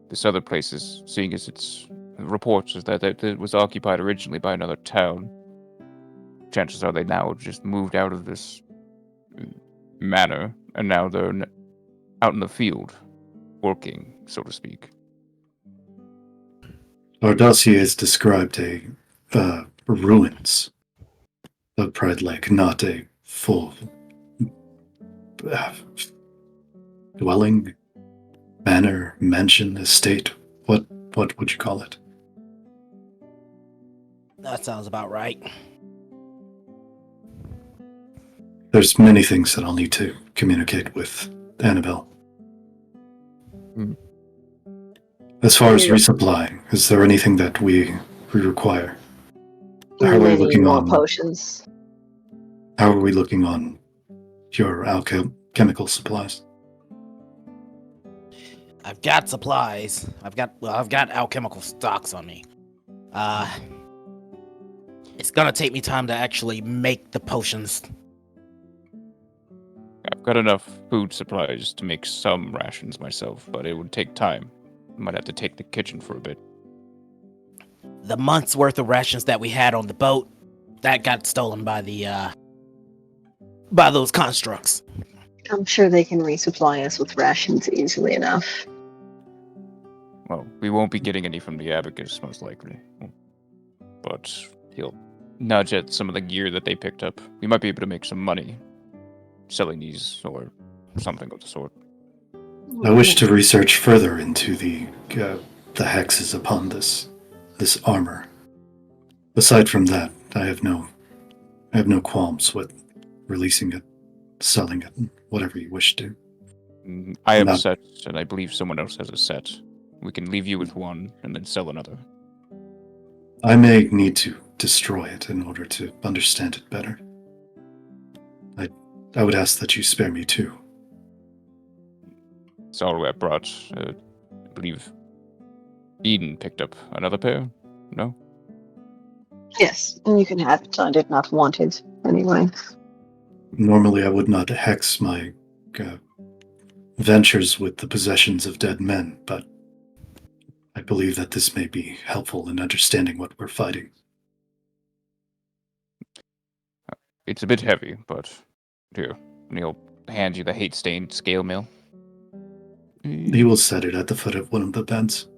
Speaker 11: This other place is, seeing as its reports is that it was occupied originally by another town. Chances are they now just moved out of this manor, and now they're out in the field, working, so to speak.
Speaker 5: Our dossier has described ruins of Pride Lake, not a full dwelling, manor, mansion, estate. What would you call it?
Speaker 3: That sounds about right.
Speaker 5: There's many things that I'll need to communicate with Annabelle. As far as resupply, is there anything that we require? How are we looking
Speaker 9: more
Speaker 5: on
Speaker 9: potions?
Speaker 5: How are we looking on your alchemical supplies?
Speaker 3: I've got supplies. I've got alchemical stocks on me. It's gonna take me time to actually make the potions.
Speaker 11: I've got enough food supplies to make some rations myself, but it would take time. I might have to take the kitchen for a bit.
Speaker 3: The month's worth of rations that we had on the boat, that got stolen by by those constructs.
Speaker 9: I'm sure they can resupply us with rations easily enough.
Speaker 11: Well, we won't be getting any from the Abacus, most likely. But he'll nudge at some of the gear that they picked up. We might be able to make some money selling these, or something of the sort.
Speaker 5: I wish to research further into the hexes upon this armor. Aside from that, I have no qualms with releasing it, selling it, whatever you wish to.
Speaker 11: I have a set, and I believe someone else has a set. We can leave you with one, and then sell another.
Speaker 5: I may need to destroy it in order to understand it better. I would ask that you spare me too.
Speaker 11: That's all I brought. I believe Eden picked up another pair? No?
Speaker 9: Yes, and you can have it. I did not want it anyway.
Speaker 5: Normally I would not hex my ventures with the possessions of dead men, but I believe that this may be helpful in understanding what we're fighting.
Speaker 11: It's a bit heavy, but here, he'll hand you the hate-stained scale mail.
Speaker 5: He will set it at the foot of one of the beds.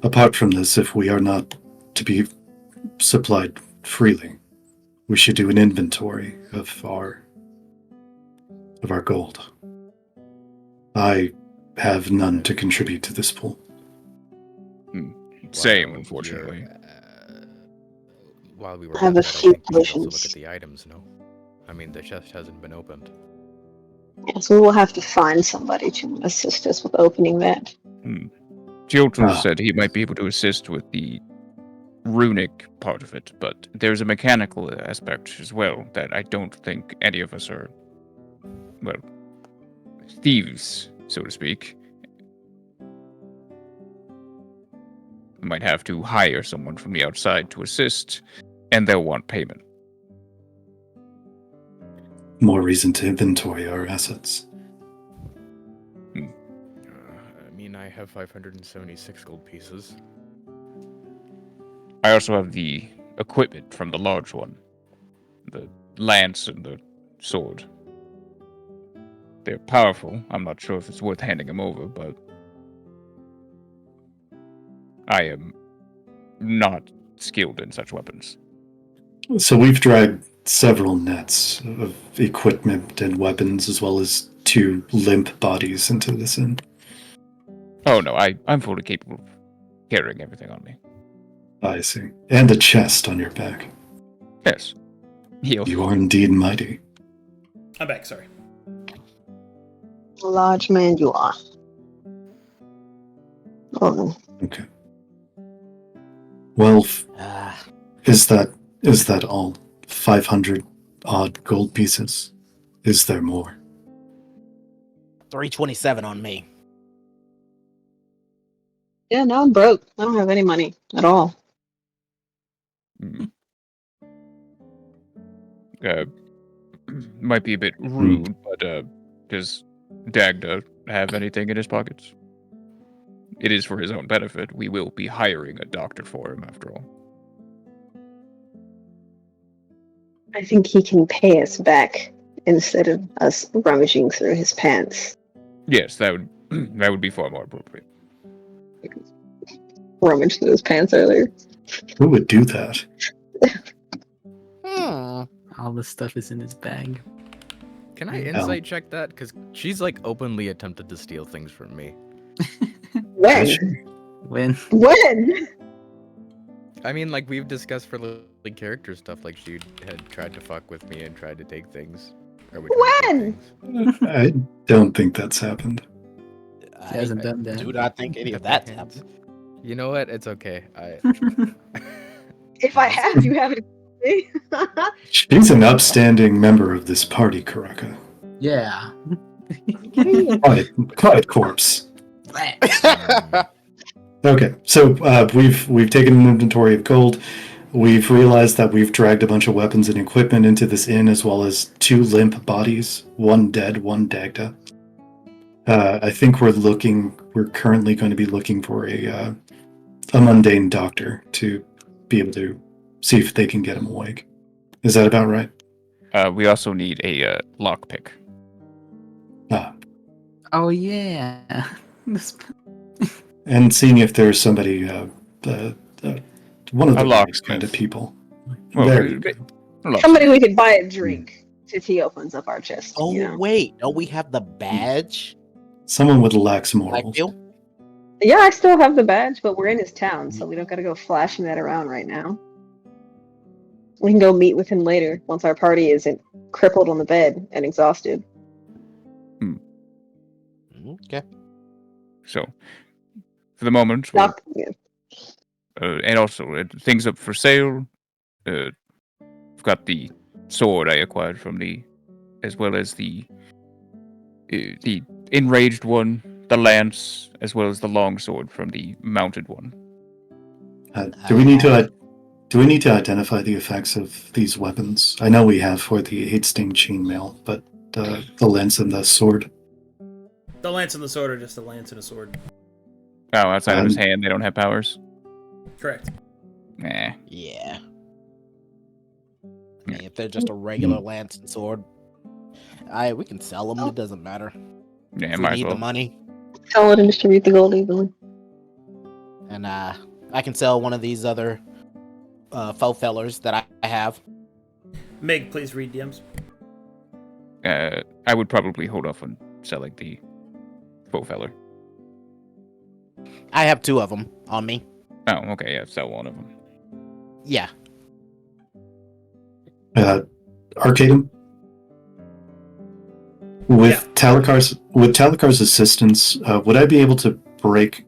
Speaker 5: Apart from this, if we are not to be supplied freely, we should do an inventory of our gold. I have none to contribute to this pool.
Speaker 11: Same, unfortunately.
Speaker 10: While we were
Speaker 9: I have
Speaker 10: at
Speaker 9: a
Speaker 10: that,
Speaker 9: few
Speaker 10: I think we should also
Speaker 9: potions.
Speaker 10: look at the items, no? I mean, the chest hasn't been opened.
Speaker 9: Yes, we will have to find somebody to assist us with opening that.
Speaker 11: Teotl said he might be able to assist with the runic part of it, but there's a mechanical aspect as well that I don't think any of us are, well, thieves, so to speak. Might have to hire someone from the outside to assist, and they'll want payment.
Speaker 5: More reason to inventory our assets.
Speaker 10: I mean, I have 576 gold pieces.
Speaker 11: I also have the equipment from the large one. The lance and the sword. They're powerful. I'm not sure if it's worth handing them over, but I am not skilled in such weapons.
Speaker 5: So we've dragged several nets of equipment and weapons, as well as 2 limp bodies into this inn.
Speaker 11: Oh no, I'm fully capable of carrying everything on me.
Speaker 5: I see. And a chest on your back.
Speaker 11: Yes.
Speaker 5: You are indeed mighty.
Speaker 1: I'm back, sorry.
Speaker 9: Large man you are. Oh.
Speaker 5: Okay. Well, is that all? 500 odd gold pieces? Is there more?
Speaker 3: 327 on me.
Speaker 9: Yeah, now I'm broke. I don't have any money at all.
Speaker 11: Might be a bit rude, but does Dagda have anything in his pockets? It is for his own benefit. We will be hiring a doctor for him, after all.
Speaker 9: I think he can pay us back instead of us rummaging through his pants.
Speaker 11: Yes, that would be far more appropriate.
Speaker 9: Rummage through his pants earlier.
Speaker 5: Who would do that?
Speaker 6: All the stuff is in his bag.
Speaker 10: Can I insight check that? Because she's like openly attempted to steal things from me.
Speaker 9: When?
Speaker 10: I mean, like, we've discussed for like character stuff, like she had tried to fuck with me and tried to take things.
Speaker 9: When?
Speaker 5: I don't think that's happened.
Speaker 6: He hasn't done that.
Speaker 3: Do not think any of that happened.
Speaker 10: You know what? It's okay.
Speaker 9: If I have, you have it.
Speaker 5: She's an upstanding member of this party, Karakaa.
Speaker 6: Yeah.
Speaker 5: Quiet corpse. Okay, so we've taken an inventory of gold. We've realized that we've dragged a bunch of weapons and equipment into this inn, as well as 2 limp bodies, 1 dead, 1 Dagda. I think we're currently going to be looking for a mundane doctor to be able to see if they can get him awake. Is that about right?
Speaker 11: We also need a lockpick.
Speaker 6: Oh yeah.
Speaker 5: And seeing if there's somebody, one of the right kind of people.
Speaker 11: Well,
Speaker 5: Very good.
Speaker 9: Somebody we could buy a drink if he opens up our chest.
Speaker 3: Oh,
Speaker 9: you know?
Speaker 3: wait. Don't we have the badge?
Speaker 5: Someone with lax morals.
Speaker 9: Yeah, I still have the badge, but we're in his town, so we don't gotta go flashing that around right now. We can go meet with him later, once our party isn't crippled on the bed and exhausted.
Speaker 3: Okay.
Speaker 11: So, for the moment.
Speaker 9: Yeah.
Speaker 11: And also, things up for sale. I've got the sword I acquired from as well as the enraged one, the lance, as well as the long sword from the mounted one.
Speaker 5: Do we need to identify the effects of these weapons? I know we have for the hate-stained chainmail, but the lance and the sword.
Speaker 1: The lance and the sword are just a lance and a sword.
Speaker 11: Oh, outside of his hand, they don't have powers?
Speaker 1: Correct.
Speaker 11: Nah.
Speaker 3: Yeah. I mean, if they're just a regular lance and sword, we can sell them. It doesn't matter.
Speaker 11: Yeah,
Speaker 3: If we
Speaker 11: might as
Speaker 3: need
Speaker 11: well.
Speaker 3: the money.
Speaker 9: Sell it and distribute the gold easily.
Speaker 3: And I can sell one of these other faux fellers that I have.
Speaker 1: Meg, please read DMs.
Speaker 11: I would probably hold off on selling the faux feller.
Speaker 3: I have 2 of them on me.
Speaker 11: Oh, okay, yeah, sell one of them.
Speaker 3: Yeah.
Speaker 5: Arcadum? With Talikar's assistance, would I be able to break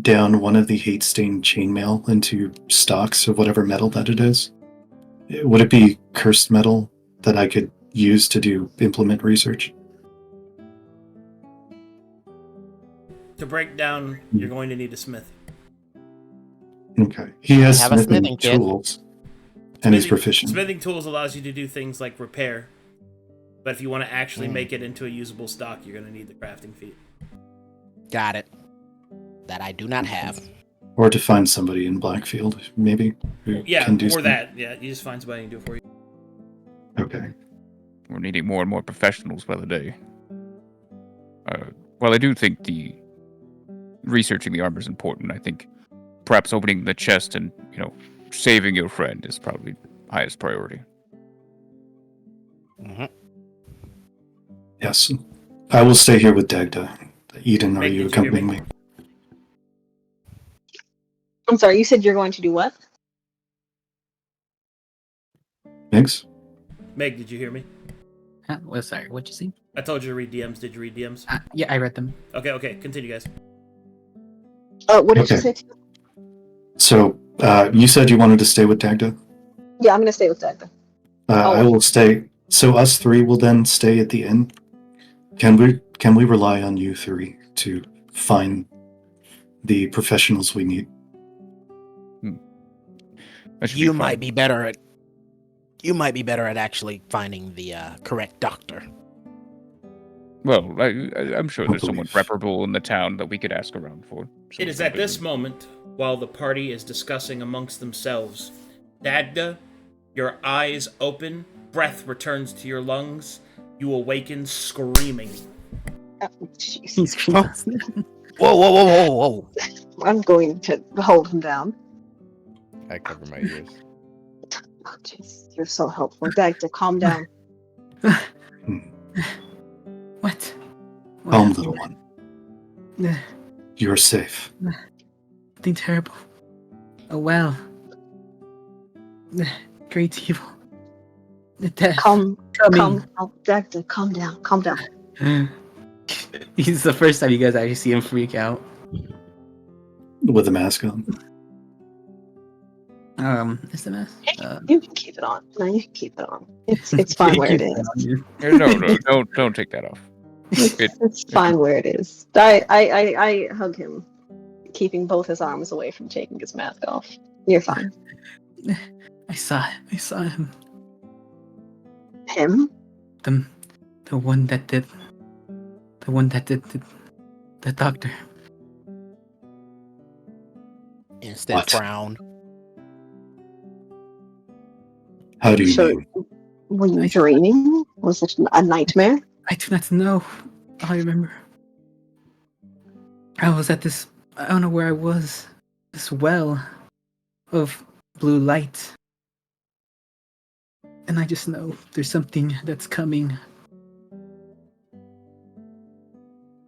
Speaker 5: down one of the hate-stained chainmail into stocks of whatever metal that it is? Would it be cursed metal that I could use to implement research?
Speaker 1: To break down, you're going to need a smith.
Speaker 5: Okay. He has
Speaker 3: have a
Speaker 5: smithing
Speaker 3: smithing
Speaker 5: tools, and he's proficient.
Speaker 1: Smithing tools allows you to do things like repair, but if you want to actually make it into a usable stock, you're going to need the crafting feat.
Speaker 3: Got it. That I do not have.
Speaker 5: Or to find somebody in Blackfield, maybe, who can do something.
Speaker 1: That. Yeah, you just find somebody and do it for you.
Speaker 5: Okay.
Speaker 11: We're needing more and more professionals by the day. Well, I do think the researching the armor is important. I think perhaps opening the chest and, saving your friend is probably highest priority.
Speaker 3: Mm-hmm.
Speaker 5: Yes. I will stay here with Dagda. Eden, are you accompanying me?
Speaker 9: I'm sorry, you said you're going to do what?
Speaker 5: Migs?
Speaker 1: Meg, did you hear me?
Speaker 6: Well, sorry, what'd you see?
Speaker 1: I told you to read DMs. Did you read DMs?
Speaker 6: Yeah, I read them.
Speaker 1: Okay, continue, guys.
Speaker 9: What did you say?
Speaker 5: So, you said you wanted to stay with Dagda?
Speaker 9: Yeah, I'm going to stay with Dagda.
Speaker 5: I will stay. So us 3 will then stay at the inn. Can we rely on you 3 to find the professionals we need?
Speaker 3: You might be better at actually finding the correct doctor.
Speaker 11: Well, I'm sure there's someone preferable in the town that we could ask around for.
Speaker 1: It is at this moment, while the party is discussing amongst themselves, Dagda, your eyes open, breath returns to your lungs, you awaken screaming.
Speaker 9: Oh, jeez.
Speaker 3: Whoa.
Speaker 9: I'm going to hold him down.
Speaker 2: I cover my ears.
Speaker 9: Oh, jeez, you're so helpful. Dagda, calm down.
Speaker 6: What?
Speaker 5: Calm, little one. You're safe.
Speaker 6: Nothing terrible. Oh, well. Great evil. Death.
Speaker 9: Calm, Dagda, calm down.
Speaker 6: This is the first time you guys actually see him freak out.
Speaker 5: With the mask on.
Speaker 6: Is the mask?
Speaker 9: You can keep it on. No, you can keep it on. It's fine where it is.
Speaker 11: No, don't take that off.
Speaker 9: It's fine where it is. I hug him, keeping both his arms away from taking his mask off. You're fine.
Speaker 6: I saw him.
Speaker 9: Him?
Speaker 6: The one that did the doctor.
Speaker 3: Instant frown.
Speaker 5: How do you mean?
Speaker 9: Were you dreaming? Was it a nightmare?
Speaker 6: I do not know. I remember. I was at this, I don't know where I was, this well of blue light. And I just know there's something that's coming.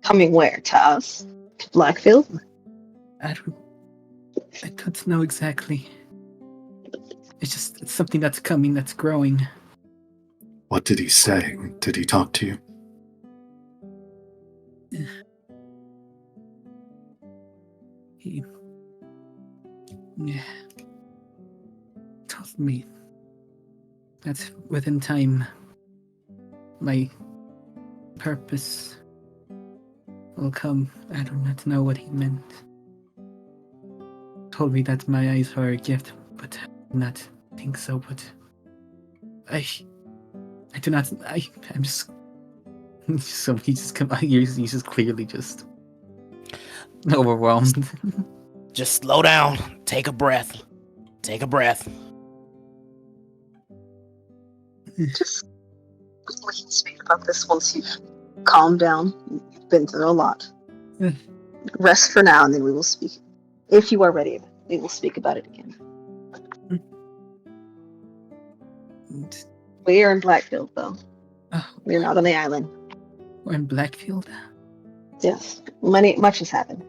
Speaker 9: Coming where? To us? To Blackfield?
Speaker 6: I don't know exactly. It's something that's coming, that's growing.
Speaker 5: What did he say? Did he talk to you?
Speaker 6: He told me that within time, my purpose will come. I do not know what he meant. Told me that my eyes are a gift, but I do not think so. But I do not. I'm just. So he's just clearly just overwhelmed.
Speaker 3: Just slow down. Take a breath. Take a breath.
Speaker 9: Just we can speak about this once you've calmed down. You've been through a lot. Rest for now, and then we will speak. If you are ready, we will speak about it again. We are in Blackfield, though.
Speaker 6: Oh,
Speaker 9: We're not on the island.
Speaker 6: we're in Blackfield.
Speaker 9: Yes, much has happened.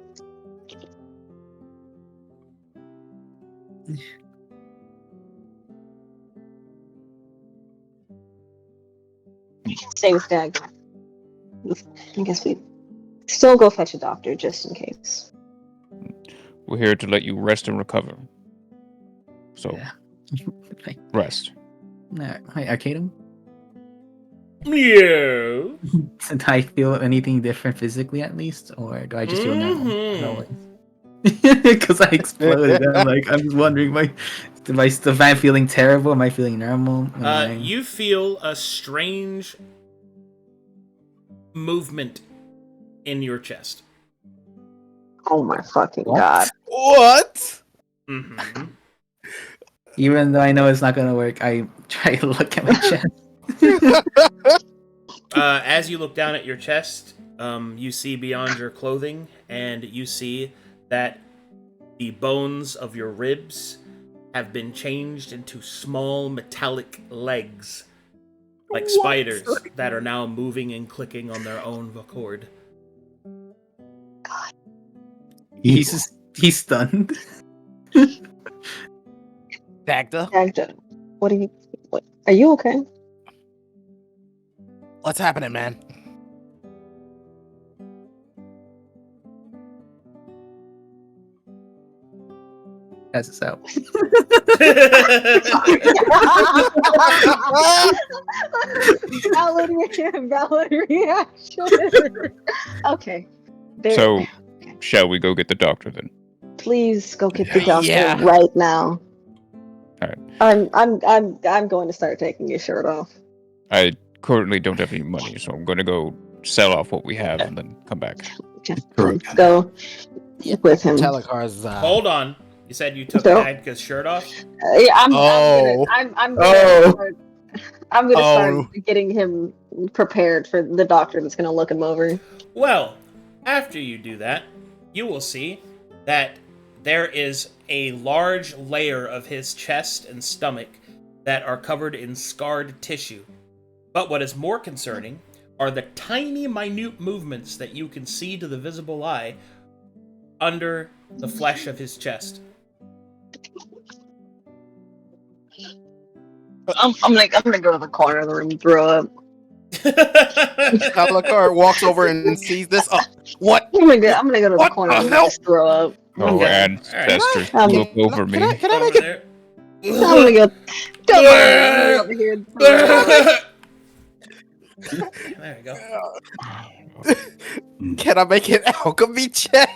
Speaker 9: You can stay with Dagda. I guess we still go fetch a doctor just in case.
Speaker 11: We're here to let you rest and recover. So,
Speaker 6: Hi,
Speaker 11: rest.
Speaker 6: Arcadum.
Speaker 1: Meow.
Speaker 6: Do I feel anything different physically, at least, or do I just feel normal? Because I exploded. I'm just wondering, am I feeling terrible? Am I feeling normal?
Speaker 1: You feel a strange movement in your chest.
Speaker 9: Oh my fucking god!
Speaker 3: What?
Speaker 1: Mm-hmm.
Speaker 6: Even though I know it's not gonna work, I try to look at my chest.
Speaker 1: As you look down at your chest, you see beyond your clothing, and you see that the bones of your ribs have been changed into small metallic legs, like spiders, that are now moving and clicking on their own accord.
Speaker 9: God.
Speaker 6: He's stunned.
Speaker 3: Dagda,
Speaker 9: Dagda, what are you okay?
Speaker 3: what's happening, man?
Speaker 6: As it's out.
Speaker 9: Valid reaction. Okay.
Speaker 11: So, shall we go get the doctor then?
Speaker 9: Please go get the doctor
Speaker 3: Yeah.
Speaker 9: right now.
Speaker 11: Alright.
Speaker 9: I'm going to start taking your shirt off.
Speaker 11: I currently don't have any money, so I'm going to go sell off what we have and then come back.
Speaker 9: Just
Speaker 5: Correct.
Speaker 9: go with him.
Speaker 3: Talikar's.
Speaker 1: Hold on. You said you took
Speaker 9: So-
Speaker 1: Dagda's shirt off?
Speaker 9: Yeah, I'm
Speaker 3: Oh.
Speaker 9: gonna start getting him prepared for the doctor that's gonna look him over.
Speaker 1: Well, after you do that, you will see that there is a large layer of his chest and stomach that are covered in scarred tissue. But what is more concerning are the tiny, minute movements that you can see to the visible eye under the flesh of his chest.
Speaker 9: I'm gonna go to the corner of the room and throw up.
Speaker 3: Talikar walks over and sees this. Oh, what?
Speaker 9: I'm gonna go to the
Speaker 3: What
Speaker 9: corner
Speaker 3: the
Speaker 9: and
Speaker 3: hell?
Speaker 9: just throw up.
Speaker 11: Oh,
Speaker 1: Okay.
Speaker 11: ancestors,
Speaker 9: Alright.
Speaker 11: look over me.
Speaker 3: Can I make
Speaker 1: Over
Speaker 3: it?
Speaker 1: there.
Speaker 9: I'm gonna go. Come on, over here. And throw up.
Speaker 1: There we go.
Speaker 3: Can I make an alchemy check?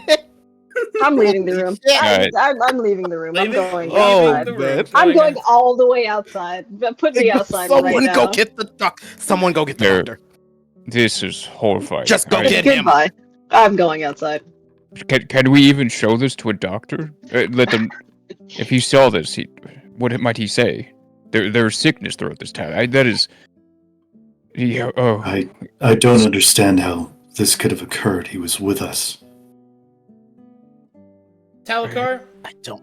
Speaker 9: I'm leaving the room.
Speaker 11: Alright.
Speaker 9: I'm leaving the room. I'm
Speaker 1: Leaving-
Speaker 9: going
Speaker 3: Oh,
Speaker 9: outside.
Speaker 1: the room.
Speaker 3: man.
Speaker 9: I'm going all the way outside. Put me outside
Speaker 3: Someone
Speaker 9: right
Speaker 3: go
Speaker 9: now.
Speaker 3: get the doc. Someone go get the
Speaker 11: There.
Speaker 3: doctor.
Speaker 11: This is horrifying.
Speaker 3: Just go
Speaker 11: I-
Speaker 3: get him.
Speaker 9: Goodbye. I'm going outside.
Speaker 11: Can we even show this to a doctor? Let them. If he saw this, what might he say? There's sickness throughout this town. That is. Yeah. Oh.
Speaker 5: I don't understand how this could have occurred. He was with us.
Speaker 1: Talikar,
Speaker 3: I don't.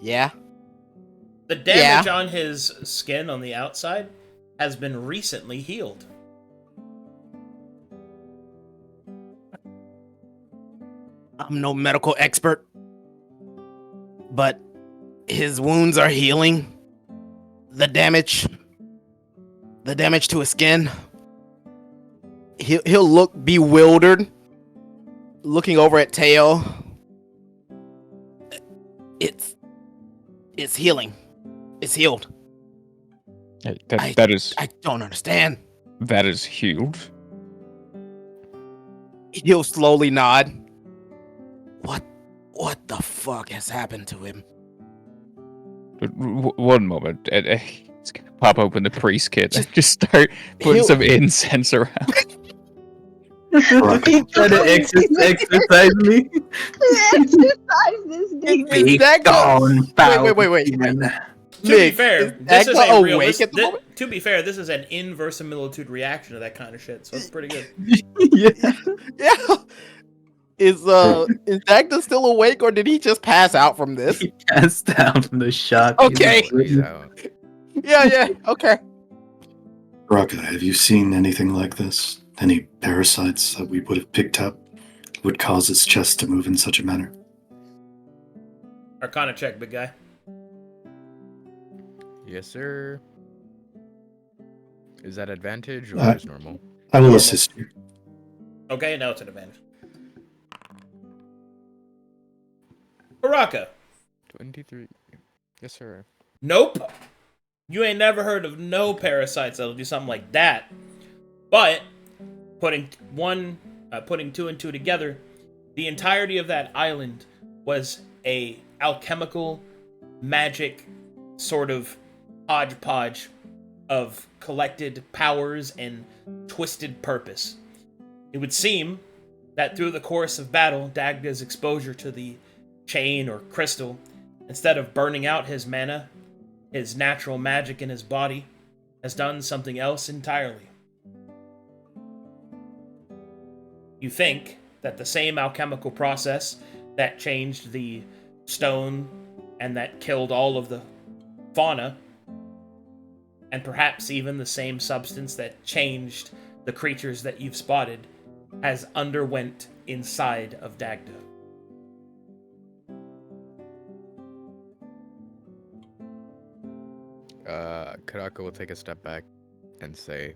Speaker 3: Yeah.
Speaker 1: the damage on his skin on the outside has been recently healed.
Speaker 3: I'm no medical expert, but his wounds are healing. The damage to his skin. He'll look bewildered, looking over at Teo, It's healing. It's healed.
Speaker 11: That is
Speaker 3: I don't understand.
Speaker 11: that is healed.
Speaker 3: He'll slowly nod. What the fuck has happened to him?
Speaker 11: One moment. It's gonna pop open the priest kit and just start putting some incense around.
Speaker 6: Try to exercise me.
Speaker 9: Exercise this demon.
Speaker 6: Be gone, foul
Speaker 3: Wait.
Speaker 6: demon.
Speaker 1: To be
Speaker 3: Nick,
Speaker 1: fair,
Speaker 3: is
Speaker 1: this is
Speaker 3: Dagda
Speaker 1: a real.
Speaker 3: awake at the moment?
Speaker 1: To be fair, this is an inverse similitude reaction to that kind of shit, so it's pretty good.
Speaker 6: Yeah.
Speaker 3: Yeah. Is Dagda still awake, or did he just pass out from this?
Speaker 6: He passed down from the shock.
Speaker 3: Okay.
Speaker 2: He's out.
Speaker 3: Yeah. Okay.
Speaker 5: Karakaa, have you seen anything like this? Any parasites that we would have picked up would cause its chest to move in such a manner?
Speaker 1: Arcana check, big guy.
Speaker 2: Yes, sir. Is that advantage or
Speaker 5: Uh,
Speaker 2: is normal?
Speaker 5: I will assist you.
Speaker 1: Okay, now it's an advantage. Karakaa.
Speaker 2: 23. Yes, sir.
Speaker 1: Nope. You ain't never heard of no parasites that'll do something like that. But putting two and two together, the entirety of that island was a alchemical, magic sort of hodgepodge of collected powers and twisted purpose. It would seem that through the course of battle, Dagda's exposure to the chain or crystal, instead of burning out his mana, his natural magic in his body, has done something else entirely. You think that the same alchemical process that changed the stone and that killed all of the fauna, and perhaps even the same substance that changed the creatures that you've spotted, has underwent inside of Dagda.
Speaker 2: Karakaa will take a step back and say,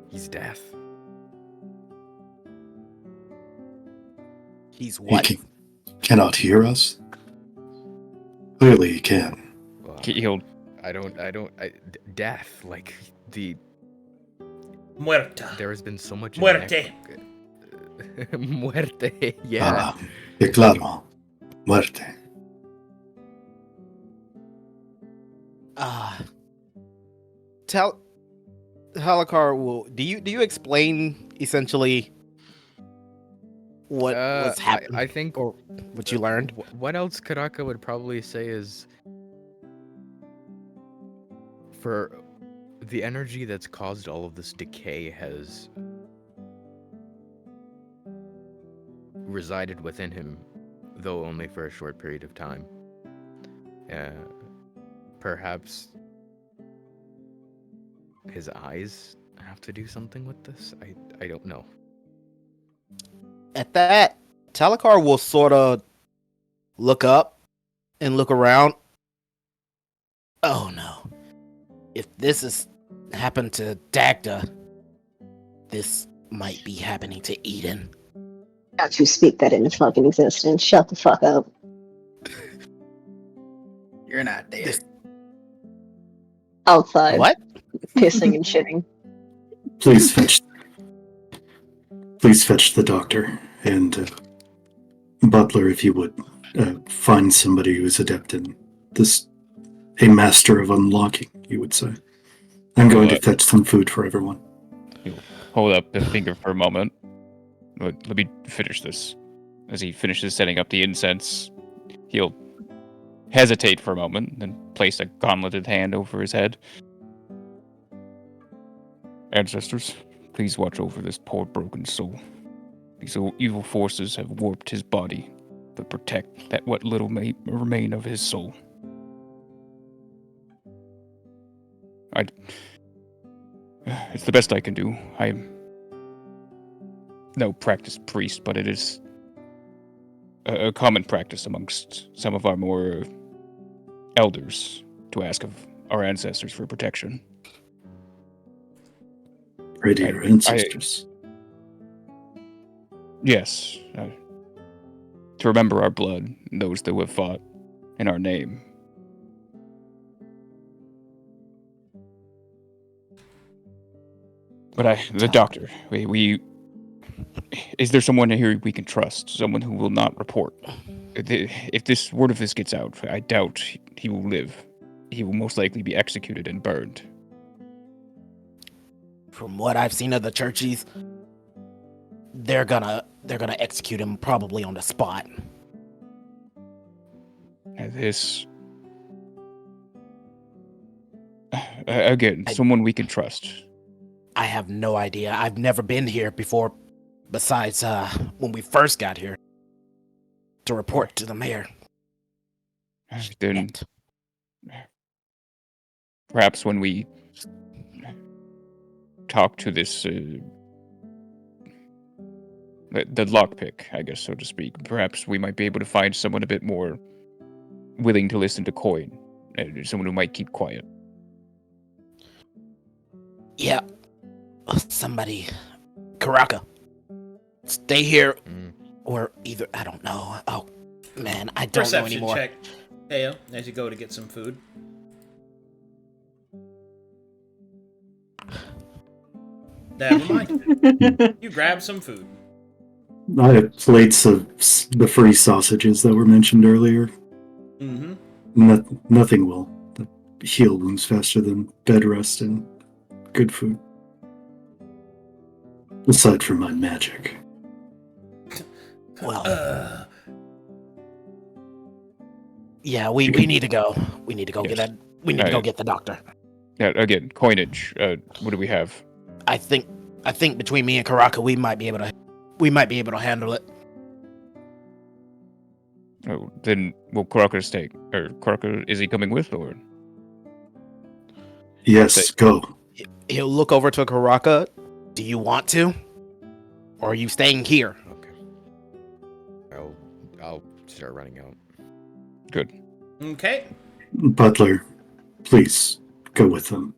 Speaker 2: he's death.
Speaker 3: He's what?
Speaker 5: He cannot hear us? Clearly he can.
Speaker 2: Well,
Speaker 11: Healed.
Speaker 2: death, like the...
Speaker 1: Muerta.
Speaker 2: There has been so much...
Speaker 1: Muerte.
Speaker 2: Muerte, yeah.
Speaker 5: Declaro. Muerte.
Speaker 3: Talikar will. Do you explain essentially what's happened?
Speaker 2: I think...
Speaker 3: or what you learned.
Speaker 2: What else Karakaa would probably say is... For the energy that's caused all of this decay has resided within him, though only for a short period of time. Perhaps his eyes have to do something with this? I don't know.
Speaker 3: At that, Talikar will sort of look up and look around. Oh no. If this has happened to Dagda, this might be happening to Eden.
Speaker 9: Got you speak that into fucking existence. Shut the fuck up.
Speaker 6: You're not there.
Speaker 9: Outside.
Speaker 3: What?
Speaker 9: Pissing and shitting.
Speaker 5: Please fetch the doctor and Butler, if you would. Find somebody who's adept in this, a master of unlocking, you would say. I'm going to fetch some food for everyone.
Speaker 11: He'll hold up the finger for a moment. Let me finish this. As he finishes setting up the incense, he'll hesitate for a moment, then place a gauntleted hand over his head. Ancestors, please watch over this poor broken soul. These evil forces have warped his body, but protect that what little may remain of his soul. It's the best I can do. I'm no practiced priest, but it is a common practice amongst some of our more elders to ask of our ancestors for protection.
Speaker 5: Pray to your ancestors.
Speaker 11: Yes. to remember our blood and those that have fought in our name. But the doctor, we is there someone here we can trust? Someone who will not report? If this word of this gets out, I doubt he will live. He will most likely be executed and burned.
Speaker 3: From what I've seen of the churchies, they're gonna execute him probably on the spot.
Speaker 11: This again, someone we can trust.
Speaker 3: I have no idea. I've never been here before, besides when we first got here to report to the mayor.
Speaker 11: Then perhaps when we talk to this the lockpick, I guess, so to speak, perhaps we might be able to find someone a bit more willing to listen to Coin, someone who might keep quiet.
Speaker 3: Yeah. Somebody, Karakaa, stay here, or either, I don't know. Oh, man, I don't know anymore.
Speaker 1: Perception check, Teo, as you go to get some food. Never mind. You grab some food.
Speaker 5: I have plates of the free sausages that were mentioned earlier.
Speaker 1: Mm-hmm.
Speaker 5: Nothing will heal wounds faster than bed rest and good food. Aside from my magic.
Speaker 3: Well, yeah, we need to go. We need to go
Speaker 11: Yes.
Speaker 3: get that. We need to go get the doctor.
Speaker 11: Yeah, again, coinage. What do we have?
Speaker 3: I think between me and Karakaa, we might be able to handle it.
Speaker 11: Oh, then will Karakaa stay? Or Karakaa, is he coming with, or?
Speaker 5: Yes, go.
Speaker 3: He'll look over to Karakaa. Do you want to? Or are you staying here?
Speaker 2: Okay. I'll start running out.
Speaker 11: Good.
Speaker 1: Okay.
Speaker 5: Butler, please go with them.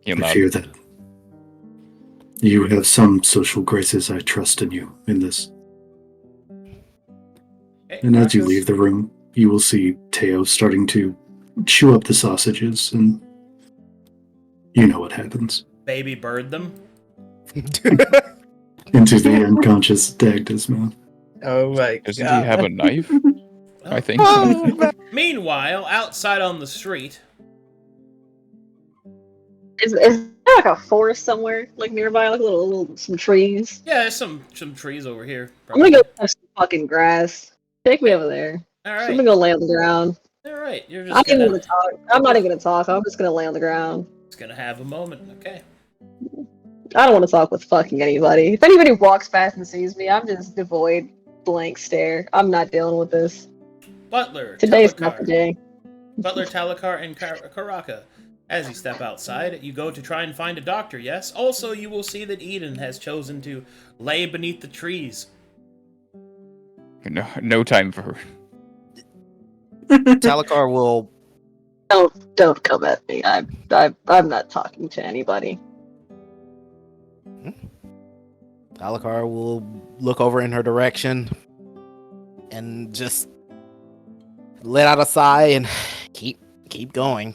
Speaker 5: I fear that you have some social graces. I trust in you in this.
Speaker 1: Okay,
Speaker 5: And as you leave the room, you will see Teo starting to chew up the sausages, and you know what happens.
Speaker 1: Baby bird them.
Speaker 5: Into the unconscious Dagda's mouth.
Speaker 6: Oh my
Speaker 11: Doesn't
Speaker 6: god.
Speaker 11: he have a knife? I think.
Speaker 1: Meanwhile, outside on the street.
Speaker 9: Is there like a forest somewhere, like nearby, like some trees?
Speaker 1: Yeah, there's some trees over here.
Speaker 9: I'm gonna go have some fucking grass. Take me over there.
Speaker 1: All
Speaker 9: I'm
Speaker 1: right.
Speaker 9: gonna go lay on the ground.
Speaker 1: All right. You're
Speaker 9: I'm
Speaker 1: just
Speaker 9: not even
Speaker 1: gonna.
Speaker 9: gonna talk. I'm not even gonna talk. I'm just gonna lay on the ground.
Speaker 1: It's gonna have a moment. Okay.
Speaker 9: I don't want to talk with fucking anybody. If anybody walks past and sees me, I'm just devoid, blank stare. I'm not dealing with this.
Speaker 1: Butler.
Speaker 9: Today's not the
Speaker 1: Talikar.
Speaker 9: day.
Speaker 1: Butler, Talikar, and Karakaa. As you step outside, you go to try and find a doctor, yes? Also, you will see that Eden has chosen to lay beneath the trees.
Speaker 11: No time for her.
Speaker 3: Talikar will.
Speaker 9: Don't come at me. I'm not talking to anybody.
Speaker 3: Talikar will look over in her direction and just let out a sigh and keep going.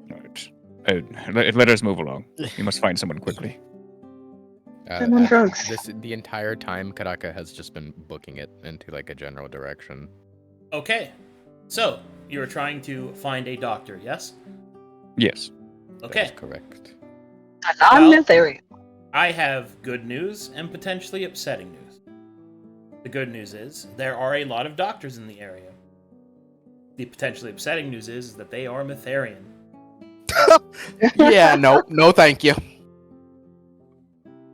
Speaker 11: Right. Let us move along. You must find someone quickly.
Speaker 9: I'm on drugs.
Speaker 10: The entire time, Karakaa has just been booking it into like a general direction.
Speaker 1: Okay. So, you're trying to find a doctor, yes?
Speaker 11: Yes.
Speaker 1: Okay.
Speaker 10: That is correct.
Speaker 9: I'm in theory.
Speaker 1: I have good news and potentially upsetting news. The good news is there are a lot of doctors in the area. The potentially upsetting news is that they are Mytharian.
Speaker 3: Yeah, no, thank you.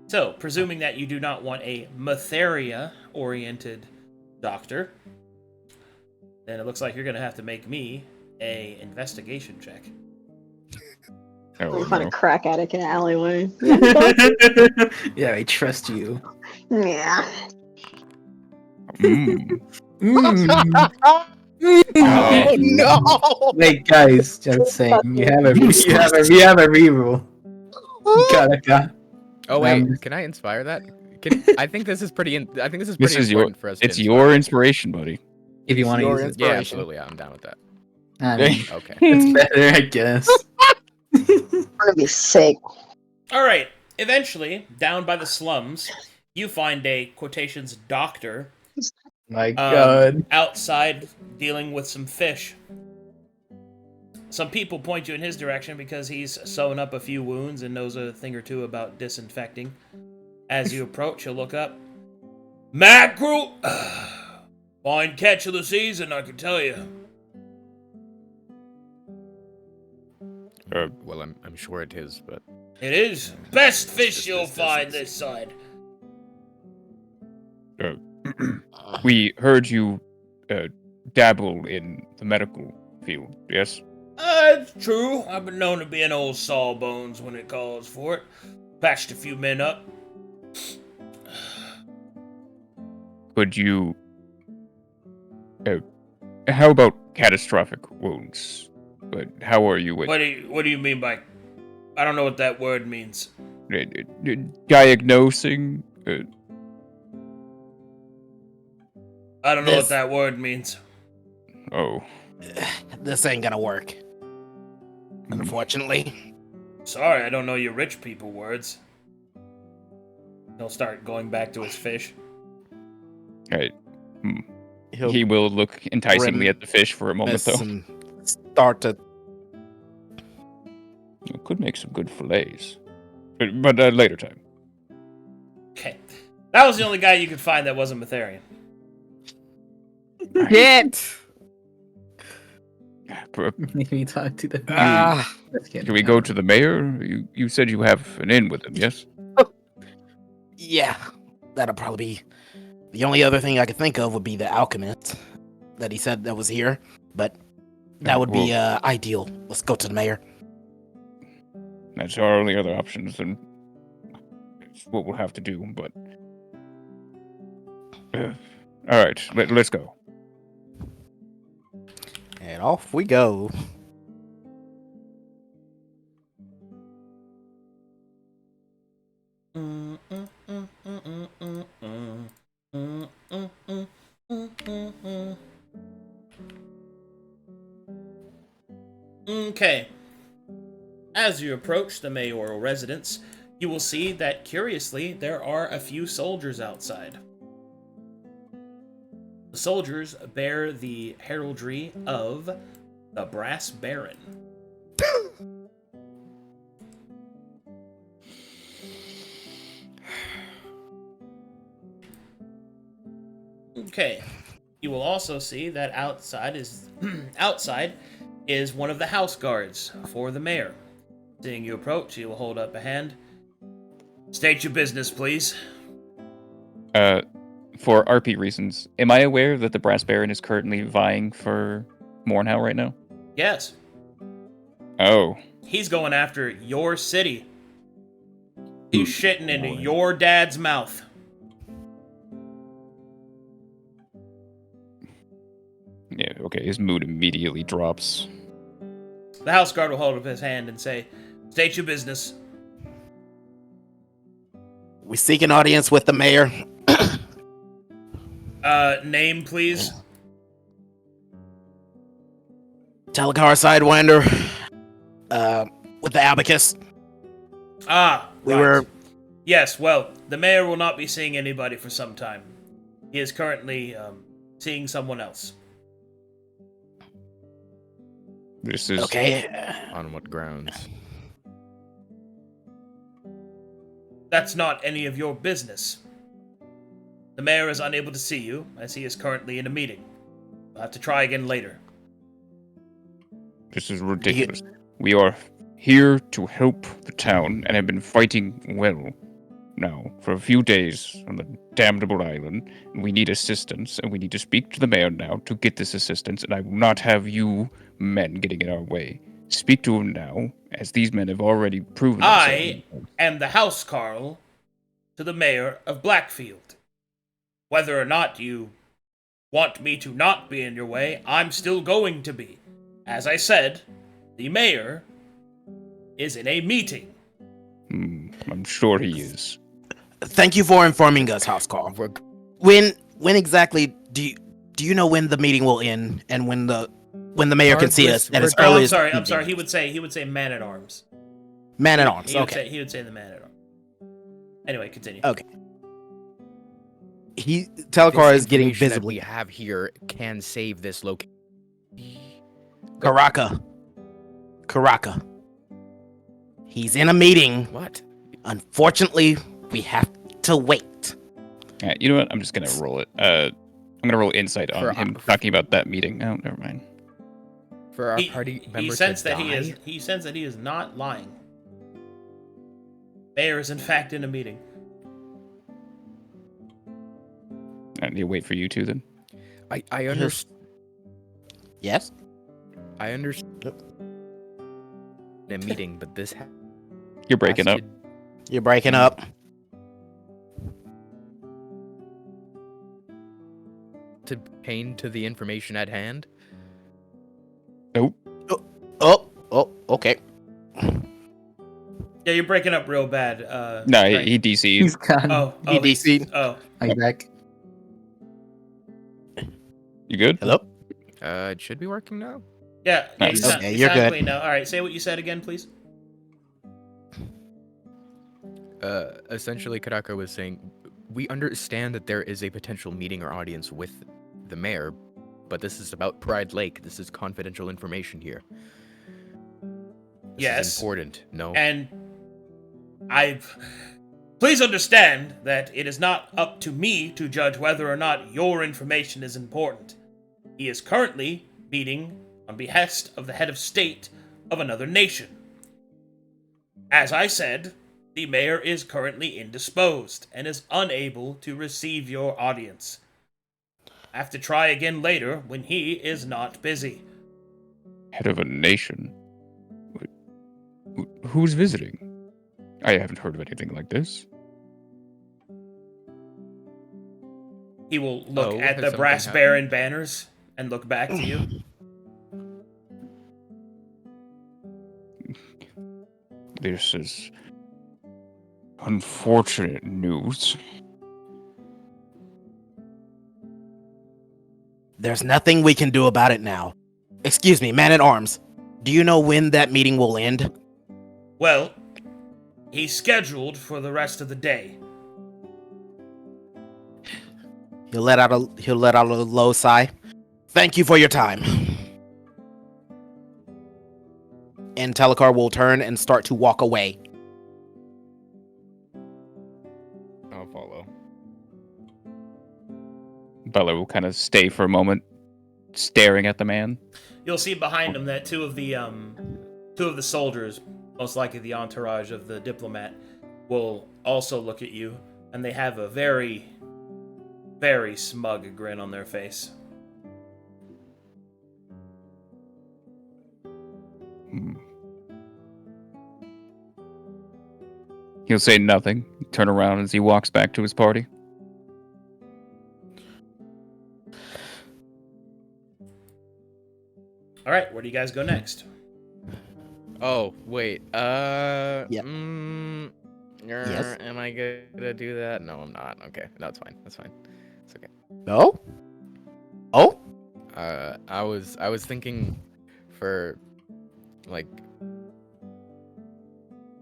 Speaker 1: So, presuming that you do not want a Mytheria-oriented doctor, then it looks like you're going to have to make me a investigation check.
Speaker 11: Oh,
Speaker 9: I'm find
Speaker 11: no.
Speaker 9: a crack addict in an alleyway.
Speaker 6: Yeah, I trust you.
Speaker 9: Yeah.
Speaker 11: Mm.
Speaker 3: Oh no!
Speaker 6: Wait, guys, just saying, you have a reroll. Karakaa.
Speaker 10: Oh wait,
Speaker 6: Um,
Speaker 10: can I inspire that? I think this is pretty. I think this is
Speaker 11: This
Speaker 10: pretty
Speaker 11: is your.
Speaker 10: important for us. To
Speaker 11: It's
Speaker 10: inspire
Speaker 11: your
Speaker 10: people.
Speaker 11: inspiration, buddy.
Speaker 6: If you
Speaker 3: It's
Speaker 6: want to
Speaker 3: your
Speaker 6: use it.
Speaker 10: Yeah,
Speaker 3: inspiration.
Speaker 10: absolutely. I'm down with that.
Speaker 6: I mean,
Speaker 10: Okay.
Speaker 6: it's better, I guess.
Speaker 9: gonna be sick.
Speaker 1: All right. Eventually, down by the slums, you find a quotations doctor
Speaker 6: My God.
Speaker 1: outside dealing with some fish. Some people point you in his direction because he's sewn up a few wounds and knows a thing or two about disinfecting. As you approach, you'll look up. Mackerel! Fine catch of the season, I can tell you.
Speaker 10: Well, I'm sure it is, but
Speaker 1: It is. Best fish
Speaker 10: just
Speaker 1: you'll
Speaker 10: this
Speaker 1: find
Speaker 10: distance.
Speaker 1: this side.
Speaker 11: We heard you dabble in the medical field. Yes.
Speaker 1: It's true. I've been known to be an old sawbones when it calls for it. Patched a few men up.
Speaker 11: Could you? How about catastrophic wounds? But how are you with
Speaker 1: What do you mean by? I don't know what that word means.
Speaker 11: diagnosing?
Speaker 1: I don't know what
Speaker 3: This-
Speaker 1: that word means.
Speaker 11: Oh,
Speaker 3: This ain't gonna work. Unfortunately.
Speaker 1: Sorry, I don't know your rich people words. He'll start going back to his fish.
Speaker 11: right.
Speaker 3: He'll
Speaker 11: He will look enticingly at the fish for a moment,
Speaker 3: miss
Speaker 11: though.
Speaker 3: and start to.
Speaker 11: It could make some good fillets, but later time.
Speaker 1: Okay. That was the only guy you could find that wasn't Matharian.
Speaker 3: Shit!
Speaker 6: Make me talk to the.
Speaker 3: Ah,
Speaker 6: Let's get
Speaker 11: Can we go to the mayor? You said you have an in with him, yes?
Speaker 3: yeah, that'll probably be. The only other thing I could think of would be the alchemist that he said that was here, but that would be ideal. Let's go to the mayor.
Speaker 11: That's our only other options, and it's what we'll have to do. But all right, let's go.
Speaker 3: And off we go.
Speaker 1: Okay. As you approach the mayoral residence, you will see that, curiously, there are a few soldiers outside. The soldiers bear the heraldry of the Brass Baron. Okay. You will also see that outside is one of the house guards for the mayor. Seeing you approach, he will hold up a hand. State your business, please.
Speaker 11: For RP reasons, am I aware that the Brass Baron is currently vying for Mornhow right now?
Speaker 1: Yes.
Speaker 11: Oh,
Speaker 1: He's going after your city. He's shitting into your dad's mouth.
Speaker 11: yeah. Okay, his mood immediately drops.
Speaker 1: The house guard will hold up his hand and say, state your business.
Speaker 3: We seek an audience with the mayor.
Speaker 1: Name, please.
Speaker 3: Talikar Sidewinder. With the abacus.
Speaker 1: Ah,
Speaker 3: We
Speaker 1: right.
Speaker 3: were.
Speaker 1: Yes, well, the mayor will not be seeing anybody for some time. He is currently, seeing someone else.
Speaker 11: This is
Speaker 3: Okay.
Speaker 10: on what grounds?
Speaker 1: That's not any of your business. The mayor is unable to see you, as he is currently in a meeting. I'll have to try again later.
Speaker 11: This is ridiculous. We are here to help the town and have been fighting well now for a few days on the damnable island. And we need assistance, and we need to speak to the mayor now to get this assistance, and I will not have you men getting in our way. Speak to him now, as these men have already proven
Speaker 1: I
Speaker 11: themselves.
Speaker 1: am the housecarl to the mayor of Blackfield. Whether or not you want me to not be in your way, I'm still going to be. As I said, the mayor is in a meeting.
Speaker 11: I'm sure he is.
Speaker 3: Thank you for informing us, Housecarl. When exactly do you know when the meeting will end and when the mayor can see us at his
Speaker 1: Oh,
Speaker 3: earliest?
Speaker 1: I'm sorry. He would say man at arms.
Speaker 3: Man at arms.
Speaker 1: He would
Speaker 3: Okay.
Speaker 1: say, he would say the man at arms. Anyway, continue.
Speaker 3: Okay. Talikar is getting visibly.
Speaker 2: We have here can save this location.
Speaker 3: Karakaa. He's in a meeting.
Speaker 2: What?
Speaker 3: Unfortunately, we have to wait.
Speaker 11: All right, you know what? I'm just gonna roll it. I'm gonna roll insight on him talking about that meeting. Oh, never mind.
Speaker 2: For our party members
Speaker 1: he sensed
Speaker 2: to
Speaker 1: that
Speaker 2: die?
Speaker 1: he sensed that he is not lying. Mayor is in fact in a meeting.
Speaker 11: I need to wait for you two then.
Speaker 2: I understand.
Speaker 3: Yes.
Speaker 2: I understand. A meeting, but this.
Speaker 11: You're breaking up.
Speaker 3: You're breaking up.
Speaker 2: To pertain to the information at hand.
Speaker 11: Nope.
Speaker 3: Oh, okay.
Speaker 1: Yeah, you're breaking up real bad.
Speaker 11: No,
Speaker 1: Trey.
Speaker 11: he DC'd.
Speaker 6: He's gone.
Speaker 3: He DC'd.
Speaker 6: I'm back.
Speaker 11: You good?
Speaker 3: Hello?
Speaker 2: It should be working now.
Speaker 1: Yeah,
Speaker 11: Nice.
Speaker 3: Okay, you're good.
Speaker 1: clean now. All right, say what you said again, please.
Speaker 2: Essentially, Karakaa was saying, we understand that there is a potential meeting or audience with the mayor, but this is about Pride Lake. This is confidential information here. This is important. No.
Speaker 1: And please understand that it is not up to me to judge whether or not your information is important. He is currently meeting on behest of the head of state of another nation. As I said, the mayor is currently indisposed and is unable to receive your audience. I have to try again later when he is not busy.
Speaker 11: Head of a nation. Who's visiting? I haven't heard of anything like this.
Speaker 1: He will look at the brass baron banners and look back to you.
Speaker 11: This is unfortunate news.
Speaker 3: There's nothing we can do about it now. Excuse me, man at arms. Do you know when that meeting will end?
Speaker 1: Well, he's scheduled for the rest of the day.
Speaker 3: He'll let out a low sigh. Thank you for your time. And Talikar will turn and start to walk away.
Speaker 2: I'll follow.
Speaker 11: Butler will kind of stay for a moment, staring at the man.
Speaker 1: You'll see behind him that two of the soldiers, most likely the entourage of the diplomat, will also look at you, and they have a very, very smug grin on their face.
Speaker 11: He'll say nothing, turn around as he walks back to his party.
Speaker 1: All right, where do you guys go next?
Speaker 2: Oh, wait.
Speaker 3: Yep.
Speaker 2: Yes.
Speaker 3: Yes.
Speaker 2: Am I gonna do that? No, I'm not. Okay, that's fine. That's fine. It's okay.
Speaker 3: No? Oh?
Speaker 2: I was thinking for, like,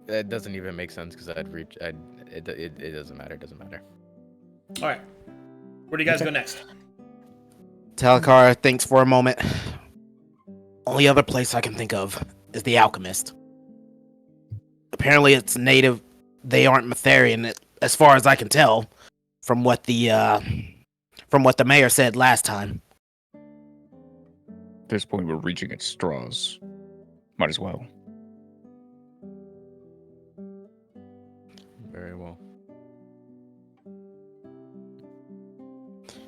Speaker 2: that doesn't even make sense because it doesn't matter. It doesn't matter.
Speaker 1: All right, where do you guys go next?
Speaker 3: Talikar thinks for a moment. Only other place I can think of is the Alchemist. Apparently it's native. They aren't Matherian, as far as I can tell, from what the mayor said last time.
Speaker 11: At this point, we're reaching at straws. Might as well.
Speaker 2: Very well.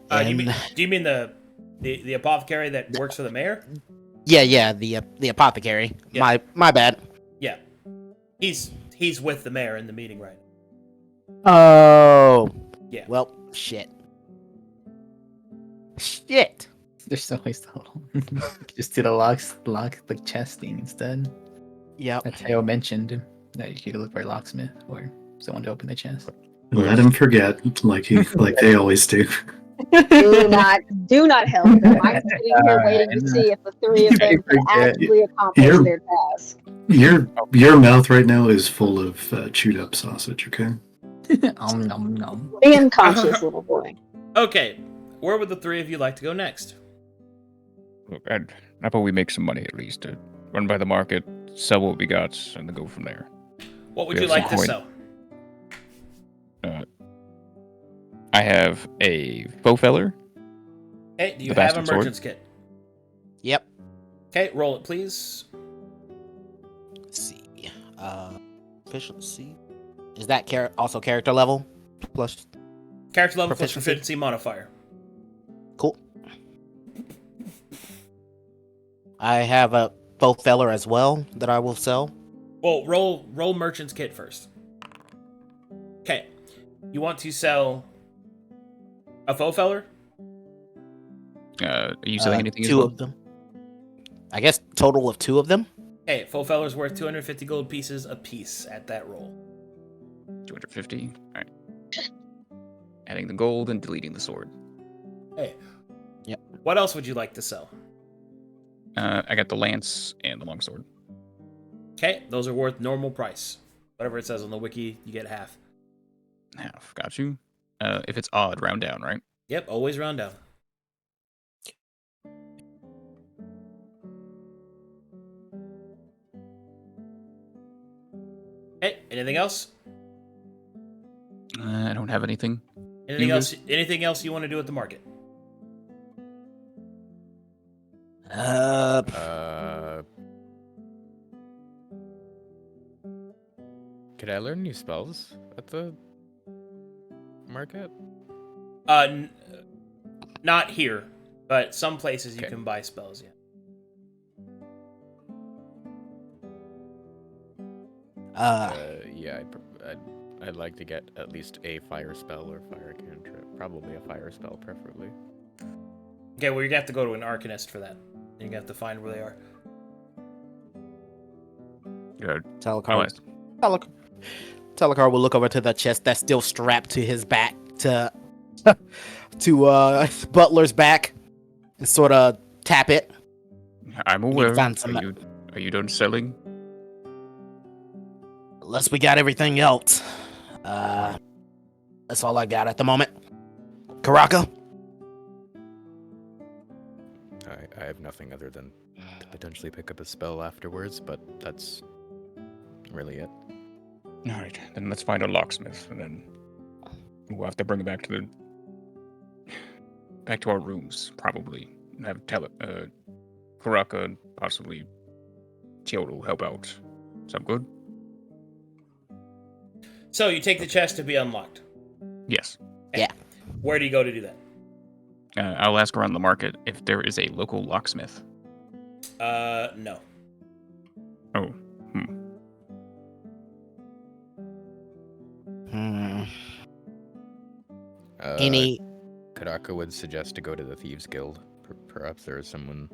Speaker 1: Do you mean the apothecary that works for the mayor?
Speaker 3: Yeah, the apothecary.
Speaker 1: Yeah.
Speaker 3: My bad.
Speaker 1: Yeah, he's with the mayor in the meeting right now.
Speaker 3: Oh.
Speaker 1: Yeah.
Speaker 3: Well, shit. Shit.
Speaker 6: There's always the whole. Just do the lock the chest thing instead.
Speaker 3: Yep.
Speaker 6: That Teo mentioned that you could look for a locksmith or someone to open the chest.
Speaker 5: Let him forget, like they always do.
Speaker 9: Do not help them. I'm sitting here waiting to see if the three of them can actually accomplish their task.
Speaker 5: Your mouth right now is full of chewed up sausage. Okay.
Speaker 6: Nom nom.
Speaker 9: Being cautious, little boy.
Speaker 1: Okay, where would the three of you like to go next?
Speaker 11: Look, how about we make some money at least? Run by the market, sell what we got, and then go from there.
Speaker 1: What would
Speaker 11: We
Speaker 1: you
Speaker 11: have
Speaker 1: like
Speaker 11: some
Speaker 1: to
Speaker 11: coin.
Speaker 1: sell?
Speaker 11: I have a faux feller.
Speaker 1: Okay, do you
Speaker 11: The
Speaker 1: have a
Speaker 11: bastard sword.
Speaker 1: merchant's kit?
Speaker 3: Yep.
Speaker 1: Okay, roll it, please.
Speaker 3: Let's see. Efficiency. Is that also character level? Plus.
Speaker 1: Character level plus
Speaker 3: Proficiency.
Speaker 1: proficiency modifier.
Speaker 3: Cool. I have a faux feller as well that I will sell.
Speaker 1: Well, roll merchant's kit first. Okay, you want to sell a faux feller?
Speaker 11: Are you selling anything as
Speaker 3: Two
Speaker 11: well?
Speaker 3: of them. I guess total of 2 of them.
Speaker 1: Hey, faux feller's worth 250 gold pieces a piece at that roll.
Speaker 11: 250. All right. Adding the gold and deleting the sword.
Speaker 1: Hey.
Speaker 3: Yep.
Speaker 1: What else would you like to sell?
Speaker 11: I got the lance and the longsword.
Speaker 1: Okay, those are worth normal price. Whatever it says on the wiki, you get half.
Speaker 11: Half. Got you. If it's odd, round down, right?
Speaker 1: Yep, always round down. Hey, anything else?
Speaker 11: I don't have anything.
Speaker 1: Anything
Speaker 11: You
Speaker 1: else? Anything else you want to do at the market?
Speaker 10: Could I learn new spells at the market?
Speaker 1: Not here, but some places you
Speaker 10: Okay.
Speaker 1: can buy spells. Yeah.
Speaker 10: Yeah, I'd like to get at least a fire spell or fire cantrip. Probably a fire spell, preferably.
Speaker 1: Okay, well you're gonna have to go to an arcanist for that. You're gonna have to find where they are.
Speaker 11: Good.
Speaker 3: Talikar. Talikar will look over to the chest that's still strapped to his back to Butler's back and sort of tap it.
Speaker 11: I'm aware.
Speaker 3: found some-
Speaker 11: Are you done selling?
Speaker 3: Unless we got everything else. That's all I got at the moment. Karakaa?
Speaker 10: I have nothing other than to potentially pick up a spell afterwards, but that's really it.
Speaker 11: All right, then let's find a locksmith, and then we'll have to bring it back to our rooms, probably. And have Karakaa and possibly Teotl help out. Sound good?
Speaker 1: So you take the chest to be unlocked.
Speaker 11: Yes.
Speaker 3: Yeah.
Speaker 1: Where do you go to do that?
Speaker 11: I'll ask around the market if there is a local locksmith.
Speaker 1: No.
Speaker 11: Oh.
Speaker 3: Any?
Speaker 10: Karakaa would suggest to go to the Thieves Guild. Perhaps there is someone.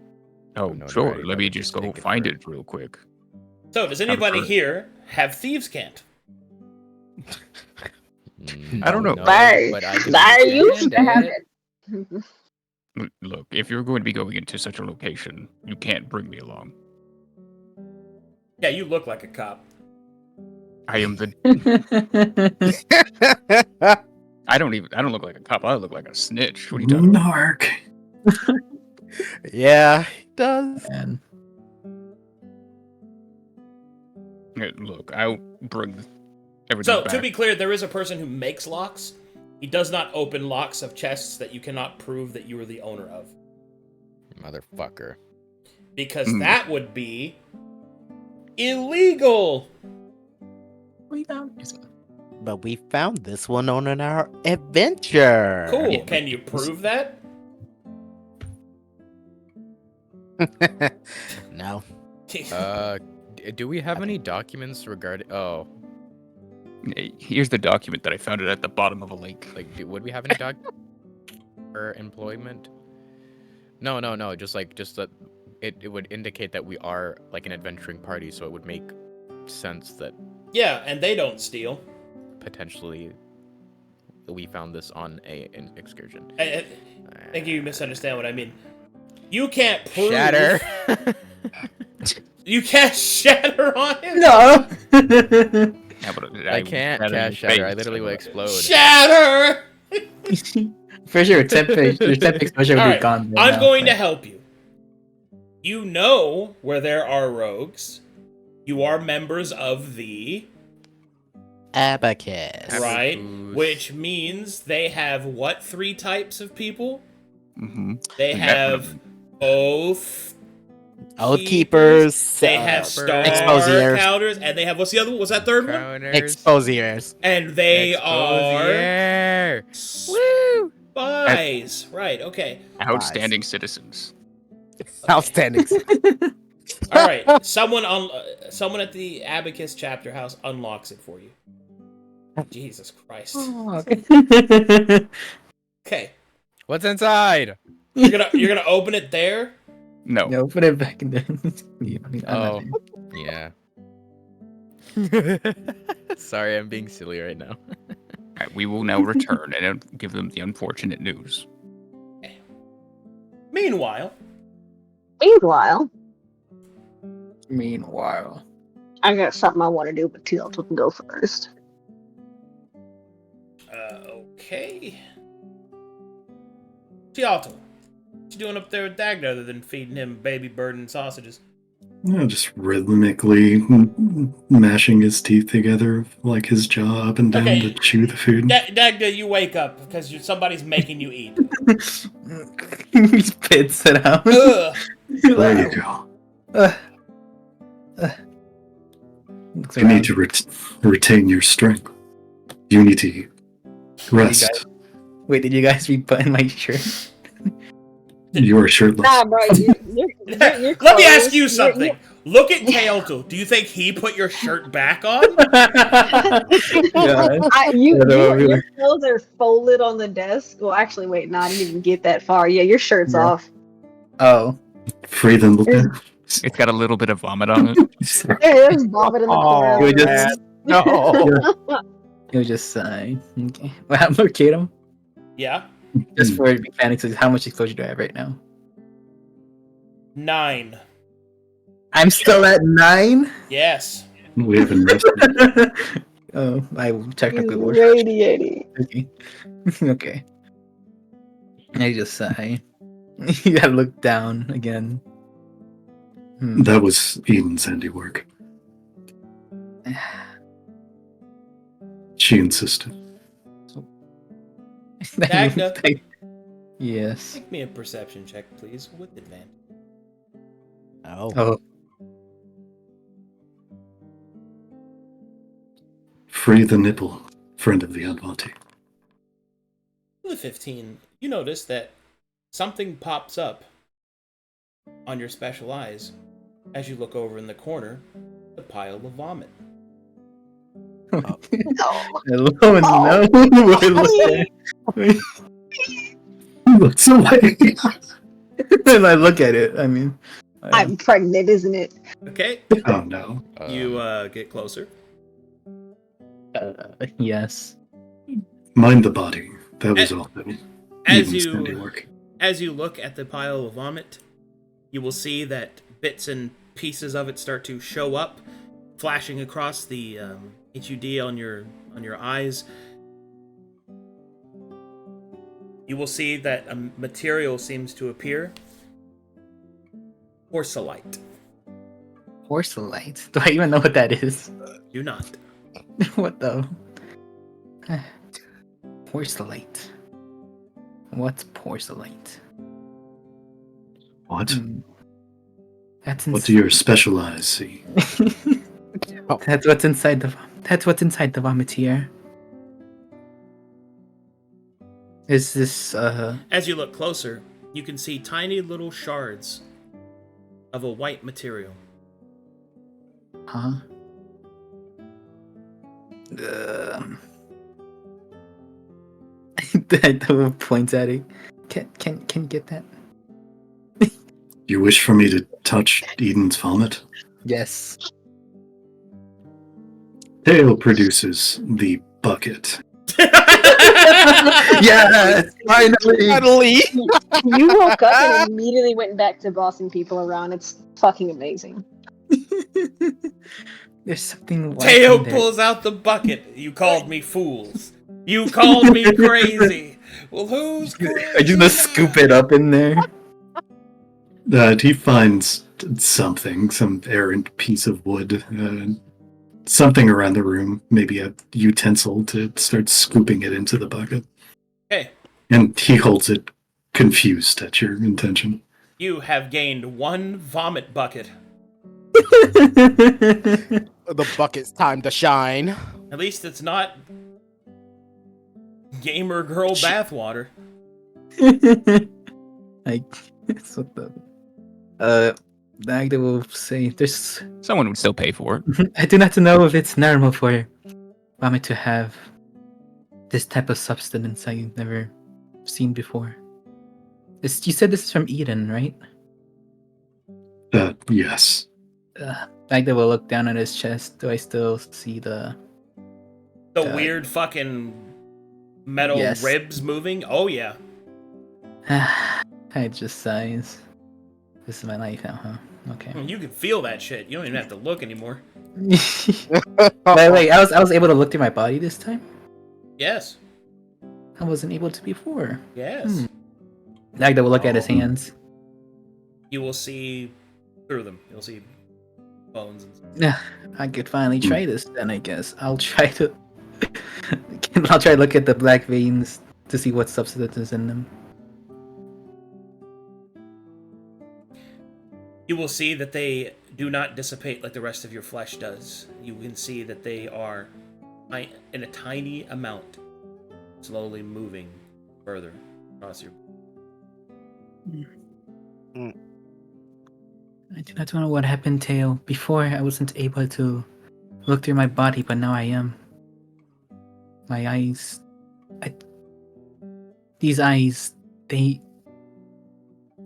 Speaker 11: Oh,
Speaker 10: known
Speaker 11: sure.
Speaker 10: already
Speaker 11: Let
Speaker 10: that
Speaker 11: me
Speaker 10: would
Speaker 11: just
Speaker 10: take
Speaker 11: go
Speaker 10: it
Speaker 11: find
Speaker 10: for-
Speaker 11: it real quick.
Speaker 1: So does anybody
Speaker 11: heard.
Speaker 1: here have thieves' cant?
Speaker 11: I don't know.
Speaker 10: But I can
Speaker 9: I used to have
Speaker 10: understand
Speaker 9: it.
Speaker 11: Look, if you're going to be going into such a location, you can't bring me along.
Speaker 1: Yeah, you look like a cop.
Speaker 11: I am the. I don't look like a cop. I look like a snitch. What are you talking about?
Speaker 5: Narc.
Speaker 3: Yeah, he does.
Speaker 6: And
Speaker 11: Look, I'll bring everything
Speaker 1: So
Speaker 11: back.
Speaker 1: to be clear, there is a person who makes locks. He does not open locks of chests that you cannot prove that you are the owner of,
Speaker 10: Motherfucker.
Speaker 1: because that would be illegal.
Speaker 3: But we found this one on our adventure.
Speaker 1: Cool.
Speaker 11: Yeah,
Speaker 1: Can you prove that?
Speaker 3: No.
Speaker 10: Do we have any documents regarding? Oh,
Speaker 11: Here's the document that I found it at the bottom of a lake.
Speaker 10: would we have any or employment? No. Just that it would indicate that we are like an adventuring party, so it would make sense that
Speaker 1: Yeah, and they don't steal.
Speaker 10: potentially we found this on an excursion.
Speaker 1: I think you misunderstand what I mean. You can't prove...
Speaker 10: Shatter.
Speaker 1: You can't shatter on him?
Speaker 6: No.
Speaker 11: Yeah, but
Speaker 10: I can't cast shatter. I literally will explode.
Speaker 1: Shatter!
Speaker 6: For sure, temp exposure will
Speaker 1: All
Speaker 6: be
Speaker 1: right,
Speaker 6: gone.
Speaker 1: I'm going to help you. You know where there are rogues. You are members of the...
Speaker 3: Abacus.
Speaker 1: Right?
Speaker 10: Abacus.
Speaker 1: Which means they have what 3 types of people?
Speaker 11: Mm-hmm.
Speaker 1: They have Oath
Speaker 3: Keepers.
Speaker 1: They have Star
Speaker 3: Exposiers.
Speaker 1: Counters, and they have, what's the other one? What's that third one?
Speaker 3: Exposiers.
Speaker 1: And they
Speaker 10: Exposier.
Speaker 1: are spies. Right, okay.
Speaker 11: Outstanding citizens.
Speaker 3: Outstanding.
Speaker 1: All right, someone at the Abacus chapter house unlocks it for you. Jesus Christ. Okay.
Speaker 10: What's inside?
Speaker 1: You're gonna open it there?
Speaker 11: No.
Speaker 6: No, put it back in there.
Speaker 10: Oh, yeah. Sorry, I'm being silly right now.
Speaker 11: Alright, we will now return and give them the unfortunate news.
Speaker 1: Meanwhile,
Speaker 9: I got something I want to do, but Teotl can go first.
Speaker 1: Okay. Teotl, what you doing up there with Dagda other than feeding him baby bird and sausages?
Speaker 5: Just rhythmically mashing his teeth together like his jaw up and down
Speaker 1: Okay.
Speaker 5: to chew the food.
Speaker 1: Dagda, you wake up because somebody's making you eat.
Speaker 6: He spits it out.
Speaker 1: Ugh.
Speaker 5: There you go. You need to retain your strength. You need to rest.
Speaker 6: Wait, did you guys re-button my shirt?
Speaker 5: You are shirtless.
Speaker 9: Nah, bro, you're
Speaker 1: Let me
Speaker 9: close.
Speaker 1: ask you something. Look at Teotl. Do you think he put your shirt back on?
Speaker 9: Your clothes are folded on the desk. Well, actually, wait, no, I didn't even get that far. Yeah, your shirt's off.
Speaker 6: Oh.
Speaker 5: Free them.
Speaker 11: It's got a little bit of vomit on it.
Speaker 9: Yeah, there's vomit in the corner.
Speaker 6: You just
Speaker 3: No.
Speaker 6: you just sigh. Okay. Well, locate him.
Speaker 1: Yeah.
Speaker 6: Just for mechanics, how much exposure do I have right now?
Speaker 1: 9.
Speaker 6: I'm still at 9.
Speaker 1: Yes.
Speaker 5: We haven't rested.
Speaker 6: Oh, I technically
Speaker 9: He's
Speaker 6: was
Speaker 9: radiating.
Speaker 6: Okay. Okay. I just sigh. You gotta look down again.
Speaker 5: That was Eden's handiwork. She insisted.
Speaker 1: Dagda.
Speaker 6: Yes.
Speaker 1: Make me a perception check, please, with advantage.
Speaker 6: Oh.
Speaker 5: Free the nipple, friend of the Advanti.
Speaker 1: With 15, you notice that something pops up on your special eyes as you look over in the corner, the pile of vomit.
Speaker 6: Hello, no.
Speaker 5: Looks away.
Speaker 6: When I look at it, I mean,
Speaker 9: I'm pregnant, isn't it?
Speaker 1: Okay.
Speaker 5: Oh no.
Speaker 1: You get closer.
Speaker 6: yes.
Speaker 5: Mind the body. That was all.
Speaker 1: As
Speaker 5: Eden's
Speaker 1: you
Speaker 5: handiwork.
Speaker 1: as you look at the pile of vomit, you will see that bits and pieces of it start to show up, flashing across the HUD on your eyes. You will see that a material seems to appear. Porcellite.
Speaker 6: Porcellite? Do I even know what that is?
Speaker 1: Do not.
Speaker 6: What the? Porcellite. What's porcellite?
Speaker 5: What?
Speaker 6: That's
Speaker 5: What do your special eyes see?
Speaker 6: That's what's inside the. That's what's inside the vomitier. Is this
Speaker 1: As you look closer, you can see tiny little shards of a white material.
Speaker 6: Huh? That points at it. Can you get that?
Speaker 5: You wish for me to touch Eden's vomit?
Speaker 6: Yes.
Speaker 5: Tail produces the bucket.
Speaker 6: Yes, finally.
Speaker 3: Finally.
Speaker 9: You woke up and immediately went back to bossing people around. It's fucking amazing.
Speaker 6: There's something
Speaker 1: Teo
Speaker 6: wacky there.
Speaker 1: pulls out the bucket. You called me fools. You called me crazy. Well, who's crazy?
Speaker 6: I just gonna scoop it up in there.
Speaker 5: He finds something, some errant piece of wood, something around the room, maybe a utensil to start scooping it into the bucket.
Speaker 1: Okay.
Speaker 5: And he holds it, confused at your intention.
Speaker 1: You have gained 1 vomit bucket.
Speaker 3: The bucket's time to shine.
Speaker 1: At least it's not gamer girl bathwater.
Speaker 6: Like, it's what the Dagda will say. There's.
Speaker 11: Someone would still pay for it.
Speaker 6: I do not know if it's normal for vomit to have this type of substance I've never seen before. You said this is from Eden, right?
Speaker 5: Yes.
Speaker 6: Dagda will look down at his chest. Do I still see the
Speaker 1: weird fucking metal
Speaker 6: yes.
Speaker 1: ribs moving? Oh, yeah.
Speaker 6: I just sighs. This is my life now, huh? Okay.
Speaker 1: You can feel that shit. You don't even have to look anymore.
Speaker 6: Wait, I was able to look through my body this time?
Speaker 1: Yes.
Speaker 6: I wasn't able to before.
Speaker 1: Yes.
Speaker 6: Dagda will look at his hands.
Speaker 1: You will see through them. You'll see bones and stuff.
Speaker 6: Yeah, I could finally try this then, I guess. I'll try to look at the black veins to see what substance is in them.
Speaker 1: You will see that they do not dissipate like the rest of your flesh does. You can see that they are in a tiny amount, slowly moving further across your...
Speaker 6: I do not know what happened, Tail. Before, I wasn't able to look through my body, but now I am. My eyes... These eyes, they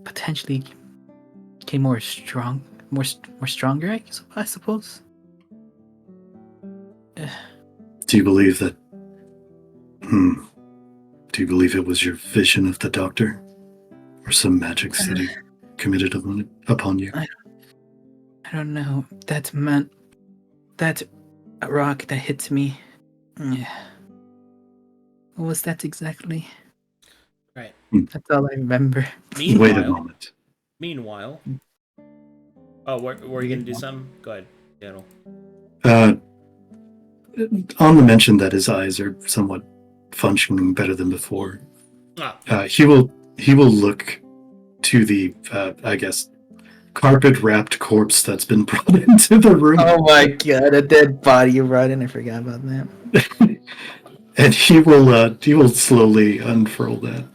Speaker 6: potentially became more stronger, I suppose.
Speaker 5: Do you believe that... Do you believe it was your vision of the doctor? Or some magic that he committed upon you?
Speaker 6: I don't know. That meant... That rock that hit me... What was that exactly?
Speaker 1: Right.
Speaker 6: That's all I remember.
Speaker 5: Wait a moment.
Speaker 1: Meanwhile... Oh, were you going to do something? Go ahead, Teotl.
Speaker 5: On the mention that his eyes are somewhat functioning better than before, he will look to the, I guess, carpet-wrapped corpse that's been brought into the room.
Speaker 6: Oh my god, a dead body you brought in. I forgot about that.
Speaker 5: And he will slowly unfurl that,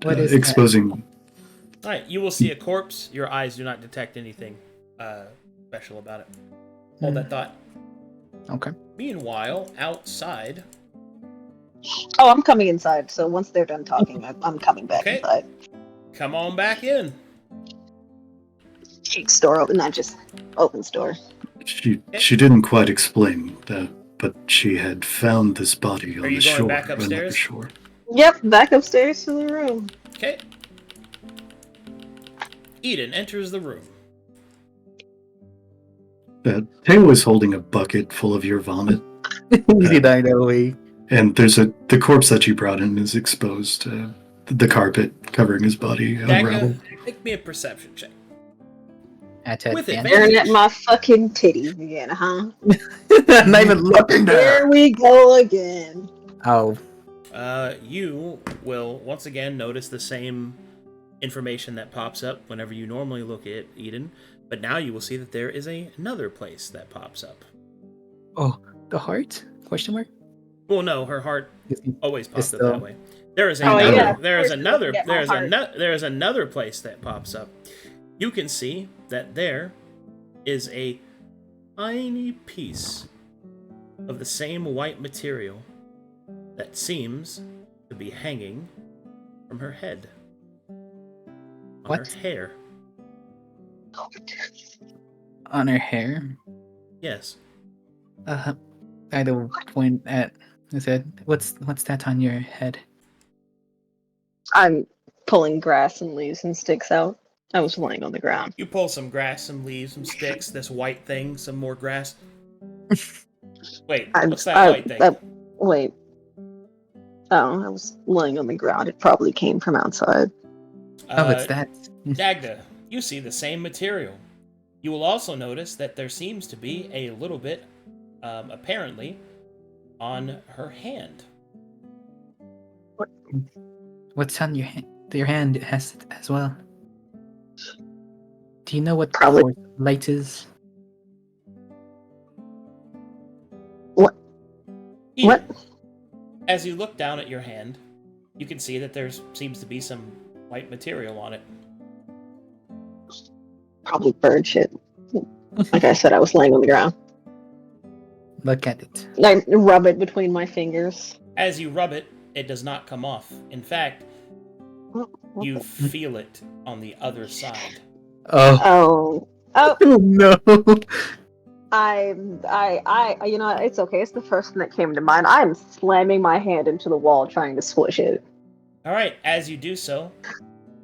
Speaker 6: What is
Speaker 5: exposing.
Speaker 1: All right, you will see a corpse. Your eyes do not detect anything special about it. Hold that thought.
Speaker 6: Okay.
Speaker 1: Meanwhile, outside...
Speaker 9: Oh, I'm coming inside. So once they're done talking, I'm coming back inside.
Speaker 1: Come on back in.
Speaker 9: Cheeks door open, not just opens door.
Speaker 5: She didn't quite explain, but she had found this body on
Speaker 1: Are you
Speaker 5: the
Speaker 1: going
Speaker 5: shore.
Speaker 1: back upstairs?
Speaker 5: Shore.
Speaker 9: Yep, back upstairs to the room.
Speaker 1: Okay. Eden enters the room.
Speaker 5: Teo is holding a bucket full of your vomit.
Speaker 6: Easy died away.
Speaker 5: And the corpse that you brought in is exposed. The carpet covering his body unraveled.
Speaker 1: Make me a perception check.
Speaker 6: With
Speaker 1: it,
Speaker 9: Staring at my fucking titties again, huh?
Speaker 6: I'm not even looking there.
Speaker 9: Here we go again.
Speaker 6: Oh.
Speaker 1: You will once again notice the same information that pops up whenever you normally look at Eden, but now you will see that there is another place that pops up.
Speaker 6: Oh, the heart? Question mark?
Speaker 1: Well, no, her heart always pops up
Speaker 6: still...
Speaker 1: that way. There is another place that pops up. You can see that there is a tiny piece of the same white material that seems to be hanging from her head. On her hair.
Speaker 6: On her hair?
Speaker 1: Yes.
Speaker 6: I will point at I said, what's that on your head?
Speaker 9: I'm pulling grass and leaves and sticks out. I was laying on the ground.
Speaker 1: You pull some grass, some leaves, some sticks, this white thing, some more grass. Wait, what's that white thing?
Speaker 9: Wait. Oh, I was laying on the ground. It probably came from outside.
Speaker 6: What's that?
Speaker 1: Dagda, you see the same material. You will also notice that there seems to be a little bit, apparently, on her hand.
Speaker 6: What's on your hand? Your hand has it as well. Do you know what
Speaker 9: Probably
Speaker 6: light is?
Speaker 9: What?
Speaker 1: What? As you look down at your hand, you can see that there seems to be some white material on it.
Speaker 9: Probably bird shit. Like I said, I was laying on the ground.
Speaker 6: Look at it.
Speaker 9: I rub it between my fingers.
Speaker 1: As you rub it, it does not come off. In fact, you feel it on the other side.
Speaker 9: Oh
Speaker 6: no.
Speaker 9: You know, it's okay. It's the first thing that came to mind. I'm slamming my hand into the wall trying to squish it.
Speaker 1: All right, as you do so,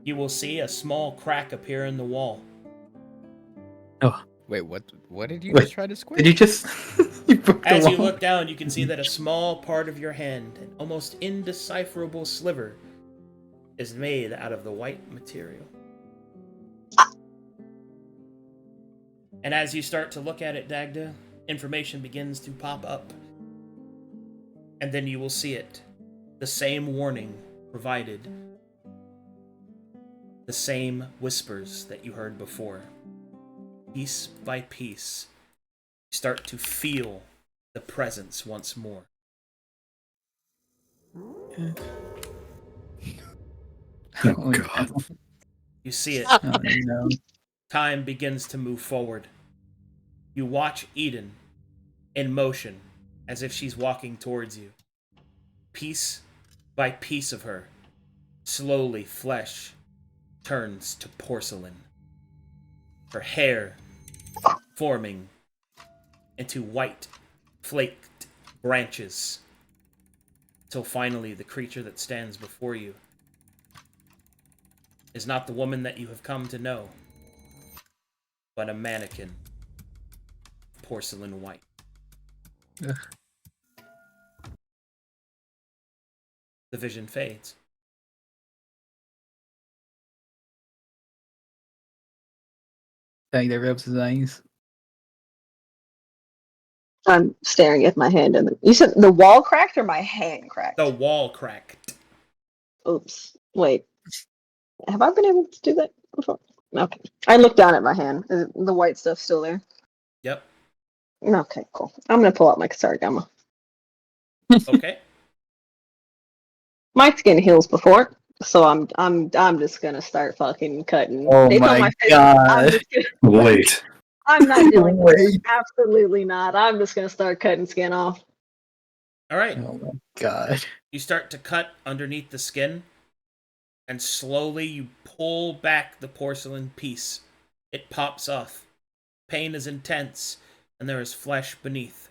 Speaker 1: you will see a small crack appear in the wall.
Speaker 6: Oh.
Speaker 2: Wait, what did you just try to squish?
Speaker 6: Did you just...
Speaker 1: As you look down, you can see that a small part of your hand, an almost indecipherable sliver, is made out of the white material. And as you start to look at it, Dagda, information begins to pop up. And then you will see it. The same warning provided. The same whispers that you heard before. Piece by piece, you start to feel the presence once more.
Speaker 5: Oh, God.
Speaker 1: You see it.
Speaker 6: Oh, no.
Speaker 1: Time begins to move forward. You watch Eden in motion as if she's walking towards you. Piece by piece of her, slowly flesh turns to porcelain. Her hair forming into white, flaked branches. Till finally the creature that stands before you is not the woman that you have come to know, but a mannequin, porcelain white.
Speaker 6: Ugh.
Speaker 1: The vision fades.
Speaker 6: Like that rubs his eyes.
Speaker 9: I'm staring at my hand, and you said the wall cracked or my hand cracked?
Speaker 1: The wall cracked.
Speaker 9: Oops. Wait. Have I been able to do that before? Okay. I looked down at my hand. Is the white stuff still there?
Speaker 1: Yep.
Speaker 9: Okay, cool. I'm gonna pull out my Kasargama.
Speaker 1: Okay.
Speaker 9: My skin heals before, so I'm just gonna start fucking cutting.
Speaker 6: Oh
Speaker 9: Based on
Speaker 6: my
Speaker 9: face,
Speaker 6: God.
Speaker 5: Wait.
Speaker 9: I'm not doing
Speaker 6: Wait.
Speaker 9: this. Absolutely not. I'm just gonna start cutting skin off.
Speaker 1: All right.
Speaker 6: Oh my God.
Speaker 1: You start to cut underneath the skin, and slowly you pull back the porcelain piece. It pops off. Pain is intense, and there is flesh beneath.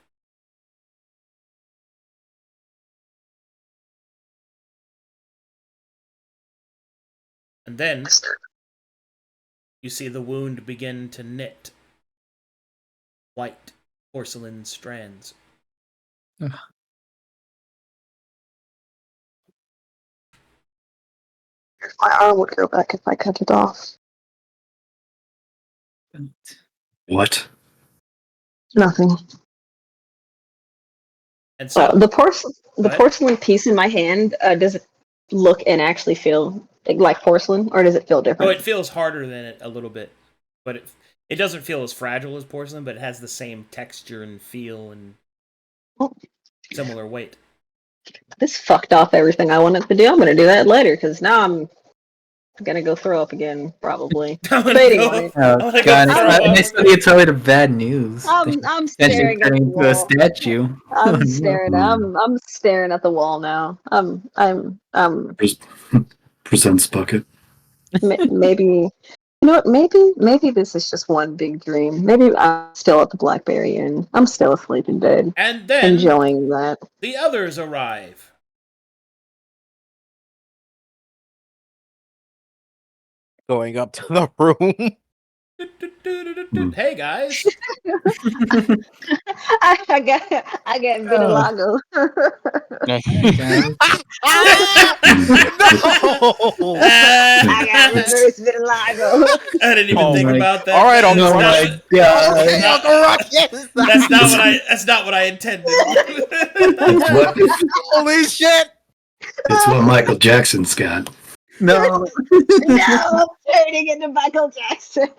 Speaker 1: And then you see the wound begin to knit. White porcelain strands.
Speaker 6: Ugh.
Speaker 9: My arm would go back if I cut it off.
Speaker 5: What?
Speaker 9: Nothing.
Speaker 1: And so
Speaker 9: The porcelain piece in my hand, does it look and actually feel like porcelain, or does it feel different?
Speaker 1: Oh, it feels harder than it a little bit, but it doesn't feel as fragile as porcelain, but it has the same texture and feel and similar weight.
Speaker 9: This fucked off everything I wanted to do. I'm gonna do that later because now I'm gonna go throw up again, probably. Debating on it.
Speaker 6: Oh God! It's gonna tell me the bad news.
Speaker 9: I'm staring at the
Speaker 6: into a
Speaker 9: wall.
Speaker 6: statue.
Speaker 9: I'm staring. I'm staring at the wall now. I'm
Speaker 5: Presents bucket.
Speaker 9: maybe know what? Maybe this is just one big dream. Maybe I'm still at the Blackberry Inn. I'm still asleep in bed,
Speaker 1: And then
Speaker 9: enjoying that.
Speaker 1: the others arrive.
Speaker 3: Going up to the room.
Speaker 1: Hey guys.
Speaker 9: I get vitiligo.
Speaker 3: No!
Speaker 9: I got reverse vitiligo.
Speaker 1: I didn't even
Speaker 6: Oh
Speaker 1: think
Speaker 6: my-
Speaker 1: about that.
Speaker 3: All right,
Speaker 1: That's
Speaker 3: Uncle
Speaker 1: not
Speaker 3: Rock.
Speaker 1: what- That's not what I intended.
Speaker 5: It's what,
Speaker 3: Holy shit!
Speaker 5: it's what Michael Jackson's got.
Speaker 6: No.
Speaker 9: No, I'm turning into Michael Jackson.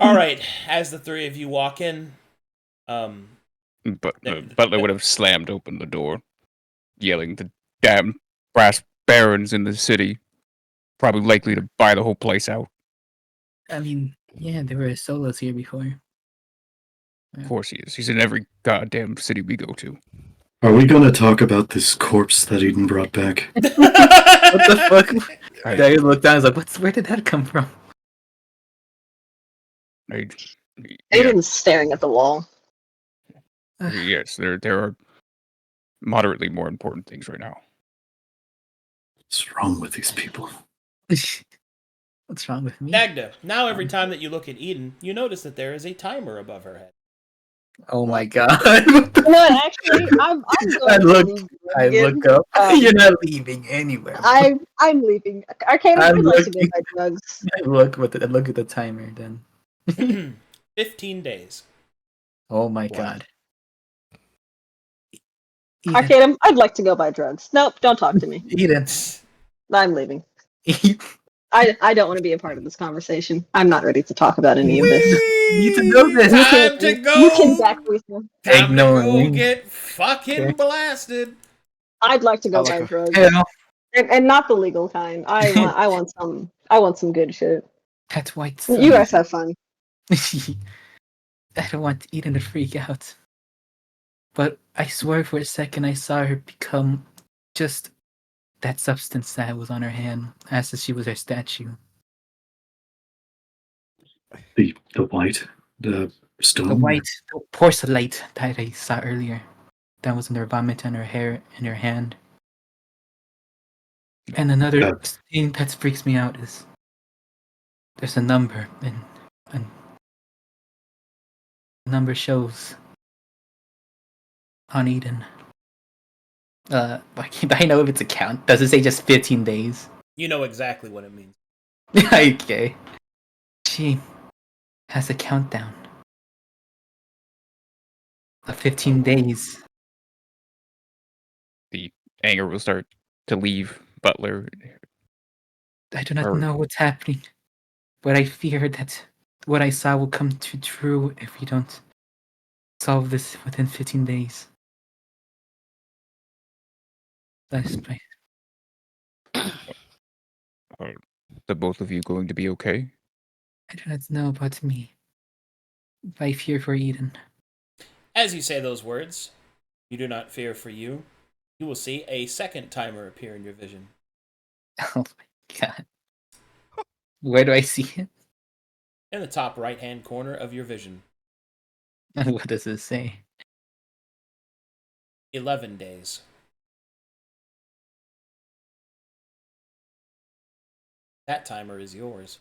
Speaker 1: All right, as the three of you walk in,
Speaker 11: But Butler would have slammed open the door, yelling, "The damn brass barons in the city, probably likely to buy the whole place out."
Speaker 6: I mean, yeah, there were solos here before.
Speaker 11: Of course he is. He's in every goddamn city we go to.
Speaker 5: Are we going to talk about this corpse that Eden brought back?
Speaker 6: What the fuck?
Speaker 11: I-
Speaker 6: Dagda looked down. I was like, where did that come from?
Speaker 11: Yeah,
Speaker 9: Aiden's staring at the wall.
Speaker 11: yes, there are moderately more important things right now.
Speaker 5: What's wrong with these people?
Speaker 6: What's wrong with me?
Speaker 1: Dagda, now every time that you look at Eden, you notice that there is a timer above her head.
Speaker 6: Oh my god. What the-
Speaker 9: No, actually, I'm going
Speaker 6: I
Speaker 9: to
Speaker 6: look-
Speaker 9: leave
Speaker 6: I
Speaker 9: again.
Speaker 6: look up.
Speaker 9: Um,
Speaker 6: You're not leaving anywhere.
Speaker 9: I'm leaving. Arcadum,
Speaker 6: I'm
Speaker 9: I'd like to go
Speaker 6: looking-
Speaker 9: buy drugs.
Speaker 6: I look at the timer then.
Speaker 1: 15 days.
Speaker 6: Oh my
Speaker 5: Wow.
Speaker 6: god.
Speaker 9: Arcadum, I'd like to go buy drugs. Nope, don't talk to me.
Speaker 6: Eden.
Speaker 9: I'm leaving. I don't want to be a part of this conversation. I'm not ready to talk about any of this.
Speaker 6: need to know this.
Speaker 1: Time to go.
Speaker 9: You can back me.
Speaker 1: Time to
Speaker 6: Ignoring.
Speaker 1: go get fucking
Speaker 6: Okay.
Speaker 1: blasted.
Speaker 9: I'd like to go
Speaker 3: I like
Speaker 9: buy
Speaker 3: her.
Speaker 9: drugs,
Speaker 6: Yeah,
Speaker 9: and not the legal kind. I want some good shit.
Speaker 6: that's white.
Speaker 9: You guys have fun.
Speaker 6: I don't want Eden to freak out. But I swear for a second I saw her become just that substance that was on her hand, as if she was her statue.
Speaker 5: The white, the stone.
Speaker 6: The white the porcelain that I saw earlier. That was in her vomit and her hair in her hand. And another
Speaker 5: Yeah.
Speaker 6: thing that freaks me out is there's a number and the number shows on Eden. I know if it's a count. Does it say just 15 days?
Speaker 1: You know exactly what it means.
Speaker 6: Okay. She has a countdown of 15 days.
Speaker 11: The anger will start to leave Butler.
Speaker 6: I do not
Speaker 11: Or-
Speaker 6: know what's happening, but I fear that what I saw will come to true if we don't solve this within 15 days. That's my...
Speaker 11: Are the both of you going to be okay?
Speaker 6: I do not know about me. I fear for Eden.
Speaker 1: As you say those words, you do not fear for you. You will see a second timer appear in your vision.
Speaker 6: Oh my god. Where do I see it?
Speaker 1: In the top right-hand corner of your vision.
Speaker 6: What does it say?
Speaker 1: 11 days. That timer is yours.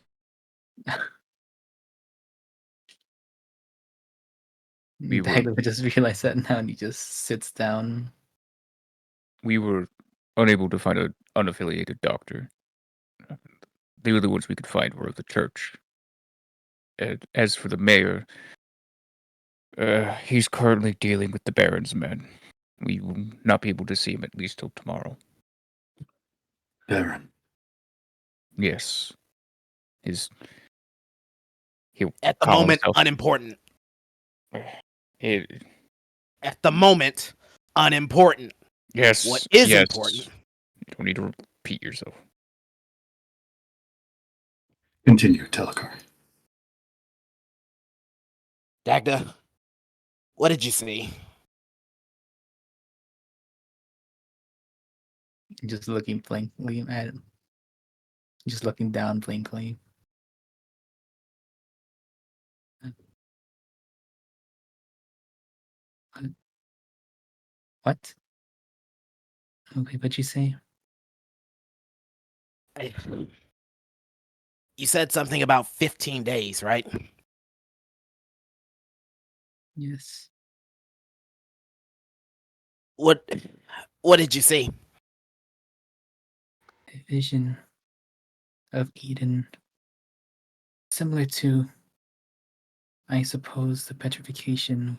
Speaker 11: We were-
Speaker 6: I just realized that now, and he just sits down.
Speaker 11: We were unable to find an unaffiliated doctor. The only ones we could find were the church. And as for the mayor, he's currently dealing with the Baron's men. We will not be able to see him at least till tomorrow.
Speaker 5: Baron.
Speaker 11: Yes. He'll
Speaker 3: At the
Speaker 11: call
Speaker 3: moment,
Speaker 11: himself-
Speaker 3: unimportant.
Speaker 11: It-
Speaker 3: At the moment, unimportant.
Speaker 11: yes.
Speaker 3: What is
Speaker 11: yes.
Speaker 3: important?
Speaker 11: You don't need to repeat yourself.
Speaker 5: Continue, Talikar.
Speaker 3: Dagda, what did you see?
Speaker 6: Just looking blankly at him. Just looking down blankly. What? Okay, what'd you say?
Speaker 3: You said something about 15 days, right?
Speaker 6: Yes.
Speaker 3: What did you see?
Speaker 6: A vision of Eden. Similar to, I suppose, the petrification.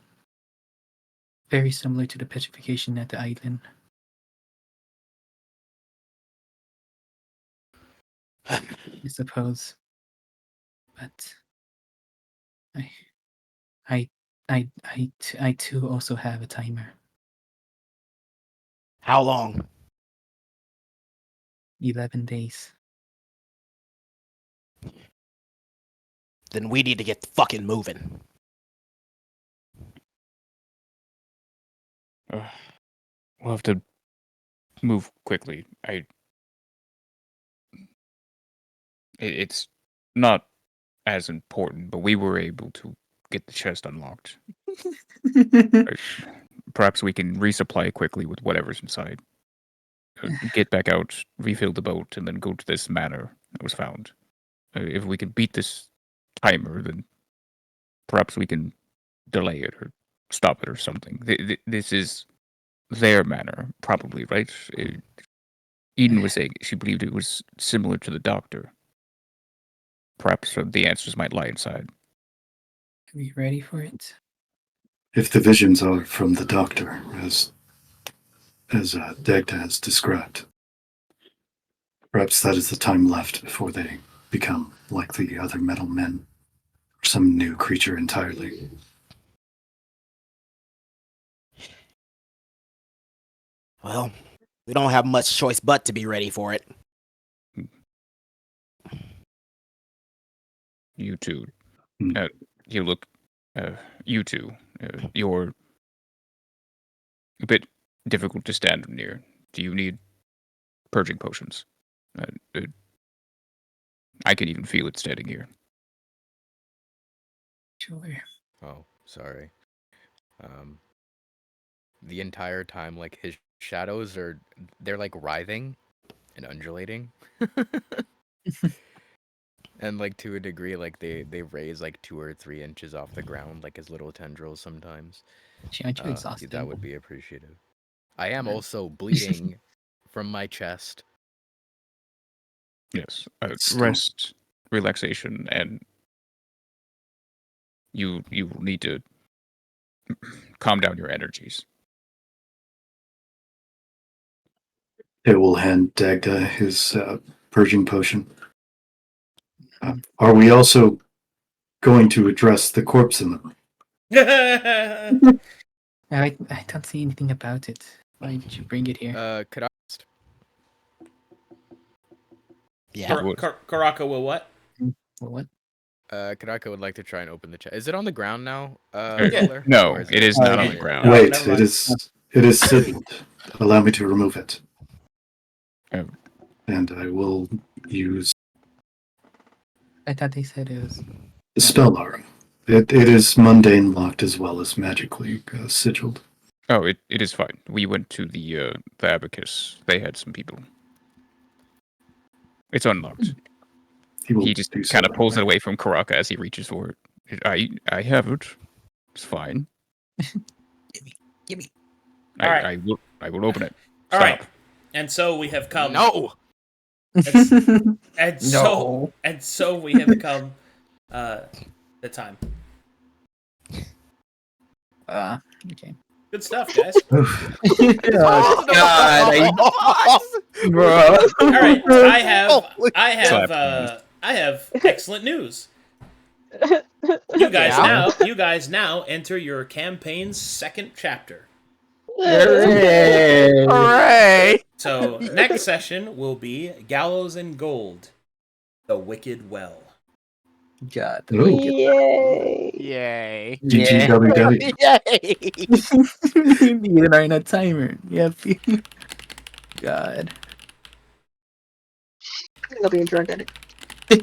Speaker 6: Very similar to the petrification at the island. I suppose. But I too also have a timer.
Speaker 3: How long?
Speaker 6: 11 days.
Speaker 3: Then we need to get fucking moving.
Speaker 11: We'll have to move quickly. It's not as important, but we were able to get the chest unlocked. Perhaps we can resupply quickly with whatever's inside. Get back out, refill the boat, and then go to this manor that was found. If we can beat this timer, then perhaps we can delay it or stop it or something. This is their manor, probably, right? Eden was saying she believed it was similar to the doctor. Perhaps the answers might lie inside.
Speaker 6: Are we ready for it?
Speaker 5: If the visions are from the doctor, as Dagda has described, perhaps that is the time left before they become like the other metal men, or some new creature entirely.
Speaker 3: Well, we don't have much choice but to be ready for it.
Speaker 11: You two. You two. You're a bit difficult to stand near. Do you need purging potions? I can even feel it standing here.
Speaker 6: Sure.
Speaker 2: Oh, sorry. The entire time, like, his shadows they're like writhing and undulating. And like to a degree, like they raise like 2 or 3 inches off the ground, like his little tendrils sometimes.
Speaker 6: Aren't you exhausted?
Speaker 2: That would be appreciative. I am also bleeding from my chest.
Speaker 11: Yes. Rest, relaxation, and you will need to calm down your energies.
Speaker 5: It will hand Dagda his purging potion. Are we also going to address the corpse in the room?
Speaker 6: I don't see anything about it. Why did you bring it here?
Speaker 2: Could I?
Speaker 3: Yeah.
Speaker 1: Karakaa will what?
Speaker 6: What?
Speaker 2: Karakaa would like to try and open the chest. Is it on the ground now?
Speaker 1: Yeah.
Speaker 11: No, it is not on the ground.
Speaker 5: Wait,
Speaker 1: never
Speaker 5: it is signaled. Allow me to remove it. And I will use
Speaker 6: I thought they said it was.
Speaker 5: the spell aura. It is mundane locked as well as magically sigiled.
Speaker 11: Oh, it is fine. We went to the abacus. They had some people. It's unlocked. He just kind of pulls it away from Karakaa as he reaches for it. I have it. It's fine.
Speaker 3: Give me.
Speaker 1: All right.
Speaker 11: I will open it.
Speaker 1: All
Speaker 11: Stop.
Speaker 1: right. And so we have come.
Speaker 10: No.
Speaker 1: And so we have come. The time.
Speaker 6: Okay.
Speaker 1: Good stuff, guys.
Speaker 6: Oh, God, bro.
Speaker 1: All right. I have excellent news. You guys now enter your campaign's second chapter.
Speaker 3: Hooray!
Speaker 1: So next session will be Gallows and Gold, the Wicked Well.
Speaker 6: God.
Speaker 9: Yay!
Speaker 3: Yay!
Speaker 5: GGWW.
Speaker 3: Yay!
Speaker 6: Neither are in a timer. Yep. God.
Speaker 9: I'll be a drug addict.
Speaker 6: You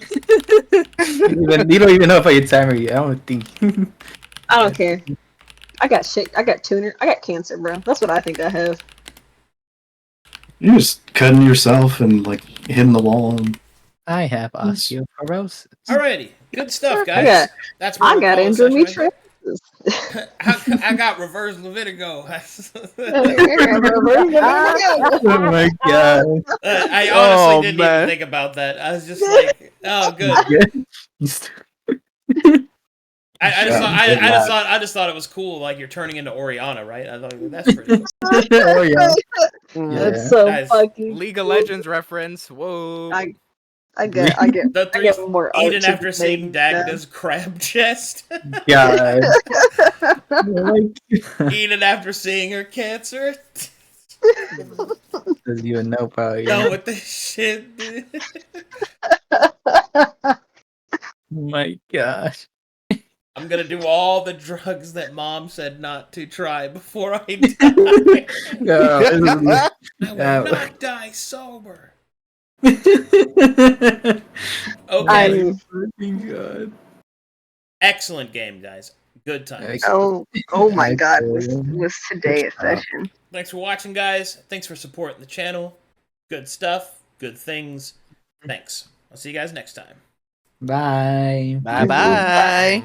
Speaker 6: don't even know if I get timer yet. I don't think.
Speaker 9: I don't care. I got shit. I got tuner. I got cancer, bro. That's what I think I have.
Speaker 5: You're just cutting yourself and like hitting the wall. And...
Speaker 6: I have osteoporosis.
Speaker 1: Alrighty, good stuff,
Speaker 9: I
Speaker 1: guys.
Speaker 9: got-
Speaker 1: That's what
Speaker 9: I
Speaker 1: we're
Speaker 9: got
Speaker 1: calling session right
Speaker 9: endometriosis.
Speaker 1: there. I got reverse Levitigo.
Speaker 6: Oh my god.
Speaker 1: I honestly
Speaker 8: Oh,
Speaker 1: didn't
Speaker 8: man.
Speaker 1: even think about that. I was just like, oh, good. I just thought it was cool. Like you're turning into Oriana, right? I thought that's pretty cool.
Speaker 6: Oh yeah.
Speaker 9: That's so
Speaker 1: Guys,
Speaker 9: fucking.
Speaker 10: League of Legends reference. Whoa.
Speaker 9: I get
Speaker 1: The
Speaker 9: I
Speaker 1: three
Speaker 9: get more art
Speaker 1: Eden
Speaker 9: to
Speaker 1: after
Speaker 9: be
Speaker 1: seeing
Speaker 9: made,
Speaker 1: Dagda's crab chest.
Speaker 6: God.
Speaker 1: Eden after seeing her cancer.
Speaker 6: Doesn't even know probably.
Speaker 1: Done with this shit, dude.
Speaker 6: Oh my gosh.
Speaker 1: I'm gonna do all the drugs that Mom said not to try before I die. I will not die sober. Okay.
Speaker 6: God.
Speaker 1: Excellent game, guys. Good times.
Speaker 9: oh my god, was today's session.
Speaker 1: Thanks for watching, guys. Thanks for supporting the channel. Good stuff. Good things. Thanks. I'll see you guys next time.
Speaker 6: Bye.
Speaker 3: Bye bye.